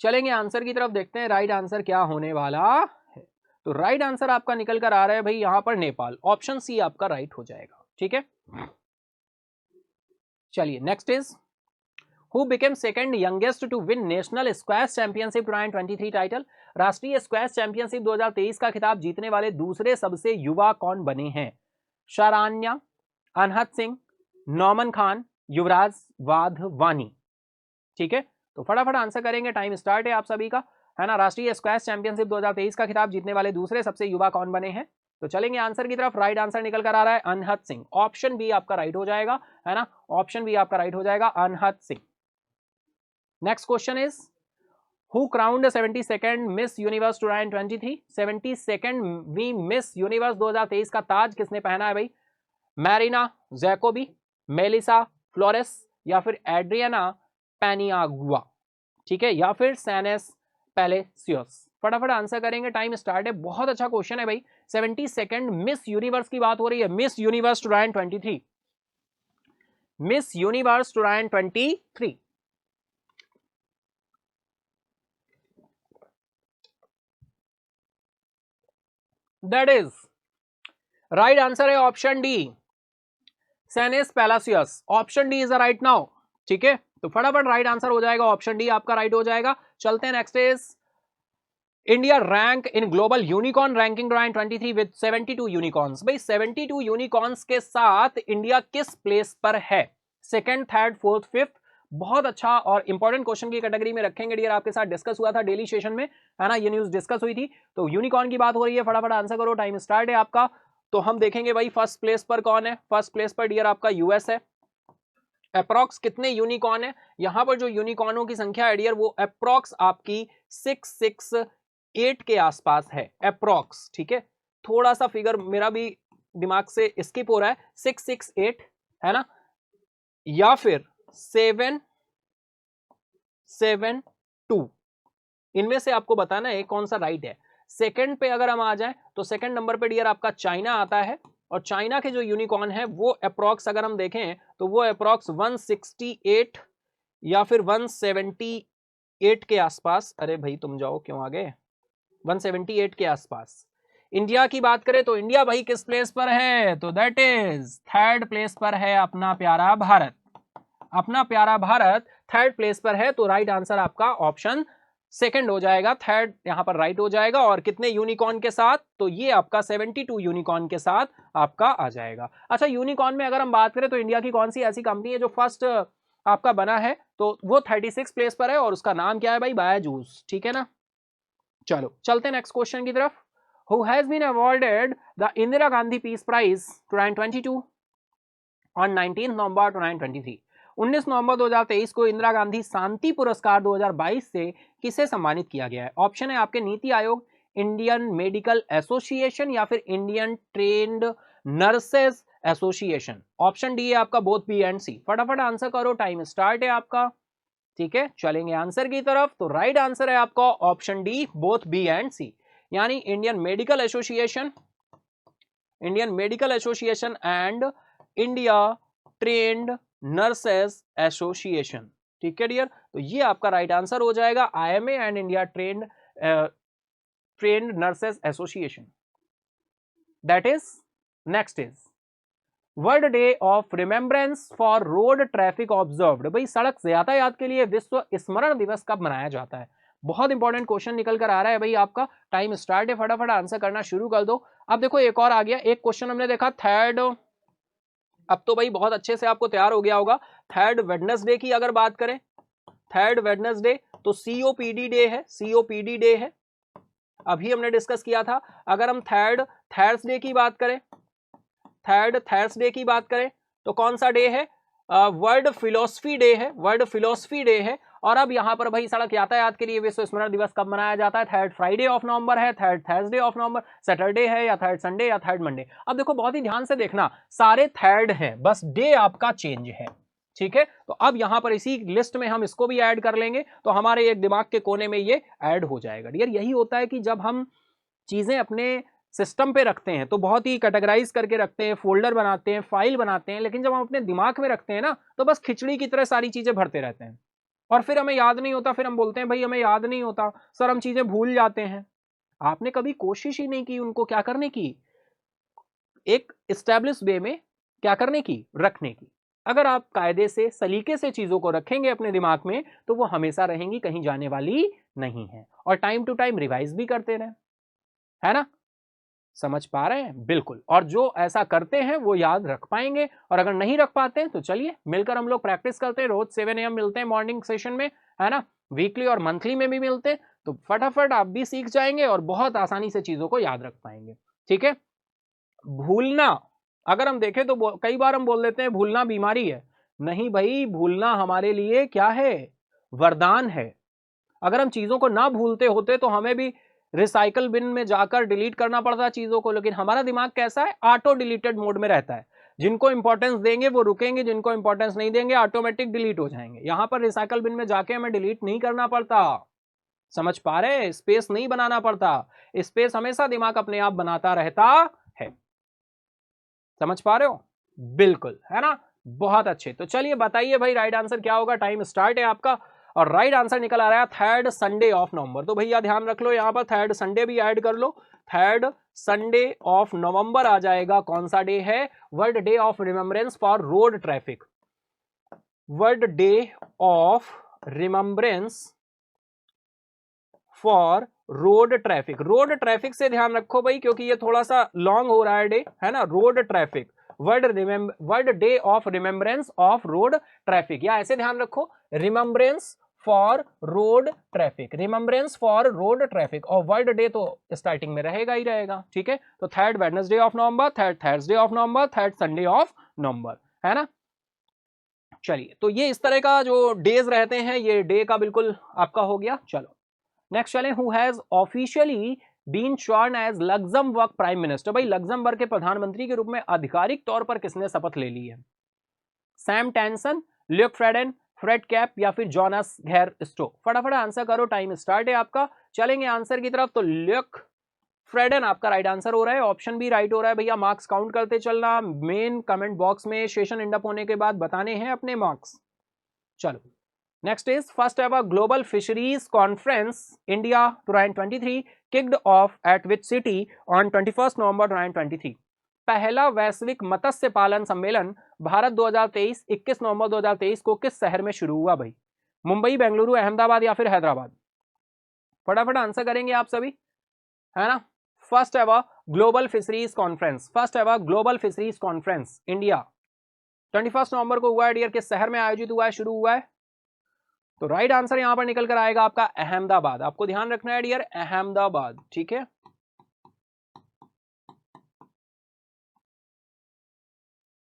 चलेंगे आंसर की तरफ, देखते हैं राइट आंसर क्या होने वाला है। तो राइट आंसर आपका निकल कर आ रहा है भाई यहां पर नेपाल, ऑप्शन सी आपका राइट हो जाएगा, ठीक है। चलिए next is, who became second youngest to win national squash championship 2023 title? राष्ट्रीय स्क्वैश चैंपियनशिप 2023 का खिताब जीतने वाले दूसरे सबसे युवा कौन बने हैं? शारान्या, अनहत सिंह, नौमन खान, युवराज वाधवानी। ठीक है, तो फटाफट आंसर करेंगे, टाइम स्टार्ट है आप सभी का, है ना। राष्ट्रीय स्क्वैश चैंपियनशिप 2023 का खिताब जीतने वाले दूसरे सबसे युवा कौन बने हैं? तो चलेंगे आंसर की तरफ। राइट आंसर निकल कर आ रहा है अनहत सिंह, ऑप्शन बी आपका राइट हो जाएगा, है ना। ऑप्शन बी आपका राइट हो जाएगा, Anahat Singh. Next question is, who crowned 72nd Miss Universe 2023? 72वीं मिस यूनिवर्स 2023 का ताज किसने पहना है भाई? मैरिना जैकोबी, मेलिसा फ्लोरेस या फिर एड्रियाना पैनियागुआ, ठीक है, या फिर सैनेस पैलेसियोस। फटाफट आंसर करेंगे, टाइम स्टार्ट है। बहुत अच्छा क्वेश्चन है भाई। 72nd मिस यूनिवर्स की बात हो रही है, Miss Universe 2023, Miss Universe 2023। That is right answer है option D, Sheynnis Palacios. Option D is the right now, ठीक है। तो फटाफट राइट आंसर हो जाएगा, ऑप्शन डी आपका राइट हो जाएगा। चलते हैं next is, India rank in global unicorn ranking 2023 with 72 unicorns. भाई 72 यूनिकॉर्न्स के साथ इंडिया किस प्लेस पर है? Second, third, fourth, fifth? बहुत अच्छा और इंपॉर्टेंट क्वेश्चन की कैटेगरी में रखेंगे डियर, आपके साथ डिस्कस हुआ था डेली सेशन में, है ना, ये न्यूज डिस्कस हुई थी। तो यूनिकॉर्न की बात हो रही है, फटाफट आंसर करो, टाइम स्टार्ट है आपका। तो हम देखेंगे भाई फर्स्ट प्लेस पर कौन है। फर्स्ट प्लेस पर डियर आपका यूएस है। अप्रॉक्स कितने यूनिकॉर्न है? यहां पर जो यूनिकॉर्नों की संख्या है डियर वो अप्रॉक्स आपकी 668 के आसपास है, अप्रॉक्स, ठीक है। थोड़ा सा फिगर मेरा भी दिमाग से स्किप हो रहा है, 668 है ना, या फिर 772, इनमें से आपको बताना है कौन सा राइट है। सेकंड पे अगर हम आ जाएं तो सेकंड नंबर पे डियर आपका चाइना आता है, और चाइना के जो यूनिकॉर्न है वो अप्रॉक्स अगर हम देखें तो वो अप्रॉक्स 168 या फिर 178 के आसपास। अरे भाई तुम जाओ, क्यों आ गए? 178 के आसपास। इंडिया की बात करें तो इंडिया भाई किस प्लेस पर है, तो दैट इज थर्ड प्लेस पर है अपना प्यारा भारत। अपना प्यारा भारत थर्ड प्लेस पर है, तो राइट आंसर आपका ऑप्शन सेकंड हो जाएगा, थर्ड यहां पर राइट हो जाएगा। और कितने यूनिकॉर्न के साथ, तो ये आपका 72 यूनिकॉर्न के साथ आपका आ जाएगा। अच्छा, यूनिकॉर्न में अगर हम बात करें तो इंडिया की कौन सी ऐसी कंपनी है जो फर्स्ट आपका बना है, तो वो 36 प्लेस पर है और उसका नाम क्या है भाई, बायजूस। ठीक है ना, चलो चलते हैं नेक्स्ट क्वेश्चन की तरफ। Who has been awarded the Indira Gandhi peace prize 2022 on 19 नवंबर 2023। 19 नवंबर 2023 को इंदिरा गांधी शांति पुरस्कार 2022 से किसे सम्मानित किया गया है? ऑप्शन है आपके NITI Aayog, Indian medical association या फिर Indian trained nurses association. Option D है आपका बोथ बी एंड सी। फटाफट आंसर करो, टाइम स्टार्ट है आपका। ठीक है, चलेंगे आंसर की तरफ। तो राइट आंसर है आपका option D, both B and C, यानी Indian medical association, Indian medical association and India trained nurses association. ठीक है डियर, तो ये आपका राइट आंसर हो जाएगा, IMA and India trained nurses association. That is next is world day of remembrance for road traffic observed. भाई सड़क यातायात के लिए विश्व स्मरण दिवस कब मनाया जाता है? बहुत इंपॉर्टेंट क्वेश्चन निकल कर आ रहा है भाई आपका। टाइम स्टार्ट है, फटाफट आंसर करना शुरू कर दो। अब देखो एक और आ गया, एक क्वेश्चन हमने देखा थर्ड, अब तो भाई बहुत अच्छे से आपको तैयार हो गया होगा। थर्ड वेडनेसडे की अगर बात करें, थर्ड वेडनेसडे तो COPD डे है, COPD डे है, अभी हमने डिस्कस किया था। अगर हम थर्ड थर्सडे की बात करें, थर्ड थर्सडे की बात करें तो कौन सा डे है? वर्ल्ड फिलोसफी डे है, वर्ल्ड फिलोसफी डे है। और अब यहां पर भाई सड़क यातायात के लिए विश्व स्मरण दिवस कब मनाया जाता है? थर्ड फ्राइडे ऑफ नवंबर है, third Thursday of November, Saturday है या थर्ड संडे या थर्ड मंडे। अब देखो बहुत ही ध्यान से देखना, सारे थर्ड हैं, बस डे आपका चेंज है। ठीक है, तो अब यहां पर इसी लिस्ट में हम इसको भी ऐड कर लेंगे, तो हमारे एक दिमाग के कोने में ये ऐड हो जाएगा। डियर यही होता है कि जब हम चीजें अपने सिस्टम पे रखते हैं तो बहुत ही कैटेगराइज करके रखते हैं, फोल्डर बनाते हैं, फाइल बनाते हैं, लेकिन जब हम अपने दिमाग में रखते हैं ना तो बस खिचड़ी की तरह सारी चीजें भरते रहते हैं और फिर हमें याद नहीं होता। फिर हम बोलते हैं भाई हमें याद नहीं होता सर, हम चीजें भूल जाते हैं। आपने कभी कोशिश ही नहीं की उनको क्या करने की, एक एस्टैब्लिश वे में क्या करने की, रखने की। अगर आप कायदे से सलीके से चीजों को रखेंगे अपने दिमाग में तो वो हमेशा रहेंगी, कहीं जाने वाली नहीं है। और टाइम टू टाइम रिवाइज भी करते रहे, है ना, समझ पा रहे हैं? बिल्कुल। और जो ऐसा करते हैं वो याद रख पाएंगे, और अगर नहीं रख पाते हैं तो चलिए मिलकर हम लोग प्रैक्टिस करते हैं। रोज 7 AM मिलते हैं मॉर्निंग सेशन में, है ना, वीकली और मंथली में भी मिलते हैं, तो फटाफट आप भी सीख जाएंगे और बहुत आसानी से चीजों को याद रख पाएंगे। ठीक है, भूलना अगर हम देखें तो कई बार हम बोल देते हैं भूलना बीमारी है। नहीं भाई, भूलना हमारे लिए क्या है, वरदान है। अगर हम चीजों को ना भूलते होते तो हमें भी रिसाइकल बिन में जाकर डिलीट करना पड़ता है चीजों को, लेकिन हमारा दिमाग कैसा है, ऑटो डिलीटेड मोड में रहता है। जिनको इंपॉर्टेंस देंगे वो रुकेंगे, जिनको इंपॉर्टेंस नहीं देंगे ऑटोमेटिक डिलीट हो जाएंगे। यहां पर रिसाइकल बिन में जाके हमें डिलीट नहीं करना पड़ता, समझ पा रहे, स्पेस नहीं बनाना पड़ता, स्पेस हमेशा दिमाग अपने आप बनाता रहता है। समझ पा रहे हो? बिल्कुल, है ना, बहुत अच्छे। तो चलिए बताइए भाई राइट आंसर क्या होगा, टाइम स्टार्ट है आपका। और राइट आंसर निकल आ रहा है थर्ड संडे ऑफ नवंबर। तो भैया ध्यान रख लो, यहां पर थर्ड संडे भी ऐड कर लो, थर्ड संडे ऑफ नवंबर आ जाएगा। कौन सा डे है? World day of remembrance for road traffic, world day of remembrance for road traffic. Road traffic से ध्यान रखो भाई, क्योंकि ये थोड़ा सा लॉन्ग हो रहा है डे, है ना, road traffic, world day of remembrance of road traffic, या ऐसे ध्यान रखो remembrance for road traffic, remembrance for road traffic, और वर्ल्ड डे तो स्टार्टिंग में रहेगा ही रहेगा। ठीक है, तो third Wednesday of November, third Thursday of November, third Sunday of November, है ना। चलिए, तो ये इस तरह का जो डेज रहते हैं, ये डे का बिल्कुल आपका हो गया। चलो नेक्स्ट चलें, who has officially been sworn as Luxembourg prime minister. भाई लग्जमबर्ग के प्रधानमंत्री के रूप में आधिकारिक तौर पर किसने शपथ ले ली है? Sam Tanson, Luc Frieden, Fred Keup या फिर जोनास घेर स्टो। फटाफट आंसर करो, टाइम स्टार्ट है आपका। चलेंगे आंसर की तरफ। तो ल्यूक फ्रेडन आपका राइट आंसर हो रहा है, ऑप्शन भी राइट हो रहा है भैया। मार्क्स काउंट करते चलना, मेन कमेंट बॉक्स में सेशन एंड अप होने के बाद बताने हैं अपने मार्क्स। चलो next is first ever global fisheries conference India 2023 kicked of eight which city on 21 नवंबर 2023। पहला वैश्विक मत्स्य पालन सम्मेलन भारत 2023 21 नवंबर 2023 को किस शहर में शुरू हुआ भाई? मुंबई, बेंगलुरु, अहमदाबाद या फिर हैदराबाद? फटाफट आंसर करेंगे आप सभी, है ना। First ever global fisheries conference, first ever global fisheries conference India 21 नवंबर को हुआ है डियर, किस शहर में आयोजित हुआ है, शुरू हुआ है? तो राइट आंसर यहां पर निकल कर आएगा आपका अहमदाबाद। आपको ध्यान रखना है डियर, अहमदाबाद, ठीक है।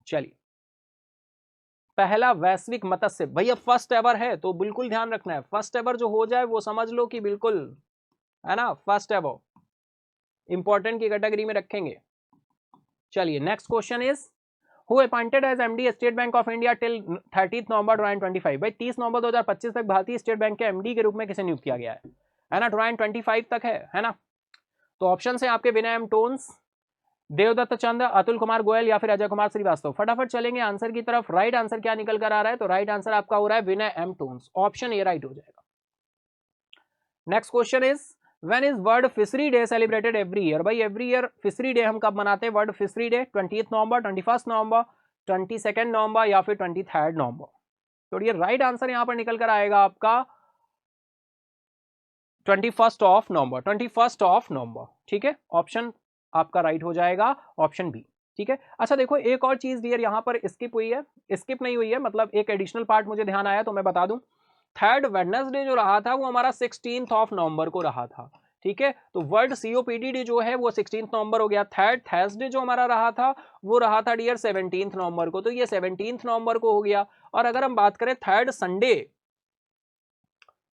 चलिए, पहला वैश्विक मत्स्य, भैया फर्स्ट एवर है तो बिल्कुल ध्यान रखना है, फर्स्ट एवर जो हो जाए वो समझ लो कि बिल्कुल, है ना, फर्स्ट एवर इंपॉर्टेंट की कैटेगरी में रखेंगे। चलिए next question is who appointed as MD State Bank of India till 30 November 2025। भाई 30 नवंबर 2025 तक भारतीय स्टेट बैंक के एमडी के रूप में किसे नियुक्त किया गया है ना, 2025 तक है ना। तो ऑप्शन है आपके विनय एम टोन्स, देवदत्त चंद, अतुल कुमार गोयल या फिर अजय कुमार श्रीवास्तव। फटाफट चलेंगे आंसर की तरफ। राइट आंसर क्या निकल कर आ रहा है? तो राइट आंसर आपका हो रहा है Vinay M Tonse, option A right हो जाएगा। Next question is when is world fishery day celebrated every year. भाई एवरी ईयर फिशरी डे हम कब मनाते हैं? वर्ल्ड फिशरी डे 20 नवंबर, 21 नवंबर, 22 नवंबर या फिर 23 नवंबर। तो ये राइट आंसर यहां पर निकल कर आएगा आपका 21 ऑफ नवंबर, 21 ऑफ नवंबर, ठीक है। ऑप्शन आपका राइट हो जाएगा, ऑप्शन बी, ठीक है। अच्छा देखो एक और चीज डियर यहां पर स्किप हुई है, स्किप नहीं हुई है, मतलब एक एडिशनल पार्ट मुझे ध्यान आया तो मैं बता दूं। थर्ड वेडनेसडे जो रहा था वो हमारा 16 ऑफ नवंबर को रहा था, ठीक है। तो वर्ल्ड सीओपीडी डे जो है वो 16 नवंबर हो गया। थर्ड थर्सडे जो हमारा रहा था वो रहा था डियर 17 नवंबर को, तो ये 17 नवंबर को हो गया। और अगर हम बात करें थर्ड संडे,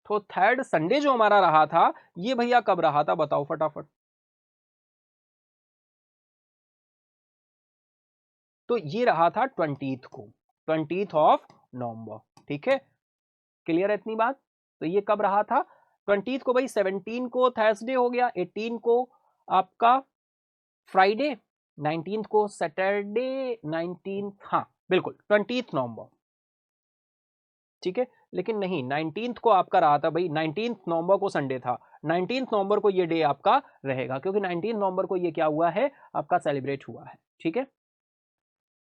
तो थर्ड संडे जो हमारा रहा था ये भैया कब रहा था बताओ फटाफट। तो ये रहा था 20 को, 20 ऑफ नवंबर, ठीक है। क्लियर है इतनी बात? तो ये कब रहा था? 20 को भाई, 17 को थर्सडे हो गया, 18 को आपका फ्राइडे, 19 को सैटरडे, 19, हाँ बिल्कुल 20 नवंबर, ठीक है। लेकिन नहीं 19 को आपका रहा था भाई, 19 नवंबर को संडे था, 19 नवंबर को ये डे आपका रहेगा क्योंकि 19 नवंबर को ये क्या हुआ है आपका सेलिब्रेट हुआ है, ठीक है।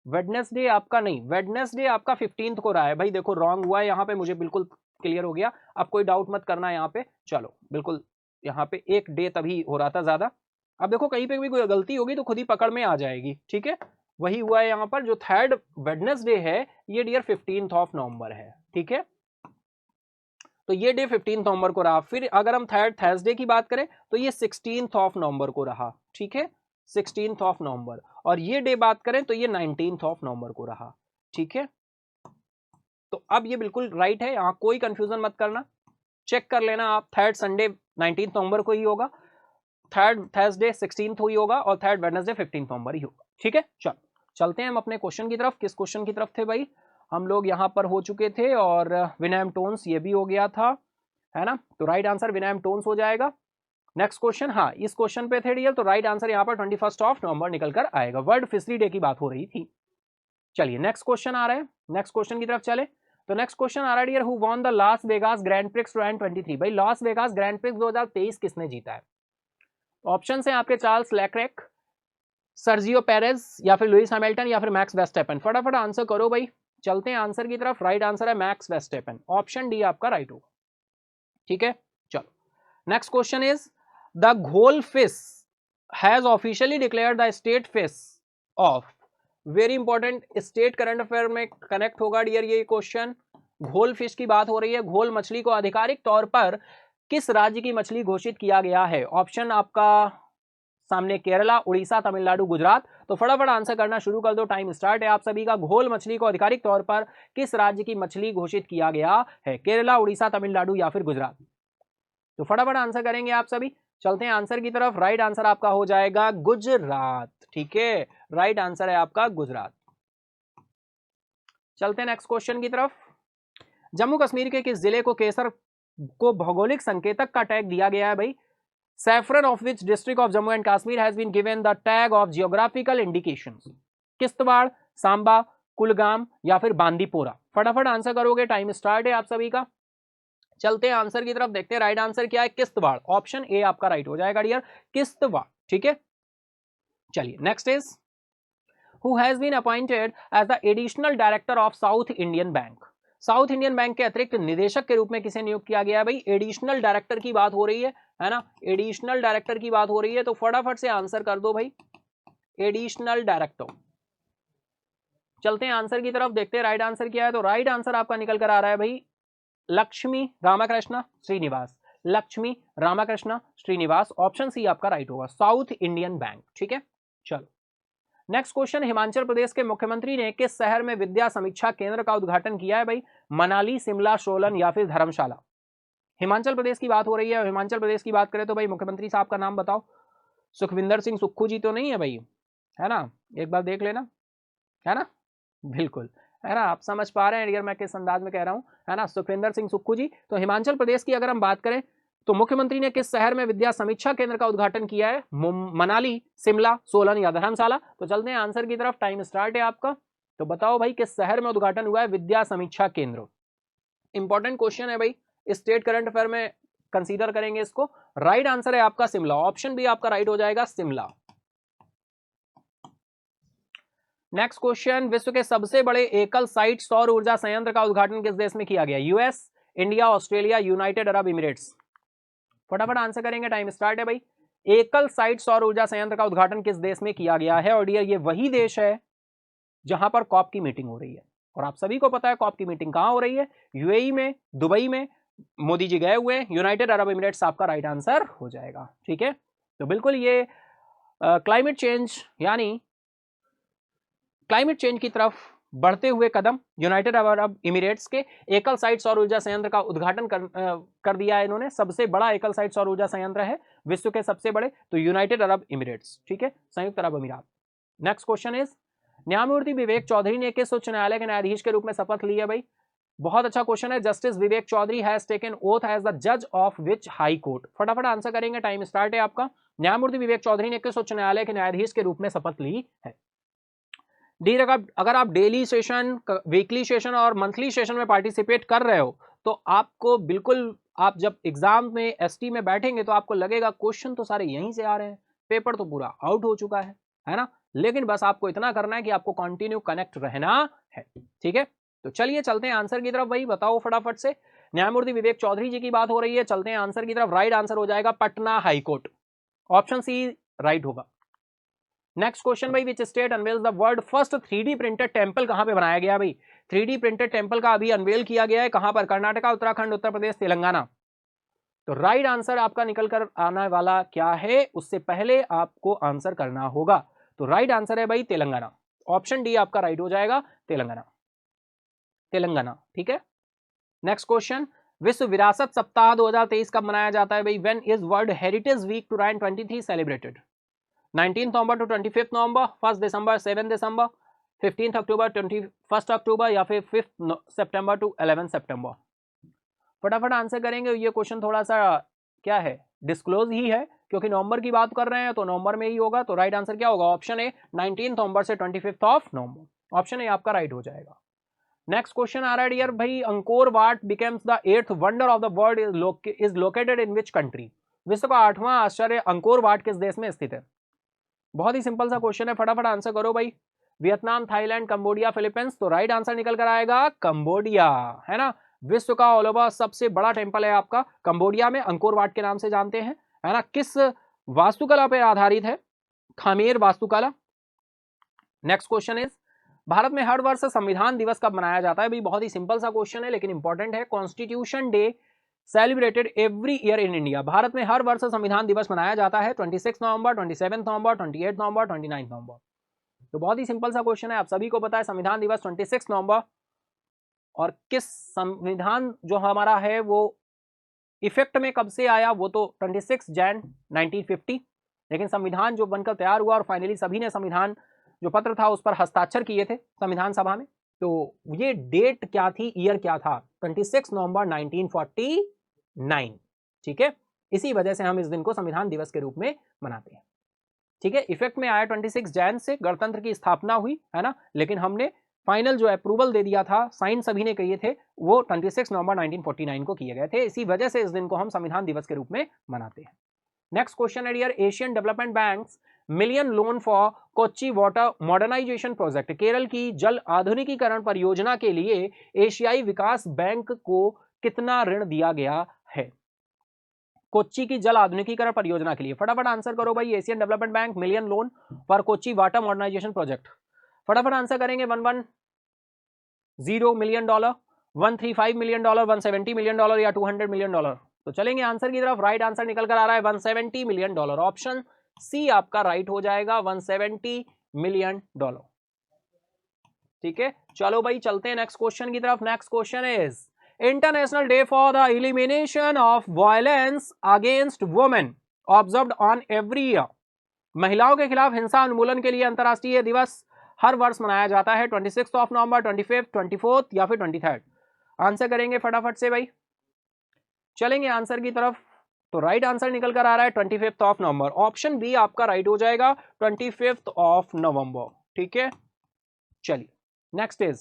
वेडनेसडे आपका नहीं, वेडनेसडे आपका 15 को रहा है भाई। देखो रॉन्ग हुआ है यहाँ पे, मुझे बिल्कुल क्लियर हो गया, अब कोई डाउट मत करना यहाँ पे। चलो बिल्कुल यहाँ पे एक डे तभी हो रहा था ज्यादा। अब देखो कहीं पे भी कोई गलती होगी तो खुद ही पकड़ में आ जाएगी, ठीक है। वही हुआ है यहाँ पर, जो थर्ड वेडनेसडे है ये डियर 15 ऑफ नवंबर है, ठीक है। तो ये डे 15 नवंबर को रहा। फिर अगर हम थर्ड थर्सडे की बात करें तो ये 16 ऑफ नवंबर को रहा, ठीक है, 16 ऑफ नवंबर। और ये डे बात करें तो ये 19 ऑफ नवंबर को रहा, ठीक है। तो अब ये बिल्कुल राइट है, यहां कोई कंफ्यूजन मत करना, चेक कर लेना आप। थर्ड संडे 19 नवंबर को ही होगा, थर्ड थर्सडे 16 ही होगा और थर्ड वेडनेसडे 15 नवंबर ही होगा, ठीक है। चलो चलते हैं हम अपने क्वेश्चन की तरफ। किस क्वेश्चन की तरफ थे भाई? हम लोग यहाँ पर हो चुके थे और विनयम टोन्स ये भी हो गया था, है ना। तो राइट आंसर विनयम टोन्स हो जाएगा। नेक्स्ट क्वेश्चन, हाँ इस क्वेश्चन पे थे डियर, तो राइट आंसर यहाँ पर 21 ऑफ नवंबर निकल कर आएगा। वर्ल्ड फिशरी डे की बात हो रही थी। चलिए नेक्स्ट क्वेश्चन आ रहा है, नेक्स्ट क्वेश्चन की तरफ चले। तो नेक्स्ट क्वेश्चन आ रहा है dear, who won the Las Vegas grand prix 2023। भाई लास वेगास ग्रैंड प्रिक्स 2023 किसने जीता है? ऑप्शन है आपके चार्ल्स लेक्रेक, सर्जियो पेरेज या फिर लुइस हैमिल्टन या फिर मैक्स वेस्टैपेन। फटाफट आंसर करो भाई, चलते हैं आंसर की तरफ। राइट आंसर है मैक्स वेस्टैपेन, ऑप्शन डी आपका राइट होगा, ठीक है। चलो नेक्स्ट क्वेश्चन इज द घोल fish has officially declared the state fish of. Very important, state current affair में कनेक्ट होगा डियर ये क्वेश्चन। घोल फिश की बात हो रही है, घोल मछली को आधिकारिक तौर पर किस राज्य की मछली घोषित किया गया है? ऑप्शन आपका सामने केरला, उड़ीसा, तमिलनाडु, गुजरात। तो फटाफट आंसर करना शुरू कर दो, टाइम स्टार्ट है आप सभी का। घोल मछली को आधिकारिक तौर पर किस राज्य की मछली घोषित किया गया है? केरला, उड़ीसा, तमिलनाडु या फिर गुजरात? तो फटाफट आंसर करेंगे आप सभी। चलते हैं आंसर की तरफ। राइट आंसर आपका हो जाएगा गुजरात, ठीक है, राइट आंसर है आपका गुजरात। चलते हैं नेक्स्ट क्वेश्चन की तरफ। जम्मू कश्मीर के किस जिले को केसर को भौगोलिक संकेतक का टैग दिया गया है भाई? Saffron of which district of Jammu and Kashmir has been given the tag of geographical indications? Kishtwar, Samba, Kulgam या फिर बांदीपोरा? फटाफट आंसर करोगे, टाइम स्टार्ट है आप सभी का। चलते हैं आंसर की तरफ, देखते हैं राइट आंसर क्या है, किश्तवाड़। ऑप्शन ए आपका राइट हो जाएगा डियर, किश्तवाड़। ठीक है, चलिए next is who has been appointed as the additional director of South Indian Bank. South Indian Bank के अतिरिक्त निदेशक के रूप में किसे नियुक्त किया गया है भाई? एडिशनल डायरेक्टर की बात हो रही है ना, एडिशनल डायरेक्टर की बात हो रही है, तो फटाफट से आंसर कर दो भाई, एडिशनल डायरेक्टर। चलते हैं आंसर की तरफ, देखते हैं राइट आंसर क्या है। तो राइट आंसर आपका निकल कर आ रहा है भाई लक्ष्मी रामाकृष्ण श्रीनिवास, लक्ष्मी रामाकृष्ण श्रीनिवास। ऑप्शन सी आपका राइट होगा, साउथ इंडियन बैंक। ठीक है, चलो नेक्स्ट क्वेश्चन, हिमाचल प्रदेश के मुख्यमंत्री ने किस शहर में विद्या समीक्षा केंद्र का उद्घाटन किया है भाई? मनाली, शिमला, सोलन या फिर धर्मशाला। हिमाचल प्रदेश की बात हो रही है, हिमाचल प्रदेश की बात करें तो भाई मुख्यमंत्री साहब का नाम बताओ। सुखविंदर सिंह सुक्खू जी तो नहीं है भाई, है ना, एक बार देख लेना, है ना, बिल्कुल, है ना, आप समझ पा रहे हैं डियर मैं किस अंदाज में कह रहा हूं, है ना, सुखविंदर सिंह सुक्खू जी। तो हिमाचल प्रदेश की अगर हम बात करें तो मुख्यमंत्री ने किस शहर में विद्या समीक्षा केंद्र का उद्घाटन किया है? मनाली, शिमला, सोलन या धर्मशाला। तो चलते हैं आंसर की तरफ, टाइम स्टार्ट है आपका। तो बताओ भाई किस शहर में उद्घाटन हुआ है विद्या समीक्षा केंद्र? इंपॉर्टेंट क्वेश्चन है भाई, स्टेट करंट अफेयर में कंसीडर करेंगे इसको। राइट आंसर है आपका शिमला, ऑप्शन बी आपका राइट हो जाएगा, शिमला। नेक्स्ट क्वेश्चन, विश्व के सबसे बड़े एकल साइट सौर ऊर्जा संयंत्र का उद्घाटन किस देश में किया गया? US, India, Australia, United Arab emirates. फटाफट आंसर करेंगे, टाइम स्टार्ट है भाई। एकल साइट सौर ऊर्जा संयंत्र का उद्घाटन किस देश में किया गया है? और डियर ये वही देश है जहां पर कॉप की मीटिंग हो रही है, और आप सभी को पता है कॉप की मीटिंग कहां हो रही है, यूएई में, दुबई में, मोदी जी गए हुए, यूनाइटेड अरब इमिरेट्स आपका राइट आंसर हो जाएगा। ठीक है, तो बिल्कुल ये क्लाइमेट चेंज यानी क्लाइमेट चेंज की तरफ बढ़ते हुए कदम, यूनाइटेड अरब इमिरेट्स के एकल साइट सौर ऊर्जा संयंत्र का उद्घाटन कर दिया है इन्होंने। सबसे बड़ा एकल साइट सौर ऊर्जा संयंत्र है विश्व के सबसे बड़े, तो यूनाइटेड अरब इमिरेट्स। ठीक है, संयुक्त अरब अमीरात। नेक्स्ट क्वेश्चन इज, न्यायमूर्ति विवेक चौधरी ने किस उच्च न्यायालय के न्यायाधीश के रूप में शपथ ली है भाई? बहुत अच्छा क्वेश्चन है। Justice Vivek Chaudhary has taken oath as the जज ऑफ विच हाई कोर्ट। फटाफट आंसर करेंगे, टाइम स्टार्ट है आपका। न्यायमूर्ति विवेक चौधरी ने किस उच्च न्यायालय के न्यायाधीश के रूप में शपथ ली है? डी, अगर आप डेली सेशन, वीकली सेशन और मंथली सेशन में पार्टिसिपेट कर रहे हो तो आपको बिल्कुल, आप जब एग्जाम में एसटी में बैठेंगे तो आपको लगेगा क्वेश्चन तो सारे यहीं से आ रहे हैं, पेपर तो पूरा आउट हो चुका है ना, लेकिन बस आपको इतना करना है कि आपको कंटिन्यू कनेक्ट रहना है। ठीक है, तो चलिए चलते हैं आंसर की तरफ भाई, बताओ फटाफट से। न्यायमूर्ति विवेक चौधरी जी की बात हो रही है, चलते हैं आंसर की तरफ। राइट आंसर हो जाएगा Patna high court, option C right होगा। नेक्स्ट क्वेश्चन भाई, which state unveils the world first 3D printed temple? कहां पे बनाया गया भाई? 3D प्रिंटेड टेंपल का अभी अनवेल किया गया है, कहां पर? कर्नाटका, उत्तराखंड, उत्तर प्रदेश, तेलंगाना। तो राइट आंसर आपका निकल कर आने वाला क्या है, उससे पहले आपको आंसर करना होगा। तो राइट आंसर है भाई तेलंगाना, ऑप्शन डी आपका राइट हो जाएगा, तेलंगाना, तेलंगाना। ठीक है, नेक्स्ट क्वेश्चन, विश्व विरासत सप्ताह 2023 कब मनाया जाता है भाई? When is world heritage week 2023 celebrated? 19 November to 25 November, 1 December, 7 December, 15 October, 21 October या फिर 5 सितंबर टू 11 सितंबर। फटाफट आंसर करेंगे। ये क्वेश्चन थोड़ा सा क्या है, डिस्क्लोज ही है, क्योंकि नवंबर की बात कर रहे हैं तो नवंबर में ही होगा। तो राइट आंसर क्या होगा? ऑप्शन ए 19 नवंबर से 25 ऑफ नवंबर, ऑप्शन ए आपका राइट हो जाएगा। नेक्स्ट क्वेश्चन आ रहा है डियर भाई, Angkor Wat becomes the 8th wonder of the world is located in which country? विश्व का 8वां आश्चर्य अंकोर वाट किस देश में स्थित है? बहुत ही सिंपल सा क्वेश्चन है, फटाफट आंसर करो भाई। Vietnam, Thailand, Cambodia, Philippines. तो राइट आंसर निकल कर आएगा कंबोडिया, है ना। विश्व का ऑल ओवर सबसे बड़ा टेंपल है आपका कंबोडिया में, अंकोर वाट के नाम से जानते हैं, है ना। किस वास्तुकला पर आधारित है? खामेर वास्तुकला। नेक्स्ट क्वेश्चन इज, भारत में हर वर्ष संविधान दिवस कब मनाया जाता है भाई? बहुत ही सिंपल सा क्वेश्चन है लेकिन इंपॉर्टेंट है। Constitution day celebrated every year in India. Bharat में हर वर्ष संविधान दिवस मनाया जाता है 26 नवंबर, 27 नवंबर, 28 नवंबर, 29 नवंबर। तो बहुत ही सिंपल सा क्वेश्चन है, आप सभी को पता है संविधान दिवस 26 नवंबर। और किस संविधान जो हमारा है वो इफेक्ट में कब से आया? वो तो 26 जैन 1950, लेकिन संविधान जो बनकर तैयार हुआ और फाइनली सभी ने संविधान जो पत्र था उस पर हस्ताक्षर किए थे संविधान सभा में, तो ये डेट क्या थी, ईयर क्या था? 26 नवंबर 1949। ठीक है, इसी वजह से हम इस दिन को संविधान दिवस के रूप में मनाते हैं। ठीक है, इफेक्ट में आया 26 जैन से, गणतंत्र की स्थापना हुई, है ना, लेकिन हमने फाइनल जो अप्रूवल दे दिया था, साइन सभी ने किए थे, वो 26 नवंबर 1949 को किए गए थे। इसी वजह से इस दिन को हम संविधान दिवस के रूप में मनाते हैं। नेक्स्ट क्वेश्चन है dear, Asian development bank's million loan for Kochi water modernisation project. Kerala की जल आधुनिकीकरण परियोजना के लिए एशियाई विकास बैंक को कितना ऋण दिया गया है? कोच्चि की जल आधुनिकीकरण परियोजना के लिए फटाफट आंसर करो भाई। Asian development bank million loan for Kochi water modernisation project, फटाफट आंसर करेंगे। 110 million dollar, 135 million dollar, 170 million dollar या 200 मिलियन डॉलर? तो चलेंगे आंसर की तरफ। राइट आंसर निकल कर आ रहा है 170 मिलियन डॉलर। ऑप्शन सी आपका राइट हो जाएगा, 170 मिलियन डॉलर। ठीक है, चलो भाई चलते हैं नेक्स्ट क्वेश्चन की तरफ। Next question is international day for the elimination of violence against women observed on every year. महिलाओं के खिलाफ हिंसा उन्मूलन के लिए अंतर्राष्ट्रीय दिवस हर वर्ष मनाया जाता है। 26 नवंबर, 25, 24 या फिर 23? आंसर करेंगे फटाफट से भाई। चलेंगे आंसर की तरफ। तो राइट आंसर निकल कर आ रहा है 25 नवंबर। ऑप्शन बी आपका राइट हो जाएगा, 25 नवंबर। ठीक है, चलिए next is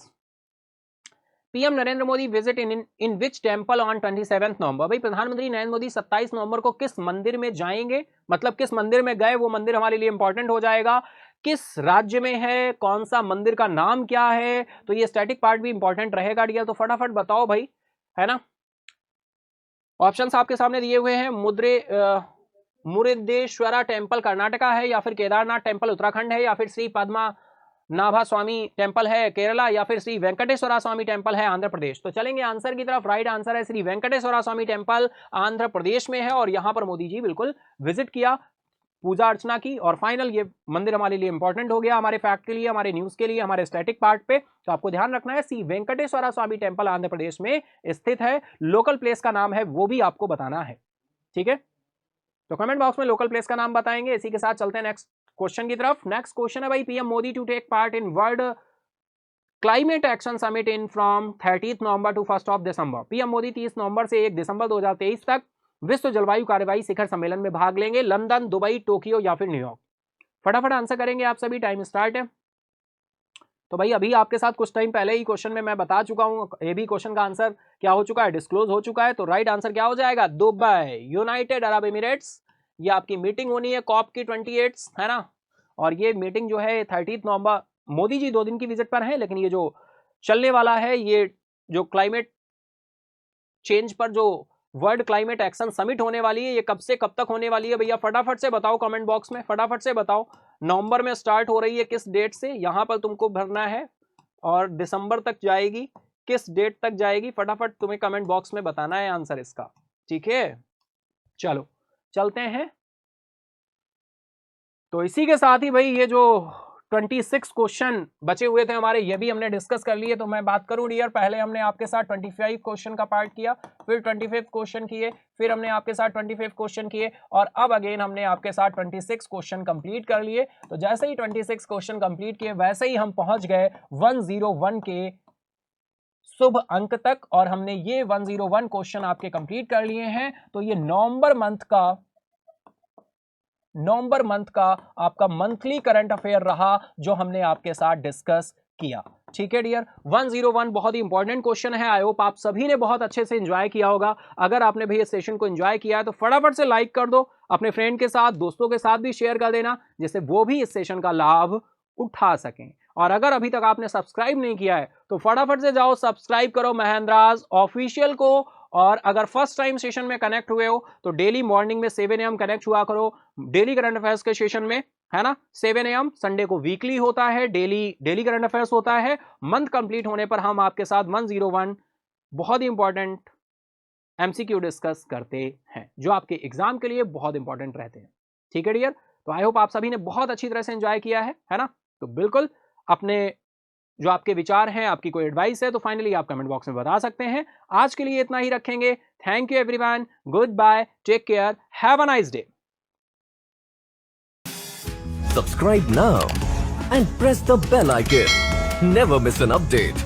PM Narendra Modi visit in which temple on 27 नवंबर। भाई प्रधानमंत्री नरेंद्र मोदी 27 नवंबर को किस मंदिर में जाएंगे, मतलब किस मंदिर में गए, वो मंदिर हमारे लिए इंपॉर्टेंट हो जाएगा। किस राज्य में है, कौन सा मंदिर का नाम क्या है, तो ये स्टैटिक पार्ट भी इंपॉर्टेंट रहेगा डियर। तो फटाफट बताओ भाई, है ना। ऑप्शंस आपके सामने दिए हुए हैं। मुरुदेश्वरा टेंपल कर्नाटका है, या फिर केदारनाथ टेंपल उत्तराखंड है, या फिर श्री पद्मनाभा स्वामी टेंपल है केरला, या फिर श्री वेंकटेश्वरा स्वामी टेंपल है आंध्र प्रदेश। तो चलेंगे आंसर की तरफ। राइट आंसर है श्री वेंकटेश्वरा स्वामी टेंपल आंध्र प्रदेश में है, और यहां पर मोदी जी बिल्कुल विजिट किया, पूजा अर्चना की, और फाइनल ये मंदिर हमारे लिए इंपॉर्टेंट हो गया, हमारे फैक्ट के लिए, हमारे न्यूज के लिए, हमारे स्टैटिक पार्ट पे। तो आपको ध्यान रखना है, श्री वेंकटेश्वरा स्वामी टेंपल आंध्र प्रदेश में स्थित है। लोकल प्लेस का नाम है वो भी आपको बताना है। ठीक है, तो कमेंट बॉक्स में लोकल प्लेस का नाम बताएंगे। इसी के साथ चलते हैं नेक्स्ट क्वेश्चन की तरफ। नेक्स्ट क्वेश्चन है भाई, PM Modi to take part in world climate action summit in from 30 November to 1 December. PM Modi 30 नवंबर से 1 दिसंबर 2023 तक विश्व जलवायु कार्यवाही शिखर सम्मेलन में भाग लेंगे। लंदन, दुबई, टोक्यो या फिर न्यूयॉर्क? फटाफट आंसर करेंगे आप सभी, टाइम स्टार्ट है। तो भाई अभी आपके साथ कुछ टाइम पहले ही क्वेश्चन में मैं बता चुका हूं, ये भी क्वेश्चन का आंसर क्या हो चुका है, डिस्क्लोज हो चुका है। तो राइट आंसर क्या हो जाएगा, दुबई, यूनाइटेड अरब एमिरेट्स। ये आपकी मीटिंग होनी है कॉप की 28, है ना। और ये मीटिंग जो है 30 नवंबर, मोदी जी 2 दिन की विजिट पर है, लेकिन ये जो चलने वाला है, ये जो क्लाइमेट चेंज पर जो वर्ल्ड क्लाइमेट एक्शन समिट होने वाली है, ये कब से कब तक होने वाली है भैया? फटाफट से बताओ कमेंट बॉक्स में, फटाफट से बताओ। नवंबर में स्टार्ट हो रही है, किस डेट से यहां पर तुमको भरना है, और दिसंबर तक जाएगी, किस डेट तक जाएगी? फटाफट तुम्हें कमेंट बॉक्स में बताना है आंसर इसका। ठीक है, चलो चलते हैं। तो इसी के साथ ही भाई ये जो 26 क्वेश्चन बचे हुए थे हमारे, ये भी हमने डिस्कस कर लिए। तो मैं बात करूं डियर, पहले हमने आपके साथ 25 क्वेश्चन का पार्ट किया, फिर 25 क्वेश्चन किए, फिर हमने आपके साथ 25 क्वेश्चन किए, और अब अगेन हमने आपके साथ 26 क्वेश्चन कंप्लीट कर लिए। तो जैसे ही 26 क्वेश्चन कंप्लीट किए, वैसे ही हम पहुंच गए 101 के शुभ अंक तक, और हमने ये 101 क्वेश्चन आपके कंप्लीट कर लिए हैं। तो ये नवंबर मंथ का आपका मंथली करंट अफेयर रहा, जो हमने आपके साथ डिस्कस किया। ठीक है डियर, 101 बहुत ही इंपॉर्टेंट क्वेश्चन है। आई होप आप सभी ने बहुत अच्छे से एंजॉय किया होगा। अगर आपने भैया सेशन को एंजॉय किया है तो फटाफट से लाइक कर दो, अपने फ्रेंड के साथ, दोस्तों के साथ भी शेयर कर देना, जिससे वो भी इस सेशन का लाभ उठा सकें। और अगर अभी तक आपने सब्सक्राइब नहीं किया है तो फटाफट से जाओ सब्सक्राइब करो महेंद्राज ऑफिशियल को। और अगर फर्स्ट टाइम सेशन में कनेक्ट हुए हो तो डेली मॉर्निंग में 7 AM कनेक्ट हुआ करो, डेली करंट अफेयर्स के सेशन में, है ना। 7 AM संडे को वीकली होता है, डेली करंट अफेयर्स होता है। मंथ कंप्लीट होने पर हम आपके साथ 101 बहुत ही इंपॉर्टेंट MCQ डिस्कस करते हैं, जो आपके एग्जाम के लिए बहुत इंपॉर्टेंट रहते हैं। ठीक है डियर, तो आई होप आप सभी ने बहुत अच्छी तरह से एंजॉय किया है ना। तो बिल्कुल अपने जो आपके विचार हैं, आपकी कोई एडवाइस है, तो फाइनली आप कमेंट बॉक्स में बता सकते हैं। आज के लिए इतना ही रखेंगे। Thank you everyone, goodbye, take care, have a nice day. Subscribe now and press the bell icon. Never miss an update.